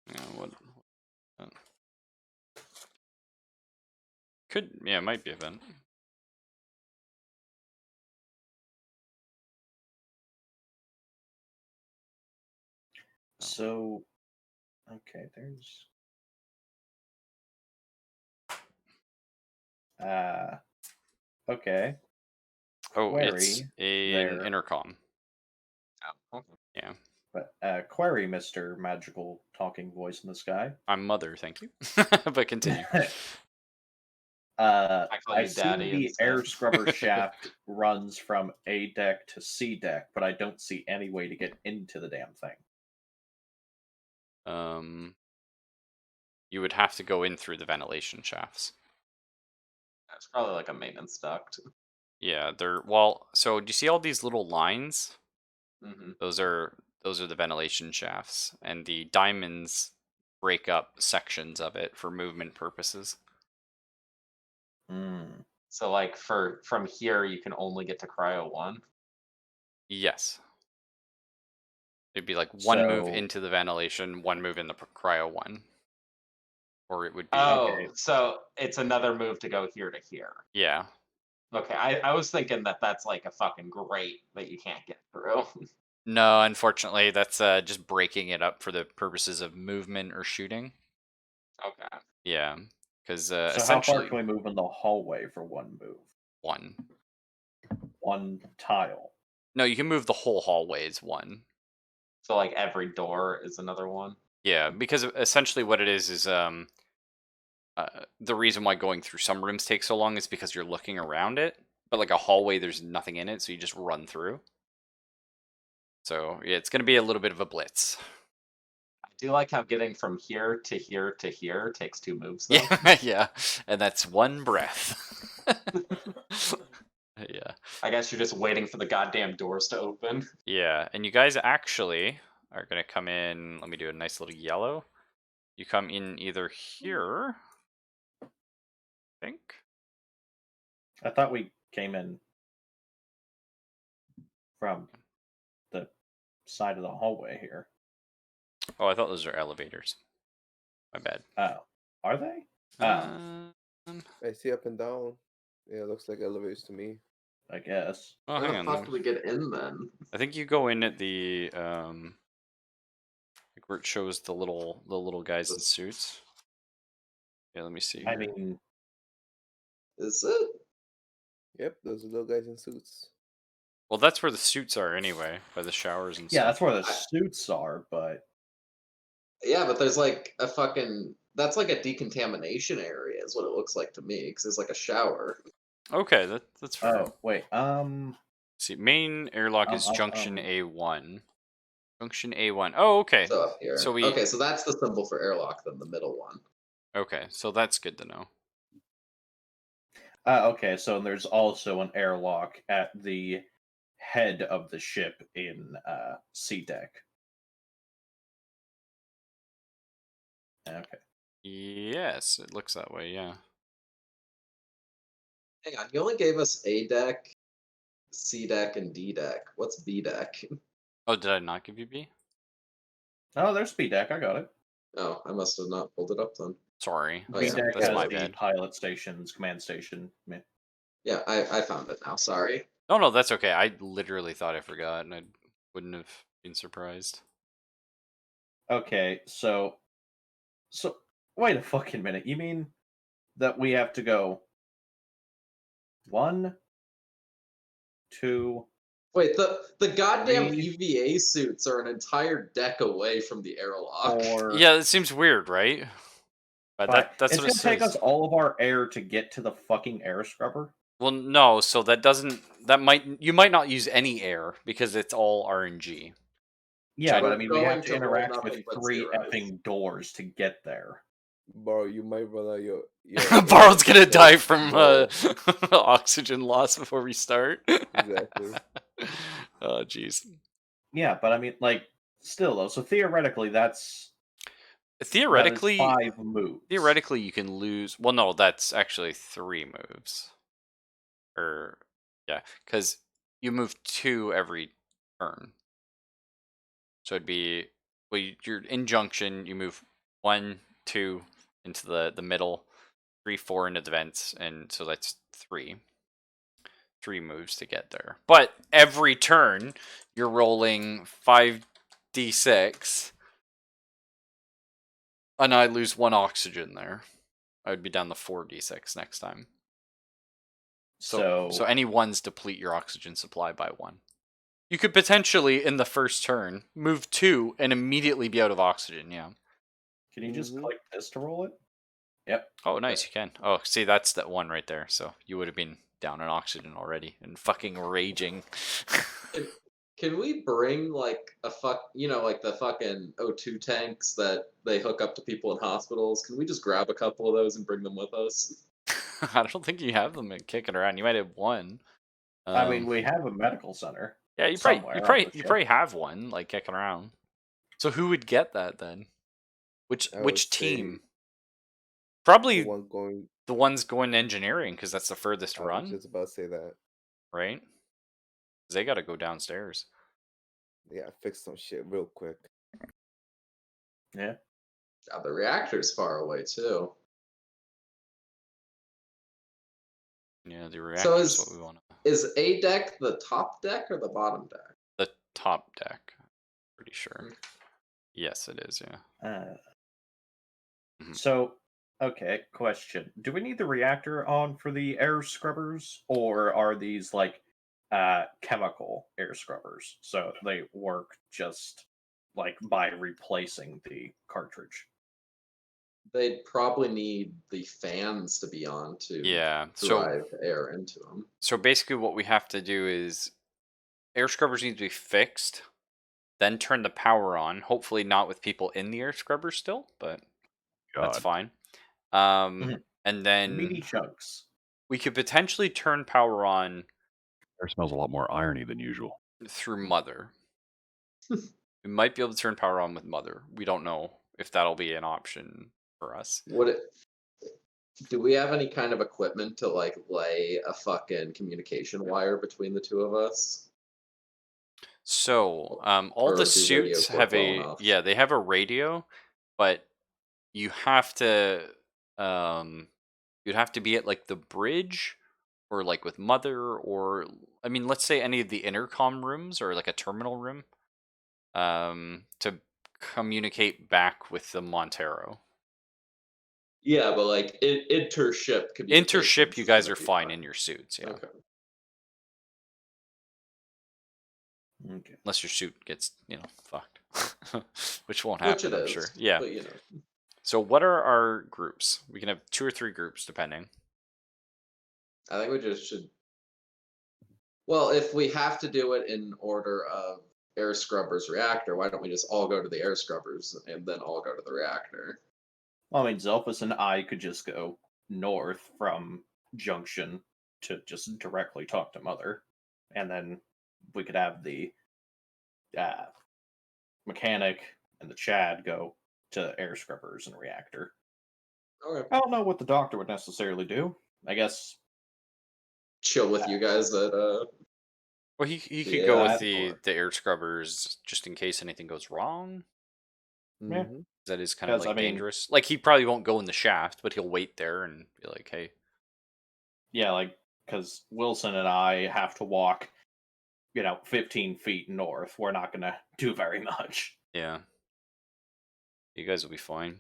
Yeah, what? Could it might be a vent. so okay, there's okay. Oh, it's Query an there. intercom. Oh, okay. Yeah, But query, Mr. Magical Talking Voice in the Sky. I'm Mother, thank you. But continue. I call I you see Daddy the instead. air scrubber shaft runs from A deck to C deck, but I don't see any way to get into the damn thing. You would have to go in through the ventilation shafts. It's probably like a maintenance duct. Yeah, they're well. So do you see all these little lines? Mm-hmm. Those are the ventilation shafts, and the diamonds break up sections of it for movement purposes. Hmm. So like from here, you can only get to Cryo 1. Yes. It'd be like one move So- into the ventilation, one move in the cryo one. Or it would be. Oh, Okay. so it's another move to go here to here. Yeah. Okay, I was thinking that's like a fucking grate that you can't get through. No, unfortunately, that's just breaking it up for the purposes of movement or shooting. Okay. Yeah. Because So how far essentially. can we move in the hallway for one move? One. One tile. No, you can move the whole hallway as one. So like every door is another one. Yeah, because essentially what it is the reason why going through some rooms takes so long is because you're looking around it, but like a hallway, there's nothing in it, so you just run through. So yeah, it's going to be a little bit of a blitz. I do like how getting from here to here to here takes 2 moves though. Yeah, yeah, and that's one breath. Yeah. I guess you're just waiting for the goddamn doors to open. Yeah, and you guys actually are going to come in. Let me do a nice little yellow. You come in either here, I think. I thought we came in from the side of the hallway here. Oh, I thought those are elevators. My bad. Oh, are they? I see up and down. Yeah, it looks like elevators to me. I guess. Oh, Where hang the on. fuck do we get in then? I think you go in at the like where it shows the little guys in suits. Yeah, let me see. I Here. mean, Is it? Yep, those are little guys in suits. Well, that's where the suits are anyway, by the showers and yeah, stuff. that's where the suits are, but Yeah, but there's like a fucking. That's like a decontamination area, is what it looks like to me, because it's like a shower. Okay, that's fair. oh wait, See, main airlock is junction A1. Junction A1. Oh, okay. So up here. So Okay, so that's the symbol for airlock, then the middle one. Okay, so that's good to know. okay, so there's also an airlock at the head of the ship in C deck. Okay. Yes, it looks that way. Yeah. Hang on, you only gave us A deck, C deck, and D deck. What's B deck? Oh, did I not give you B? Oh, there's B deck. I got it. Oh, I must have not pulled it up then. Sorry, Oh, B yeah, deck that's has my the bad. pilot stations, command station. Meh. Yeah, I found it now. Sorry. Oh no, that's okay. I literally thought I forgot, and I wouldn't have been surprised. Okay, so wait a fucking minute. You mean that we have to go 1, 2? Wait, the goddamn 3, EVA suits are an entire deck away from the airlock. 4. Yeah, it seems weird, right? But Fine. that's It's what it gonna take us says. all of our air to get to the fucking air scrubber. Well, no, so that doesn't. You might not use any air because it's all RNG. Yeah, but We're I mean, we have going to to roll interact nothing with but 3 zeros. effing doors to get there. Bro, you might run out your Barl's gonna die so from roll. oxygen loss before we start. Exactly. Oh, jeez. Yeah, but I mean, like, still though. So theoretically, that is Theoretically, 5 moves. theoretically, you can lose. Well, no, that's actually 3 moves. Or yeah, because you move 2 every turn. So it'd be you're in junction. You move 1, 2 into the middle, 3, 4 into the vents, and so that's 3 moves to get there. But every turn, you're rolling 5d6, and I lose 1 oxygen there. I would be down to 4d6 next time. So any ones deplete your oxygen supply by 1. You could potentially, in the first turn, move 2 and immediately be out of oxygen, yeah. Can you just click this to roll it? Yep. Oh, nice, you can. Oh, see, that's that 1 right there. So you would have been down in oxygen already and fucking raging. Can we bring like like the fucking O2 tanks that they hook up to people in hospitals? Can we just grab a couple of those and bring them with us? I don't think you have them kicking around. You might have 1. I mean, we have a medical center. Yeah, you probably have one like kicking around. So who would get that then? Which team? Probably the ones going engineering because that's the furthest run. I was just about to say that. Right? Because they got to go downstairs. Yeah, fix some shit real quick. Yeah. The reactor's far away too. Yeah, the reactor is what we want. Is A deck the top deck or the bottom deck? The top deck. Pretty sure. Yes, it is. Yeah. So, okay, question: do we need the reactor on for the air scrubbers, or are these like chemical air scrubbers? So they work just like by replacing the cartridge. They'd probably need the fans to be on to drive air into them. So basically what we have to do is air scrubbers need to be fixed, then turn the power on, hopefully not with people in the air scrubbers still, but that's fine. And then meaty chunks. We could potentially turn power on. Air smells a lot more irony than usual. Through Mother. We might be able to turn power on with Mother. We don't know if that'll be an option for us. Do we have any kind of equipment to like lay a fucking communication wire between the two of us? So, all the suits have they have a radio, but you have to you'd have to be at like the bridge or like with Mother, or I mean, let's say any of the intercom rooms or like a terminal room to communicate back with the Montero. Yeah, but like intership intership, you guys are fine in your suits, yeah. Okay. Unless your suit gets, fucked. Which won't happen, I'm sure. Yeah. But, So what are our groups? We can have 2 or 3 groups, depending. I think we just should. Well, if we have to do it in order of air scrubbers reactor, why don't we just all go to the air scrubbers and then all go to the reactor? Well, I mean, Zelphus and I could just go north from Junction to just directly talk to Mother, and then we could have the mechanic and the Chad go to air scrubbers and reactor. Okay. I don't know what the doctor would necessarily do. I guess chill with you guys at Well, he could go with the air scrubbers just in case anything goes wrong. Yeah. That is kind of like dangerous. Like he probably won't go in the shaft, but he'll wait there and be like, "Hey." Yeah, like because Wilson and I have to walk, 15 feet north. We're not gonna do very much. Yeah. You guys will be fine.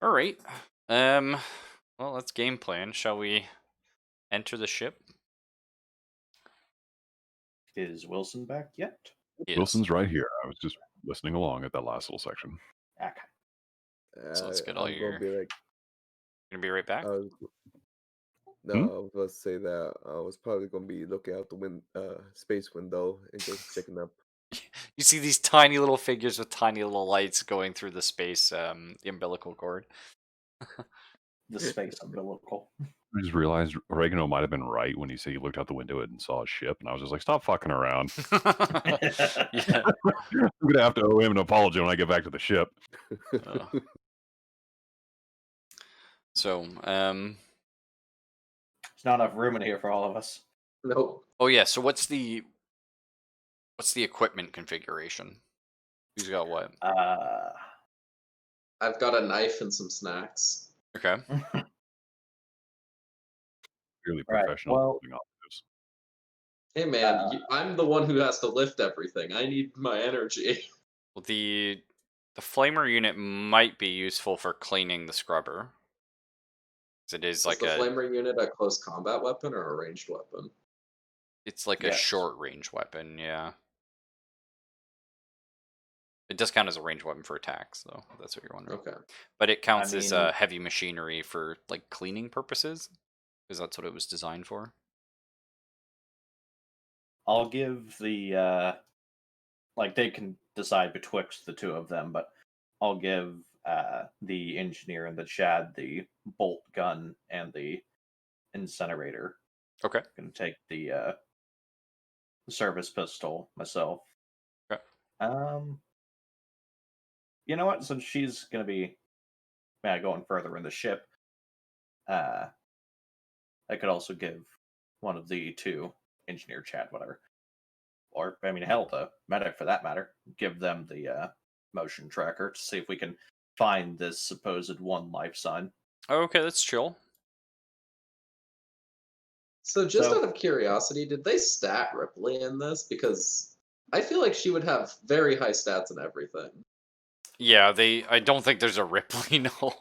All right. Well, that's game plan. Shall we enter the ship? Is Wilson back yet? Yes. Wilson's right here. I was just listening along at that last little section. Okay. So let's get all I'm your. gonna be like, Gonna be right back. no, I was going to say that I was probably gonna be looking out the space window and just checking up. You see these tiny little figures with tiny little lights going through the space, the umbilical cord. The space umbilical. I just realized Oregano might have been right when he said he looked out the window and saw a ship, and I was just like, "Stop fucking around." Yeah. I'm gonna have to owe him an apology when I get back to the ship. So, There's not enough room in here for all of us. Nope. oh yeah. So what's the equipment configuration? Who's got what? I've got a knife and some snacks. Okay. Really Right, professional. well- building operatives. Hey man, I'm the one who has to lift everything. I need my energy. Well, the flamer unit might be useful for cleaning the scrubber. 'Cause it is Is like the a flamer unit a close combat weapon or a ranged weapon? it's like a Yes. short range weapon, yeah. It does count as a ranged weapon for attacks, though. If that's what you're wondering. Okay. But it counts as mean- heavy machinery for like cleaning purposes, because that's what it was designed for. I'll give the like they can decide betwixt the two of them, but I'll give the engineer and the Chad the bolt gun and the incinerator. Okay. I'm gonna take the service pistol myself. Okay. You know what? Since she's gonna be going further in the ship, I could also give one of the two, engineer Chad, whatever, or I mean, hell, the medic for that matter, give them the motion tracker to see if we can find this supposed one life sign. Okay, that's chill. So just So- out of curiosity, did they stat Ripley in this? Because I feel like she would have very high stats in everything. Yeah, I don't think there's a Ripley. No,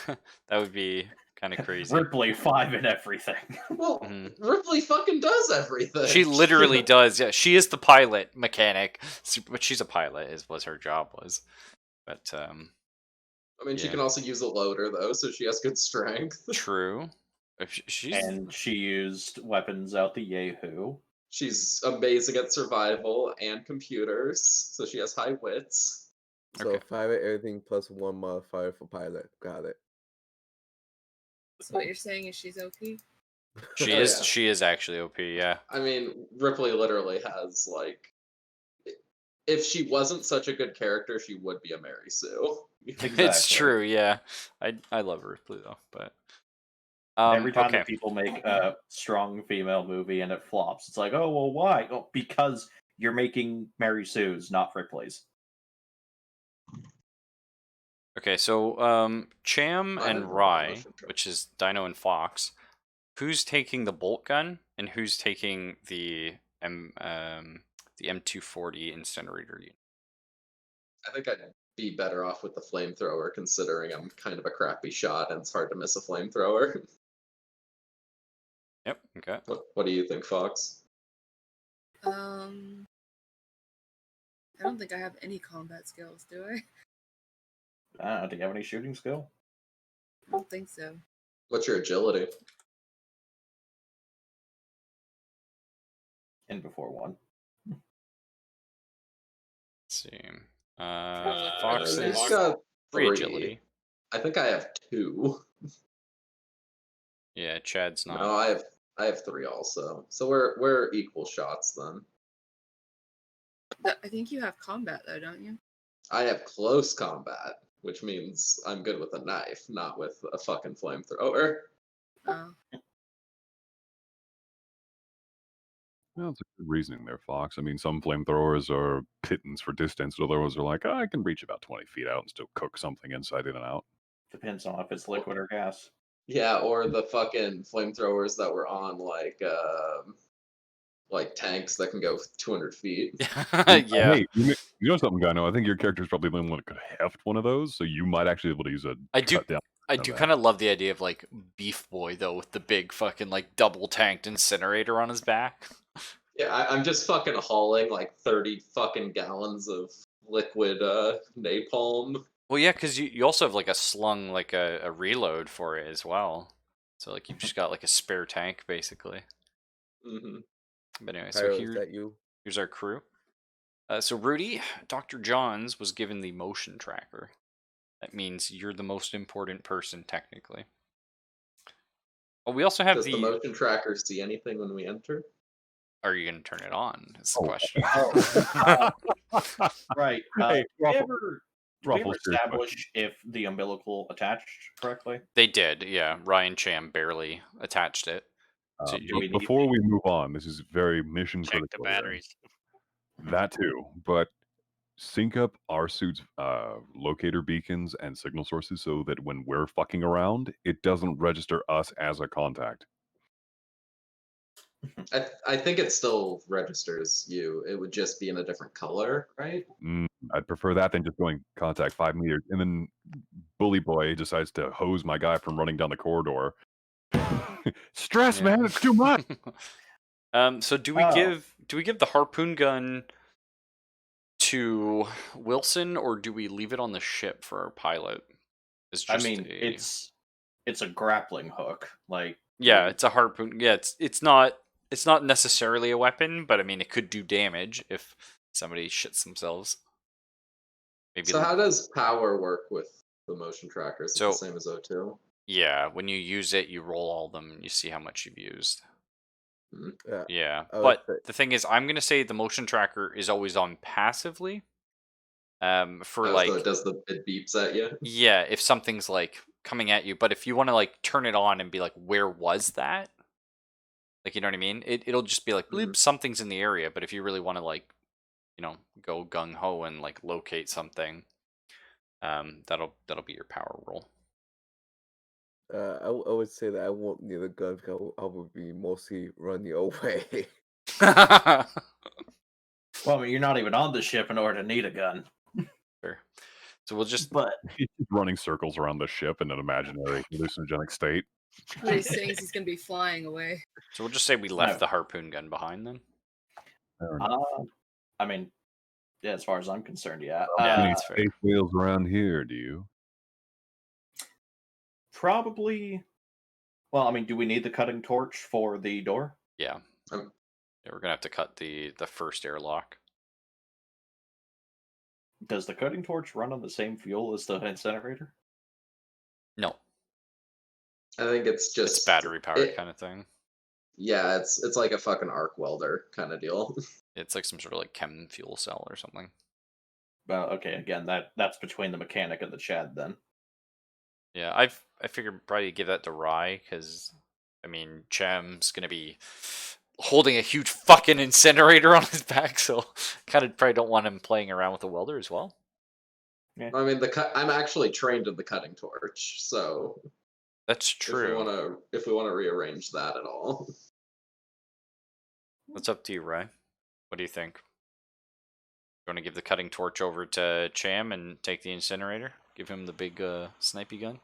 that would be kind of crazy. Ripley 5 in everything. Well, Mhm. Ripley fucking does everything. She literally does. Yeah, she is the pilot mechanic, but she's a pilot. Was her job was, but I mean, she yeah. can also use a loader though, so she has good strength. True. If she's And she used weapons out the Yahoo. She's amazing at survival and computers, so she has high wits. So Okay. 5 at everything plus 1 modifier for pilot. Got it. So what you're saying is she's OP? she Oh, is yeah. she is actually OP. Yeah. I mean, Ripley literally has like, if she wasn't such a good character, she would be a Mary Sue. It's Exactly. true. Yeah. I love Ripley though, but Every time okay. that people make a strong female movie and it flops, it's like, oh, well, why? Oh, because you're making Mary Sue's, not Ripley's. Okay, so Cham I and have no Rye, motion tracker. which is Dino and Fox, who's taking the bolt gun and who's taking the M240 incinerator unit? I think I'd be better off with the flamethrower, considering I'm kind of a crappy shot and it's hard to miss a flamethrower. Yep. Okay. What do you think, Fox? I don't think I have any combat skills, do I? Do you have any shooting skill? I don't think so. What's your agility? In before one. Let's see. Fox Fox He's is got 3 3. agility. I think I have 2. Yeah, Chad's not. No, I have 3 also. So we're equal shots then. I think you have combat though, don't you? I have close combat, which means I'm good with a knife, not with a fucking flamethrower. Oh. Well, it's a good reasoning there, Fox. I mean, some flamethrowers are pittance for distance, but other ones are like, I can reach about 20 feet out and still cook something inside in and out. Depends on if it's liquid or gas. Yeah, or the fucking flamethrowers that were on like tanks that can go 200 feet. Yeah. Hey, you know something, Gino? I think your character's probably the only one that could heft one of those, so you might actually be able to use a I do- cut down. I of do that. kind of love the idea of like Beef Boy though, with the big fucking like double tanked incinerator on his back. Yeah, I'm just fucking hauling like 30 fucking gallons of liquid napalm Well, yeah, because you also have like a slung, like a reload for it as well. So like you've just got like a spare tank basically. Hmm. But anyway, so Pyro, is that you? here's our crew. So Rudy, Dr. Johns was given the motion tracker. That means you're the most important person technically. Well, we also have Does the motion tracker see anything when we enter? Are you gonna turn it on? Is the Oh. question. Right. Hey, Did we Ruffle- ever Ruffle, serious question. establish if the umbilical attached correctly? They did, yeah. Ryan Cham barely attached it. So do we need Before the- we move on, this is very mission Check critical. the here. batteries. That too, but sync up our suits' locator beacons and signal sources so that when we're fucking around, it doesn't register us as a contact. I think it still registers you. It would just be in a different color, right? I'd prefer that than just going contact 5 meters, and then Bully Boy decides to hose my guy from running down the corridor. Stress, Yeah. man, it's too much. So do we give the harpoon gun to Wilson, or do we leave it on the ship for our pilot? It's I just mean, it's a grappling hook. Like yeah, it's a harpoon. Yeah, it's not necessarily a weapon, but I mean it could do damage if somebody shits themselves. Maybe So how does power work with the motion tracker? Is it So- the same as O2? yeah, when you use it, you roll all of them and you see how much you've used. Yeah. Yeah, I would but say- the thing is, I'm gonna say the motion tracker is always on passively. For Oh, like, so it beeps at you? yeah, if something's like coming at you, but if you want to like turn it on and be like, where was that? Like, you know what I mean? It'll just be like, bleep, something's in the area. But if you really want to like, go gung ho and like locate something, that'll be your power roll. I would say that I won't need a gun because I would be mostly running away. well, I mean, you're not even on the ship in order to need a gun. Fair. So we'll just But He's just running circles around the ship in an imaginary hallucinogenic state. What he's saying is he's gonna be flying away. So we'll just say we left No. the harpoon gun behind then. I mean, yeah, as far as I'm concerned, yeah. Yeah, Any that's fair. space whales around here, do you? Probably. Well, I mean, do we need the cutting torch for the door? Yeah. Yeah, we're gonna have to cut the first airlock. Does the cutting torch run on the same fuel as the incinerator? No, I think it's just it's battery powered it- kind of thing. Yeah, it's like a fucking arc welder kind of deal. It's like some sort of like chem fuel cell or something. Well, okay, again, that's between the mechanic and the Chad then. Yeah, I figured probably give that to Rye because I mean Cham's gonna be holding a huge fucking incinerator on his back, so kind of probably don't want him playing around with a welder as well. I mean, I'm actually trained in the cutting torch, so That's true. if we want to rearrange that at all. That's up to you, Rye. What do you think? You want to give the cutting torch over to Cham and take the incinerator? Give him the big snipey gun?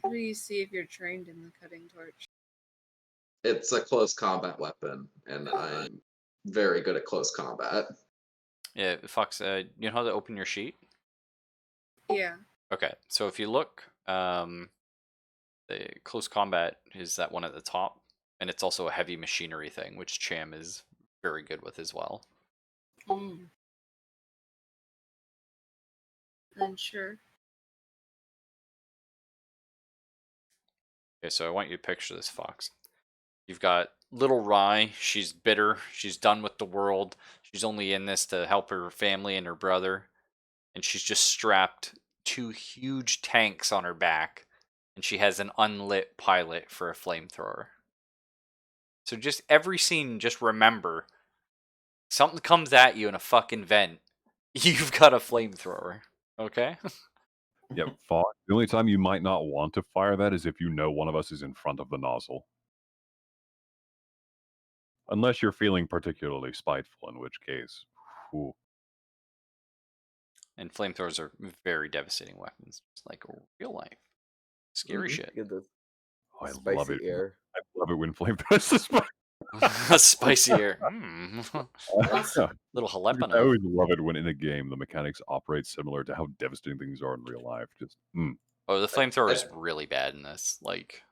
Please see if you're trained in the cutting torch. It's a close combat weapon, and I'm very good at close combat. Yeah, Fox, you know how to open your sheet? Yeah. Okay, so if you look, the close combat is that one at the top, and it's also a heavy machinery thing, which Cham is very good with as well. Unsure. Okay, so I want you to picture this, Fox. You've got little Rye. She's bitter. She's done with the world. She's only in this to help her family and her brother. And she's just strapped 2 huge tanks on her back. And she has an unlit pilot for a flamethrower. So just every scene, just remember, something comes at you in a fucking vent. You've got a flamethrower. Okay? Yep, Fox. The only time you might not want to fire that is if you know one of us is in front of the nozzle. Unless you're feeling particularly spiteful, in which case, ooh. And flamethrowers are very devastating weapons, just like real life. Scary shit. Get the Oh, I spicy love it. air. I love it when flamethrowers. Spicier. Little I jalapeno. always love it when in a game the mechanics operate similar to how devastating things are in real life. Just Oh, the flamethrower is I- really bad in this. Like,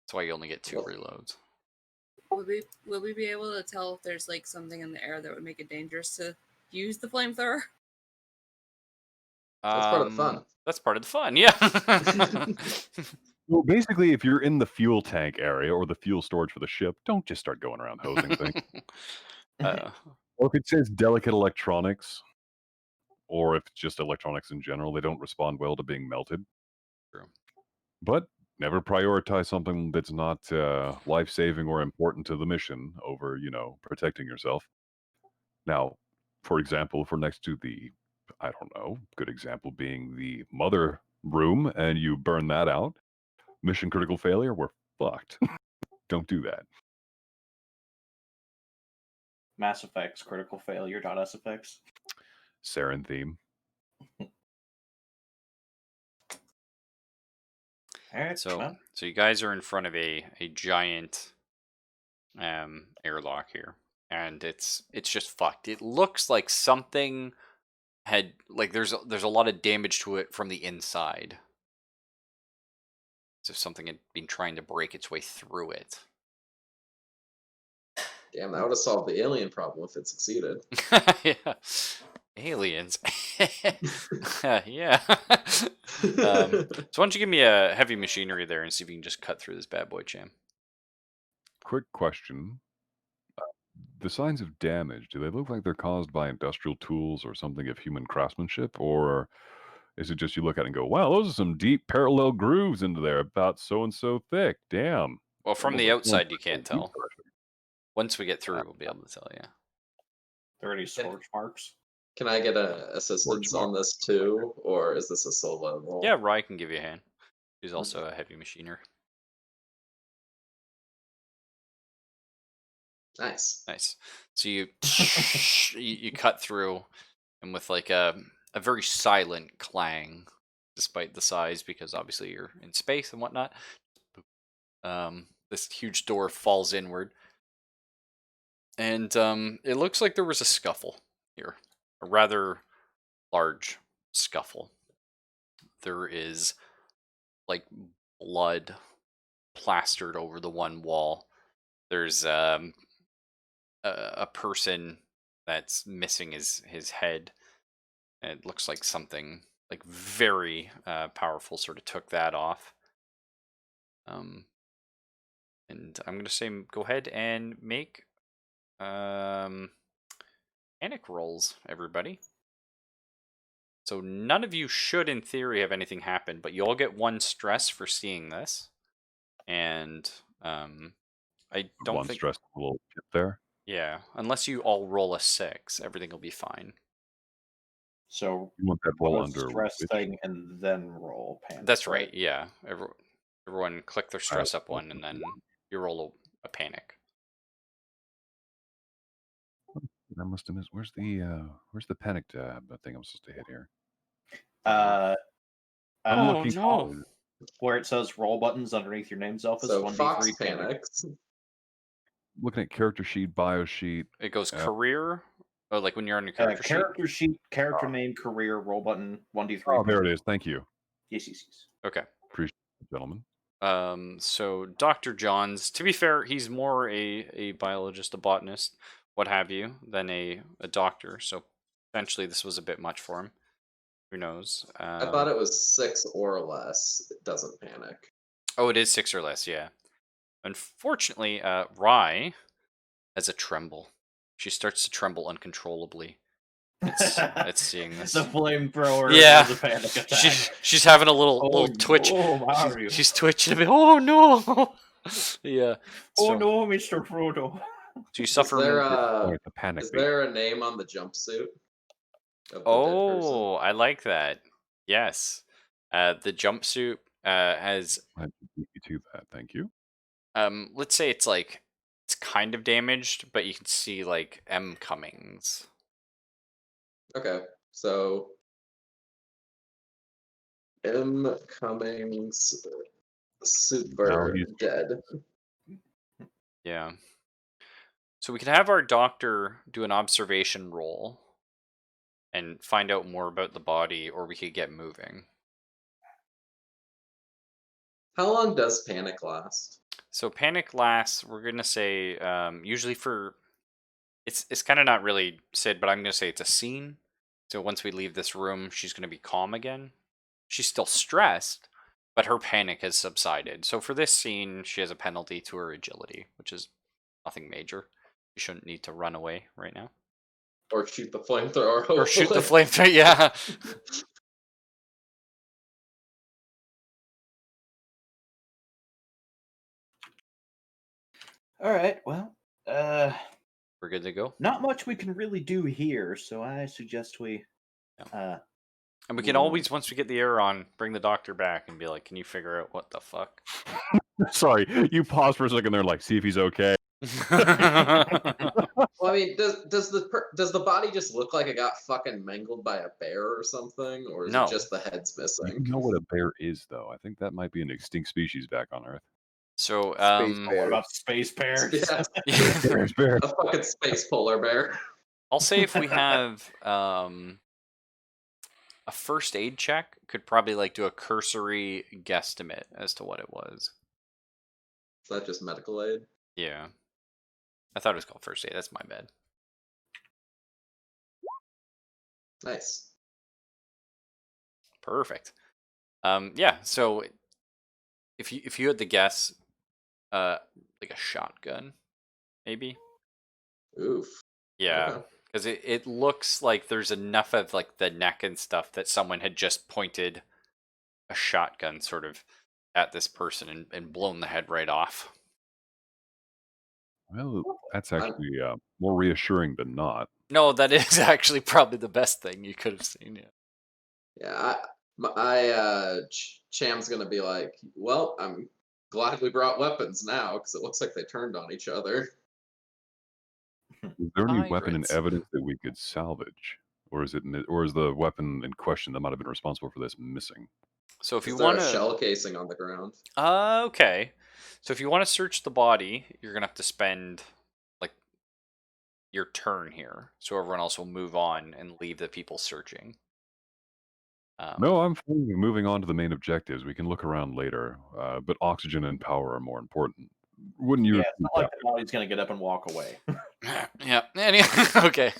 that's why you only get 2 Well- reloads. Would we be able to tell if there's like something in the air that would make it dangerous to use the flamethrower? That's part of the fun. That's part of the fun, yeah. well, basically, if you're in the fuel tank area or the fuel storage for the ship, don't just start going around hosing things. Or if it says delicate electronics, or if it's just electronics in general, they don't respond well to being melted. True. But never prioritize something that's not life-saving or important to the mission over, protecting yourself. Now, for example, if we're next to the, I don't know, good example being the mother room and you burn that out, mission critical failure, we're fucked. Don't do that. Mass Effect's critical failure.sfx. Sarin theme. So you guys are in front of a giant airlock here, and it's just fucked. It looks like something had there's a lot of damage to it from the inside. As if something had been trying to break its way through it. Damn, that would have solved the alien problem if it succeeded. Yeah. Aliens. Yeah. So why don't you give me a heavy machinery there and see if you can just cut through this bad boy, Cham. Quick question. The signs of damage, do they look like they're caused by industrial tools or something of human craftsmanship? Or is it just you look at it and go, wow, those are some deep parallel grooves into there, about so and so thick. Damn. Well, from Almost the like outside, you someone can't put a tell. Once we get through, we'll be able to tell you. 30 scorch marks. Can I get assistance on this too, or is this a solo roll? Yeah, Rye can give you a hand. He's also a heavy machiner. Nice. Nice. So you you cut through, and with like a very silent clang, despite the size, because obviously you're in space and whatnot. This huge door falls inward, and it looks like there was a scuffle here, a rather large scuffle. There is like blood plastered over the one wall. There's a person that's missing his head. And it looks like something like very powerful sort of took that off. And I'm gonna say go ahead and make panic rolls, everybody. So none of you should, in theory, have anything happen, but you all get 1 stress for seeing this. And I don't one think stress little tip there. Yeah, unless you all roll a 6, everything will be fine. So You want that roll roll a under stress which? thing and then roll panic. That's right. Yeah, everyone click their stress up roll one, and then you roll a panic. I must have missed. Where's the panic tab thing I'm supposed to hit here? I'm Oh, looking no. where it says roll buttons underneath your name, Zelphus. So 1d3 Fox panic. panics. Looking at character sheet, bio sheet. It goes Yep. career. Oh, like when you're on your character sheet. Character sheet, character name, career, roll button, 1d3. Oh, there panic. it is. Thank you. Yes. Okay. Appreciate it, gentlemen. So Dr. Johns, to be fair, he's more a biologist, a botanist, what have you, than a doctor. So eventually this was a bit much for him. Who knows? I thought it was 6 or less. It doesn't panic. Oh, it is 6 or less, yeah. Unfortunately, Rye has a tremble. She starts to tremble uncontrollably. It's seeing this. The flamethrower Yeah. has a panic attack. She's having a little twitch. Oh, Mario. She's twitching a bit. Oh no! Yeah. Oh So, no, Mr. Frodo. so you suffer. The panic. Is there a name on the jumpsuit? Of the dead person? Oh, I like that. Yes. The jumpsuit has. I beat you to that. Thank you. Let's say it's like it's kind of damaged, but you can see like M. Cummings. Okay, so M. Cummings, super he's- dead. Yeah. So we could have our doctor do an observation roll and find out more about the body, or we could get moving. How long does panic last? So panic lasts, we're gonna say, usually for it's kind of not really said, but I'm gonna say it's a scene. So once we leave this room, she's gonna be calm again. She's still stressed, but her panic has subsided. So for this scene, she has a penalty to her agility, which is nothing major. You shouldn't need to run away right now. Or shoot the flamethrower. Or shoot the hopefully. flamethrower, yeah. All right. Well, We're good to go. not much we can really do here, so I suggest we. And we can always, once we get the air on, bring the doctor back and be like, "Can you figure out what the fuck?" Sorry, you pause for a second there, like, see if he's okay. Well, I mean, does the body just look like it got fucking mangled by a bear or something, or is No. it just the head's You missing? know what a bear is, though. I think that might be an extinct species back on Earth. So, Space What bear. about space bears? Yeah, Bear's bear. a fucking space polar bear. I'll say if we have a first aid check, could probably like do a cursory guesstimate as to what it was. Is that just medical aid? Yeah, I thought it was called first aid. That's my bad. Nice. Perfect. Yeah. So if you had to guess, like a shotgun, maybe. Oof. Yeah. Okay. Because it looks like there's enough of like the neck and stuff that someone had just pointed a shotgun sort of at this person and blown the head right off. Well, that's actually more reassuring than not. No, that is actually probably the best thing you could have seen. Yeah. Yeah, Cham's gonna be like, well, I'm glad we brought weapons now because it looks like they turned on each other. Is there any weapon and Pirates. evidence that we could salvage, or is the weapon in question that might have been responsible for this missing? So if you Is there want a to, shell casing on the ground? okay. So if you want to search the body, you're gonna have to spend like your turn here, so everyone else will move on and leave the people searching. No, I'm fine with moving on to the main objectives. We can look around later, but oxygen and power are more important. Wouldn't you? Yeah, it's not like the body's gonna get up and walk away. Yeah. Okay.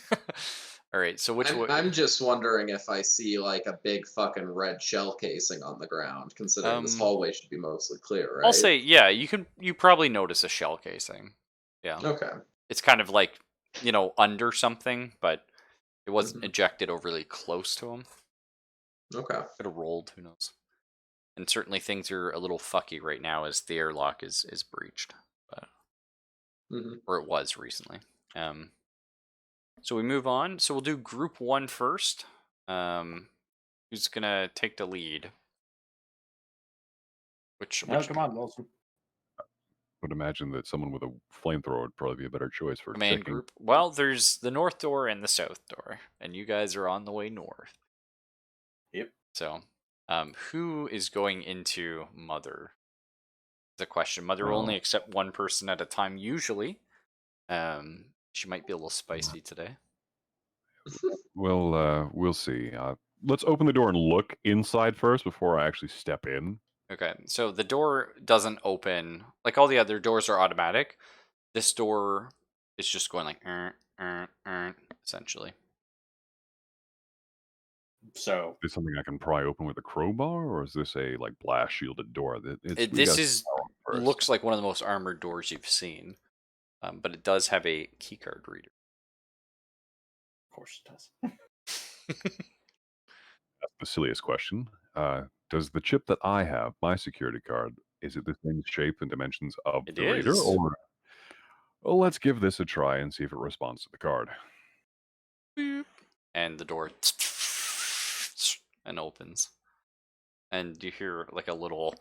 All right. So which way? I'm just wondering if I see like a big fucking red shell casing on the ground, considering this hallway should be mostly clear, right? I'll say yeah. You probably notice a shell casing. Yeah. Okay. It's kind of like under something, but it wasn't ejected overly close to him. Okay. Could have rolled. Who knows? And certainly things are a little fucky right now as the airlock is breached, but or it was recently. So we move on. So we'll do group 1 first. Who's gonna take the lead? Which Come on, Wilson. Would imagine that someone with a flamethrower would probably be a better choice for main taking. group? Well, there's the north door and the south door, and you guys are on the way north. Yep. So, who is going into Mother? The question. Mother will only accept one person at a time usually. She might be a little spicy today. Well, we'll see. Let's open the door and look inside first before I actually step in. Okay, so the door doesn't open like all the other doors are automatic. This door is just going like essentially. So Is this something I can pry open with a crowbar, or is this a like blast shielded door? This looks like one of the most armored doors you've seen, but it does have a keycard reader. of course it does. That's the silliest question. Does the chip that I have, my security card, is it the same shape and dimensions of It the reader? is. Or well, let's give this a try and see if it responds to the card. Boop. And the door and opens. And you hear like a little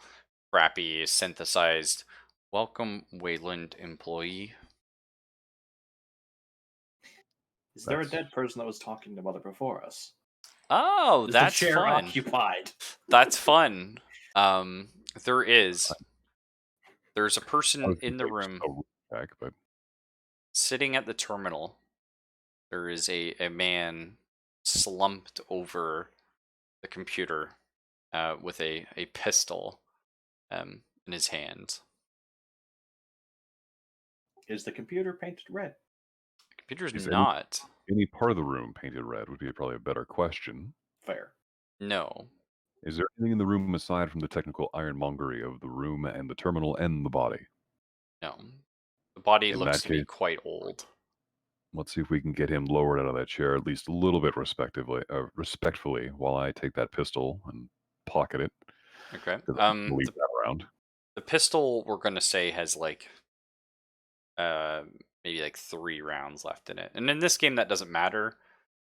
crappy synthesized welcome Wayland employee. Is there a dead person that was talking to Mother before us? Oh, Is that's the chair fun. occupied? That's fun. There is. There's a person in the room. But sitting at the terminal, there is a man slumped over the computer with a pistol in his hand. Is the computer painted red? The computer's Is not. any part of the room painted red would be probably a better question. Fair. No. Is there anything in the room aside from the technical ironmongery of the room and the terminal and the body? No. The body In looks that to be case, quite old. let's see if we can get him lowered out of that chair at least a little bit respectfully while I take that pistol and pocket it. Okay. 'Cause I'm gonna leave that around. The pistol we're gonna say has like maybe like 3 rounds left in it, and in this game that doesn't matter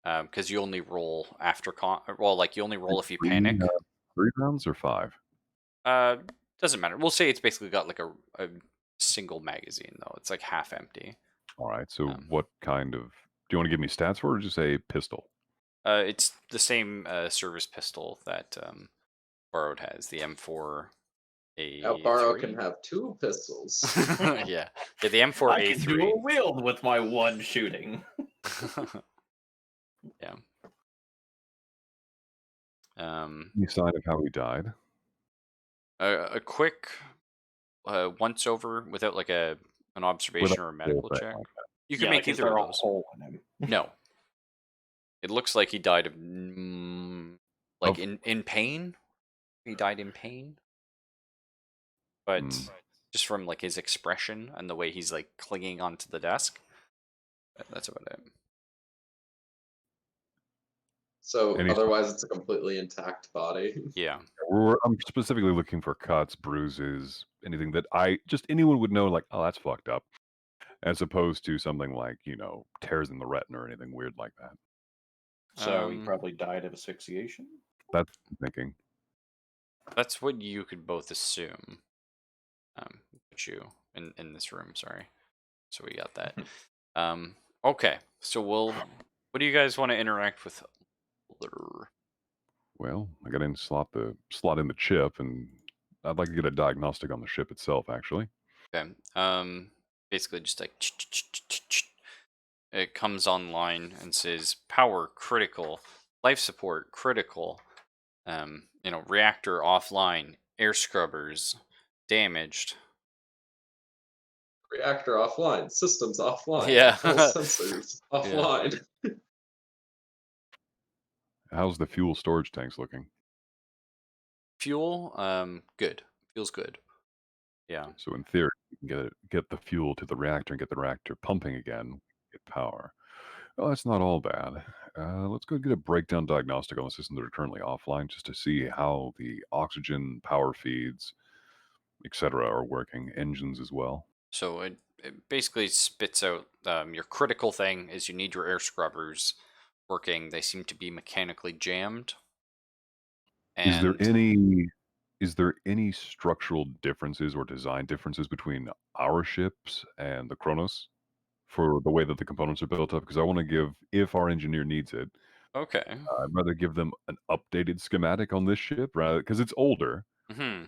because you only roll after you only roll if you panic. 3 rounds or 5? Uh, doesn't matter. We'll say it's basically got like a single magazine though. It's like half empty. All right. So Um, what kind of? Do you want to give me stats for it, or just a pistol? It's the same service pistol that Borrowed has, the M4A3. Now Borrow can have 2 pistols. Yeah, the M4A3. I can dual wield with my one shooting. Yeah. Any sign of how he died? A quick once over without like an observation Without or a the medical whole thing, check. okay. You can Yeah, make like, is either there of a those. hole in him? No. It looks like he died of like Of- in pain. He died in pain. But just from like his expression and the way he's like clinging onto the desk, that's about it. So And he's- otherwise, it's a completely intact body. Yeah. I'm specifically looking for cuts, bruises, anything that anyone would know, like, oh, that's fucked up, as opposed to something like, tears in the retina or anything weird like that. So he probably died of asphyxiation? That's what I'm thinking. That's what you could both assume. Put you in this room, sorry. So we got that. Okay. So what do you guys want to interact with? Well, I got to slot in the chip, and I'd like to get a diagnostic on the ship itself, actually. Okay. Basically just like it comes online and says power critical, life support critical, reactor offline, air scrubbers damaged. Reactor offline, systems offline, Yeah. all sensors offline. How's the fuel storage tanks looking? Fuel, good. Feels good. Yeah. So in theory, you can get the fuel to the reactor and get the reactor pumping again, get power. Oh, that's not all bad. Let's go get a breakdown diagnostic on the systems that are currently offline, just to see how the oxygen, power feeds, etc., are working. Engines as well. So it basically spits out your critical thing is you need your air scrubbers working. They seem to be mechanically jammed. Is there And any structural differences or design differences between our ships and the Kronos for the way that the components are built up? Because I want to give, if our engineer needs it, okay. I'd rather give them an updated schematic on this ship rather because it's older. Hmm.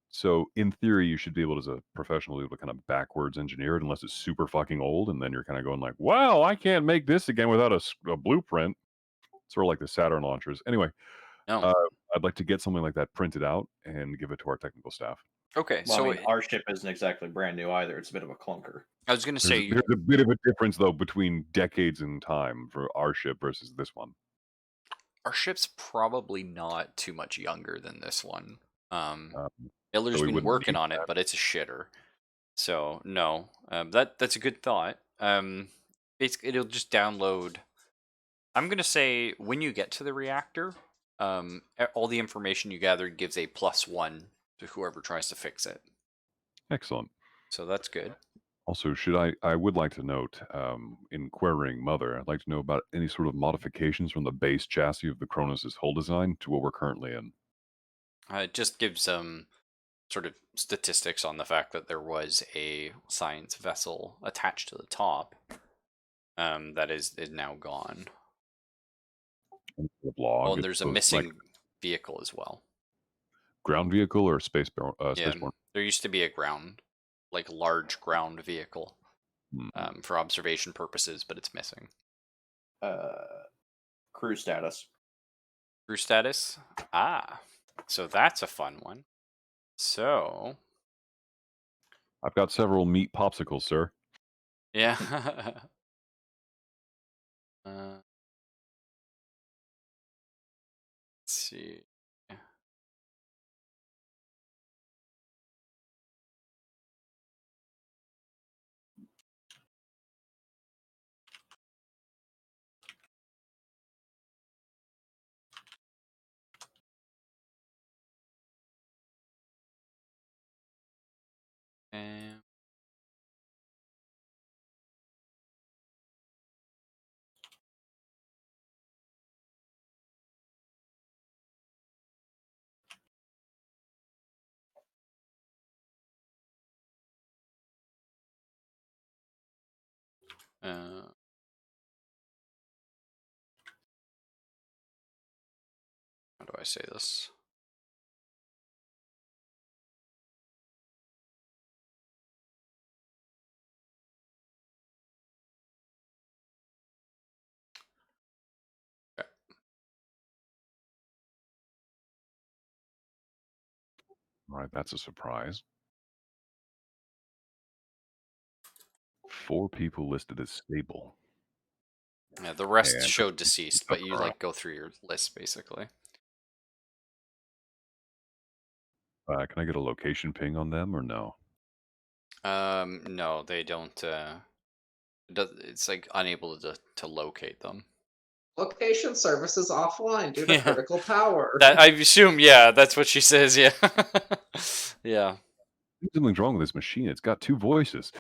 So in theory, you should be able, as a professional, to kind of backwards engineer it, unless it's super fucking old, and then you're kind of going like, "Well, I can't make this again without a blueprint." Sort of like the Saturn launchers. Anyway, No. I'd like to get something like that printed out and give it to our technical staff. Okay. Well, So I mean, our ship isn't exactly brand new either. It's a bit of a clunker. I was going to say There's a bit of a difference though between decades in time for our ship versus this one. our ship's probably not too much younger than this one. Miller's so we been wouldn't working need on it, but it's a shitter. So no, that's a good thought. Basically, it'll just download. I'm gonna say when you get to the reactor, all the information you gathered gives a +1 to whoever tries to fix it. Excellent. So that's good. Also, I would like to note, in querying Mother, I'd like to know about any sort of modifications from the base chassis of the Kronos' hull design to what we're currently in. It just gives sort of statistics on the fact that there was a science vessel attached to the top. That is now gone. The blog. Oh, and there's a missing vehicle as well. Ground vehicle or spaceborne? Yeah, there used to be a large ground vehicle. for observation purposes, but it's missing. Crew status. Crew status? Ah, so that's a fun one. So, I've got several meat popsicles, sir. yeah. Let's see. And how do I say this? All right, that's a surprise. 4 people listed as stable. Yeah, the rest And showed deceased, but you Alright. like go through your list basically. Can I get a location ping on them or no? No, they don't. It's like unable to locate them. Location services offline due to Yeah. critical power. That I assume, yeah, that's what she says. Yeah, yeah. Something's wrong with this machine. It's got 2 voices.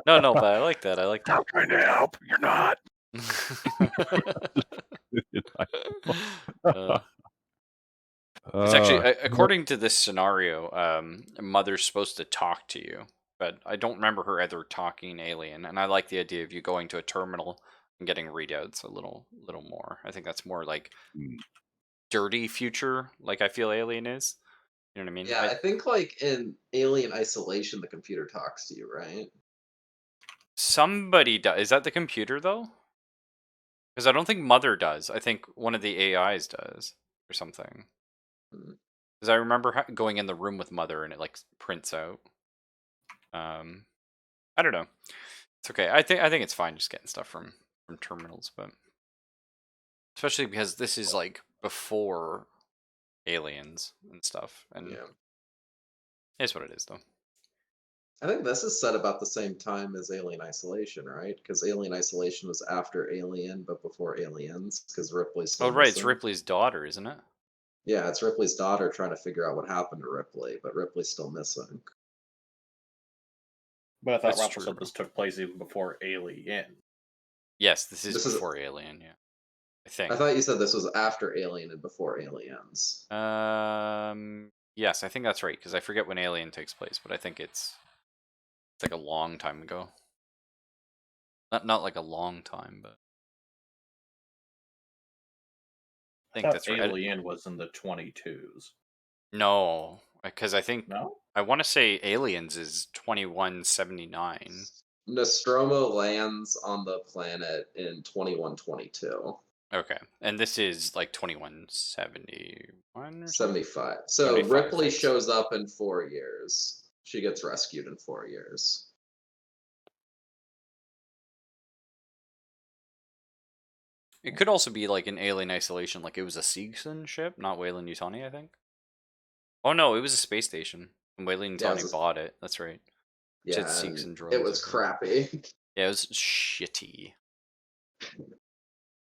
No, but I like that. I like that. I'm trying to help. You're not. It's actually, Uh, according to this scenario, Mother's supposed to talk to you, but I don't remember her ever talking alien. And I like the idea of you going to a terminal and getting readouts a little more. I think that's more like dirty future, like I feel Alien is. You know what I mean? Yeah, I think like in Alien Isolation, the computer talks to you, right? Somebody does. Is that the computer though? Because I don't think Mother does. I think one of the AIs does or something. Hmm. Because I remember going in the room with Mother and it like prints out. I don't know. It's okay. I think it's fine just getting stuff from terminals, but especially because this is like before Aliens and stuff, and Yeah. it's what it is though. I think this is set about the same time as Alien Isolation, right? Because Alien Isolation was after Alien, but before Aliens, because Ripley's still Oh right, it's missing. Ripley's daughter, isn't it? Yeah, it's Ripley's daughter trying to figure out what happened to Ripley, but Ripley's still missing. But I thought That's Russell true. said this took place even before Alien. Yes, this is before Alien. Yeah, I think. I thought you said this was after Alien and before Aliens. Yes, I think that's right because I forget when Alien takes place, but I think it's like a long time ago. Not like a long time, but I think that's right. Alien was in the 22s. No, because I think No? I want to say Aliens is 2179. Nostromo lands on the planet in 2122. Okay, and this is like 2171 or 75. So 75, Ripley thanks. shows up in 4 years. She gets rescued in 4 years. It could also be like an Alien Isolation, like it was a Seegson ship, not Weyland-Yutani, I think. Oh no, it was a space station. And Weyland-Yutani bought it. That's right. Yeah, it was crappy. Yeah, it was shitty.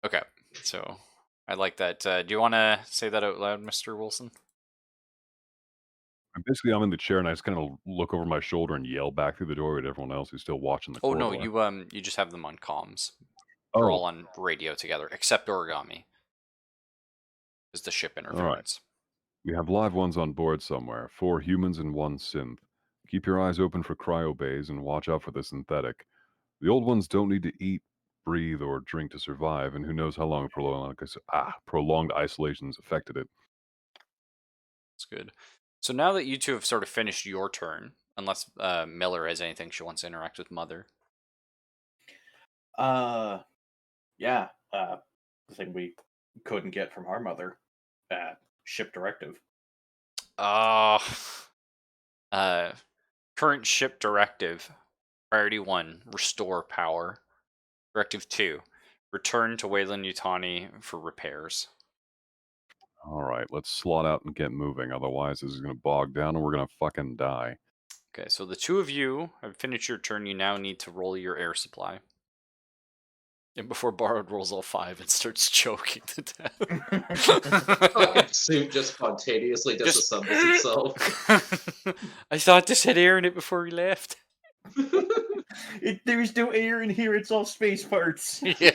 Okay, so I like that. Do you want to say that out loud, Mr. Wilson? Basically, I'm in the chair and I just kind of look over my shoulder and yell back through the door at everyone else who's still watching the corridor. Oh no, you just have them on comms. They're all on radio together, except Origami. Is the ship interference. All right. We have live ones on board somewhere. 4 humans and 1 synth. Keep your eyes open for cryo bays and watch out for the synthetic. The old ones don't need to eat, breathe, or drink to survive, and who knows how long prolonged isolation's affected it. That's good. So now that you two have sort of finished your turn, unless Miller has anything she wants to interact with Mother. Yeah. The thing we couldn't get from our mother. Ship directive. Current ship directive. Priority 1, restore power. Directive 2, return to Wayland Yutani for repairs. All right, let's slot out and get moving. Otherwise, this is going to bog down and we're going to fucking die. Okay, so the two of you have finished your turn. You now need to roll your air supply. And before Borrowed rolls all 5 and starts choking to death. Fucking suit just spontaneously disassembles itself. I thought this had air in it before we left. There's no air in here. It's all space parts. Yeah.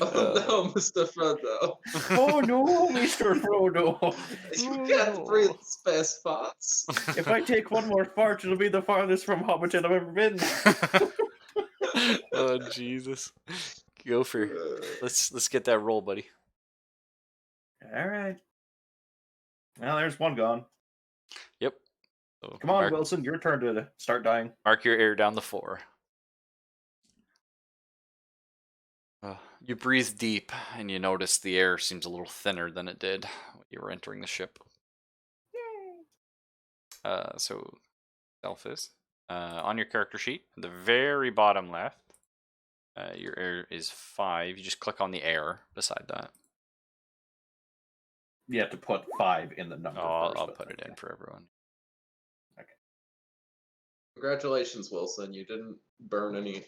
Oh no, Mr. Frodo. Oh no, Mr. Frodo. You can't breathe space parts. If I take one more fart, it'll be the farthest from Hobbiton I've ever been. Oh Jesus! Go for let's get that roll, buddy. All right. Well, there's one gone. Yep. So Come on, Wilson. Your turn to start dying. Mark your air down the 4. You breathe deep, and you notice the air seems a little thinner than it did when you were entering the ship. So, Delphus, on your character sheet, at the very bottom left, your air is 5. You just click on the air beside that. You have to put 5 in the number. I'll put it in for everyone. Okay. Congratulations, Wilson. You didn't burn any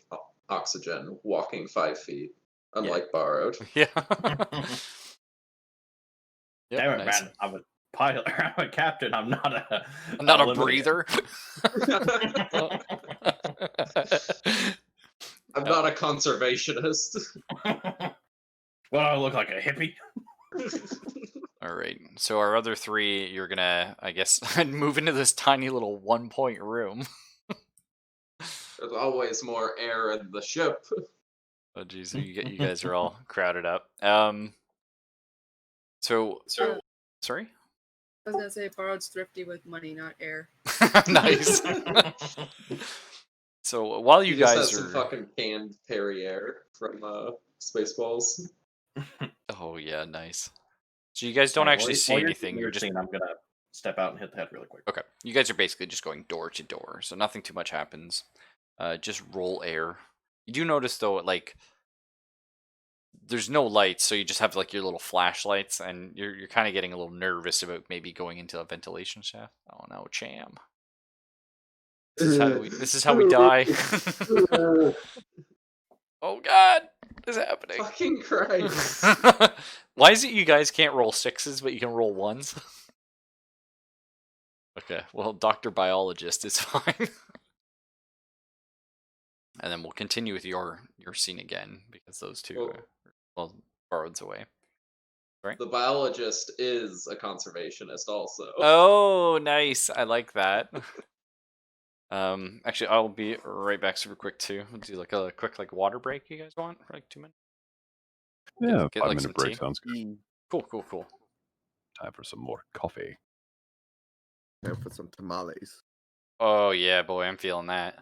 oxygen walking 5 feet, unlike Borrowed. Yeah. Yep, Damn it, nice. man. I'm a pilot. I'm a captain. I'm not a. I'm not a limited. breather. I'm not a conservationist. Well, I look like a hippie. All right. So our other 3, you're gonna, I guess, move into this tiny little 1-point room. There's always more air in the ship. Oh geez, you guys are all crowded up. So sorry. I was gonna say Borrowed's thrifty with money, not air. Nice. So while you He just guys has are some fucking canned Perrier from Spaceballs. Oh yeah, nice. So you guys don't Alright, actually while see you're anything. doing You're your just scene, I'm gonna step out and hit the head really quick. okay. You guys are basically just going door to door, so nothing too much happens. Just roll air. You do notice though, like there's no lights, so you just have like your little flashlights, and you're kind of getting a little nervous about maybe going into a ventilation shaft. Oh no, Cham! This is how we die. Oh God, what is happening? Fucking Christ. Why is it you guys can't roll 6s, but you can roll 1s? Okay, well, Dr. Biologist is fine. And then we'll continue with your scene again, because those two are, well, Borrowed's away. Right? The biologist is a conservationist also. Oh, nice. I like that. Actually, I'll be right back super quick too. We'll do like a quick water break. You guys want for like 2 minutes? Yeah, Get, 5-minute some break tea? sounds good. Cool. Time for some more coffee. Time for some tamales. Oh yeah, boy, I'm feeling that.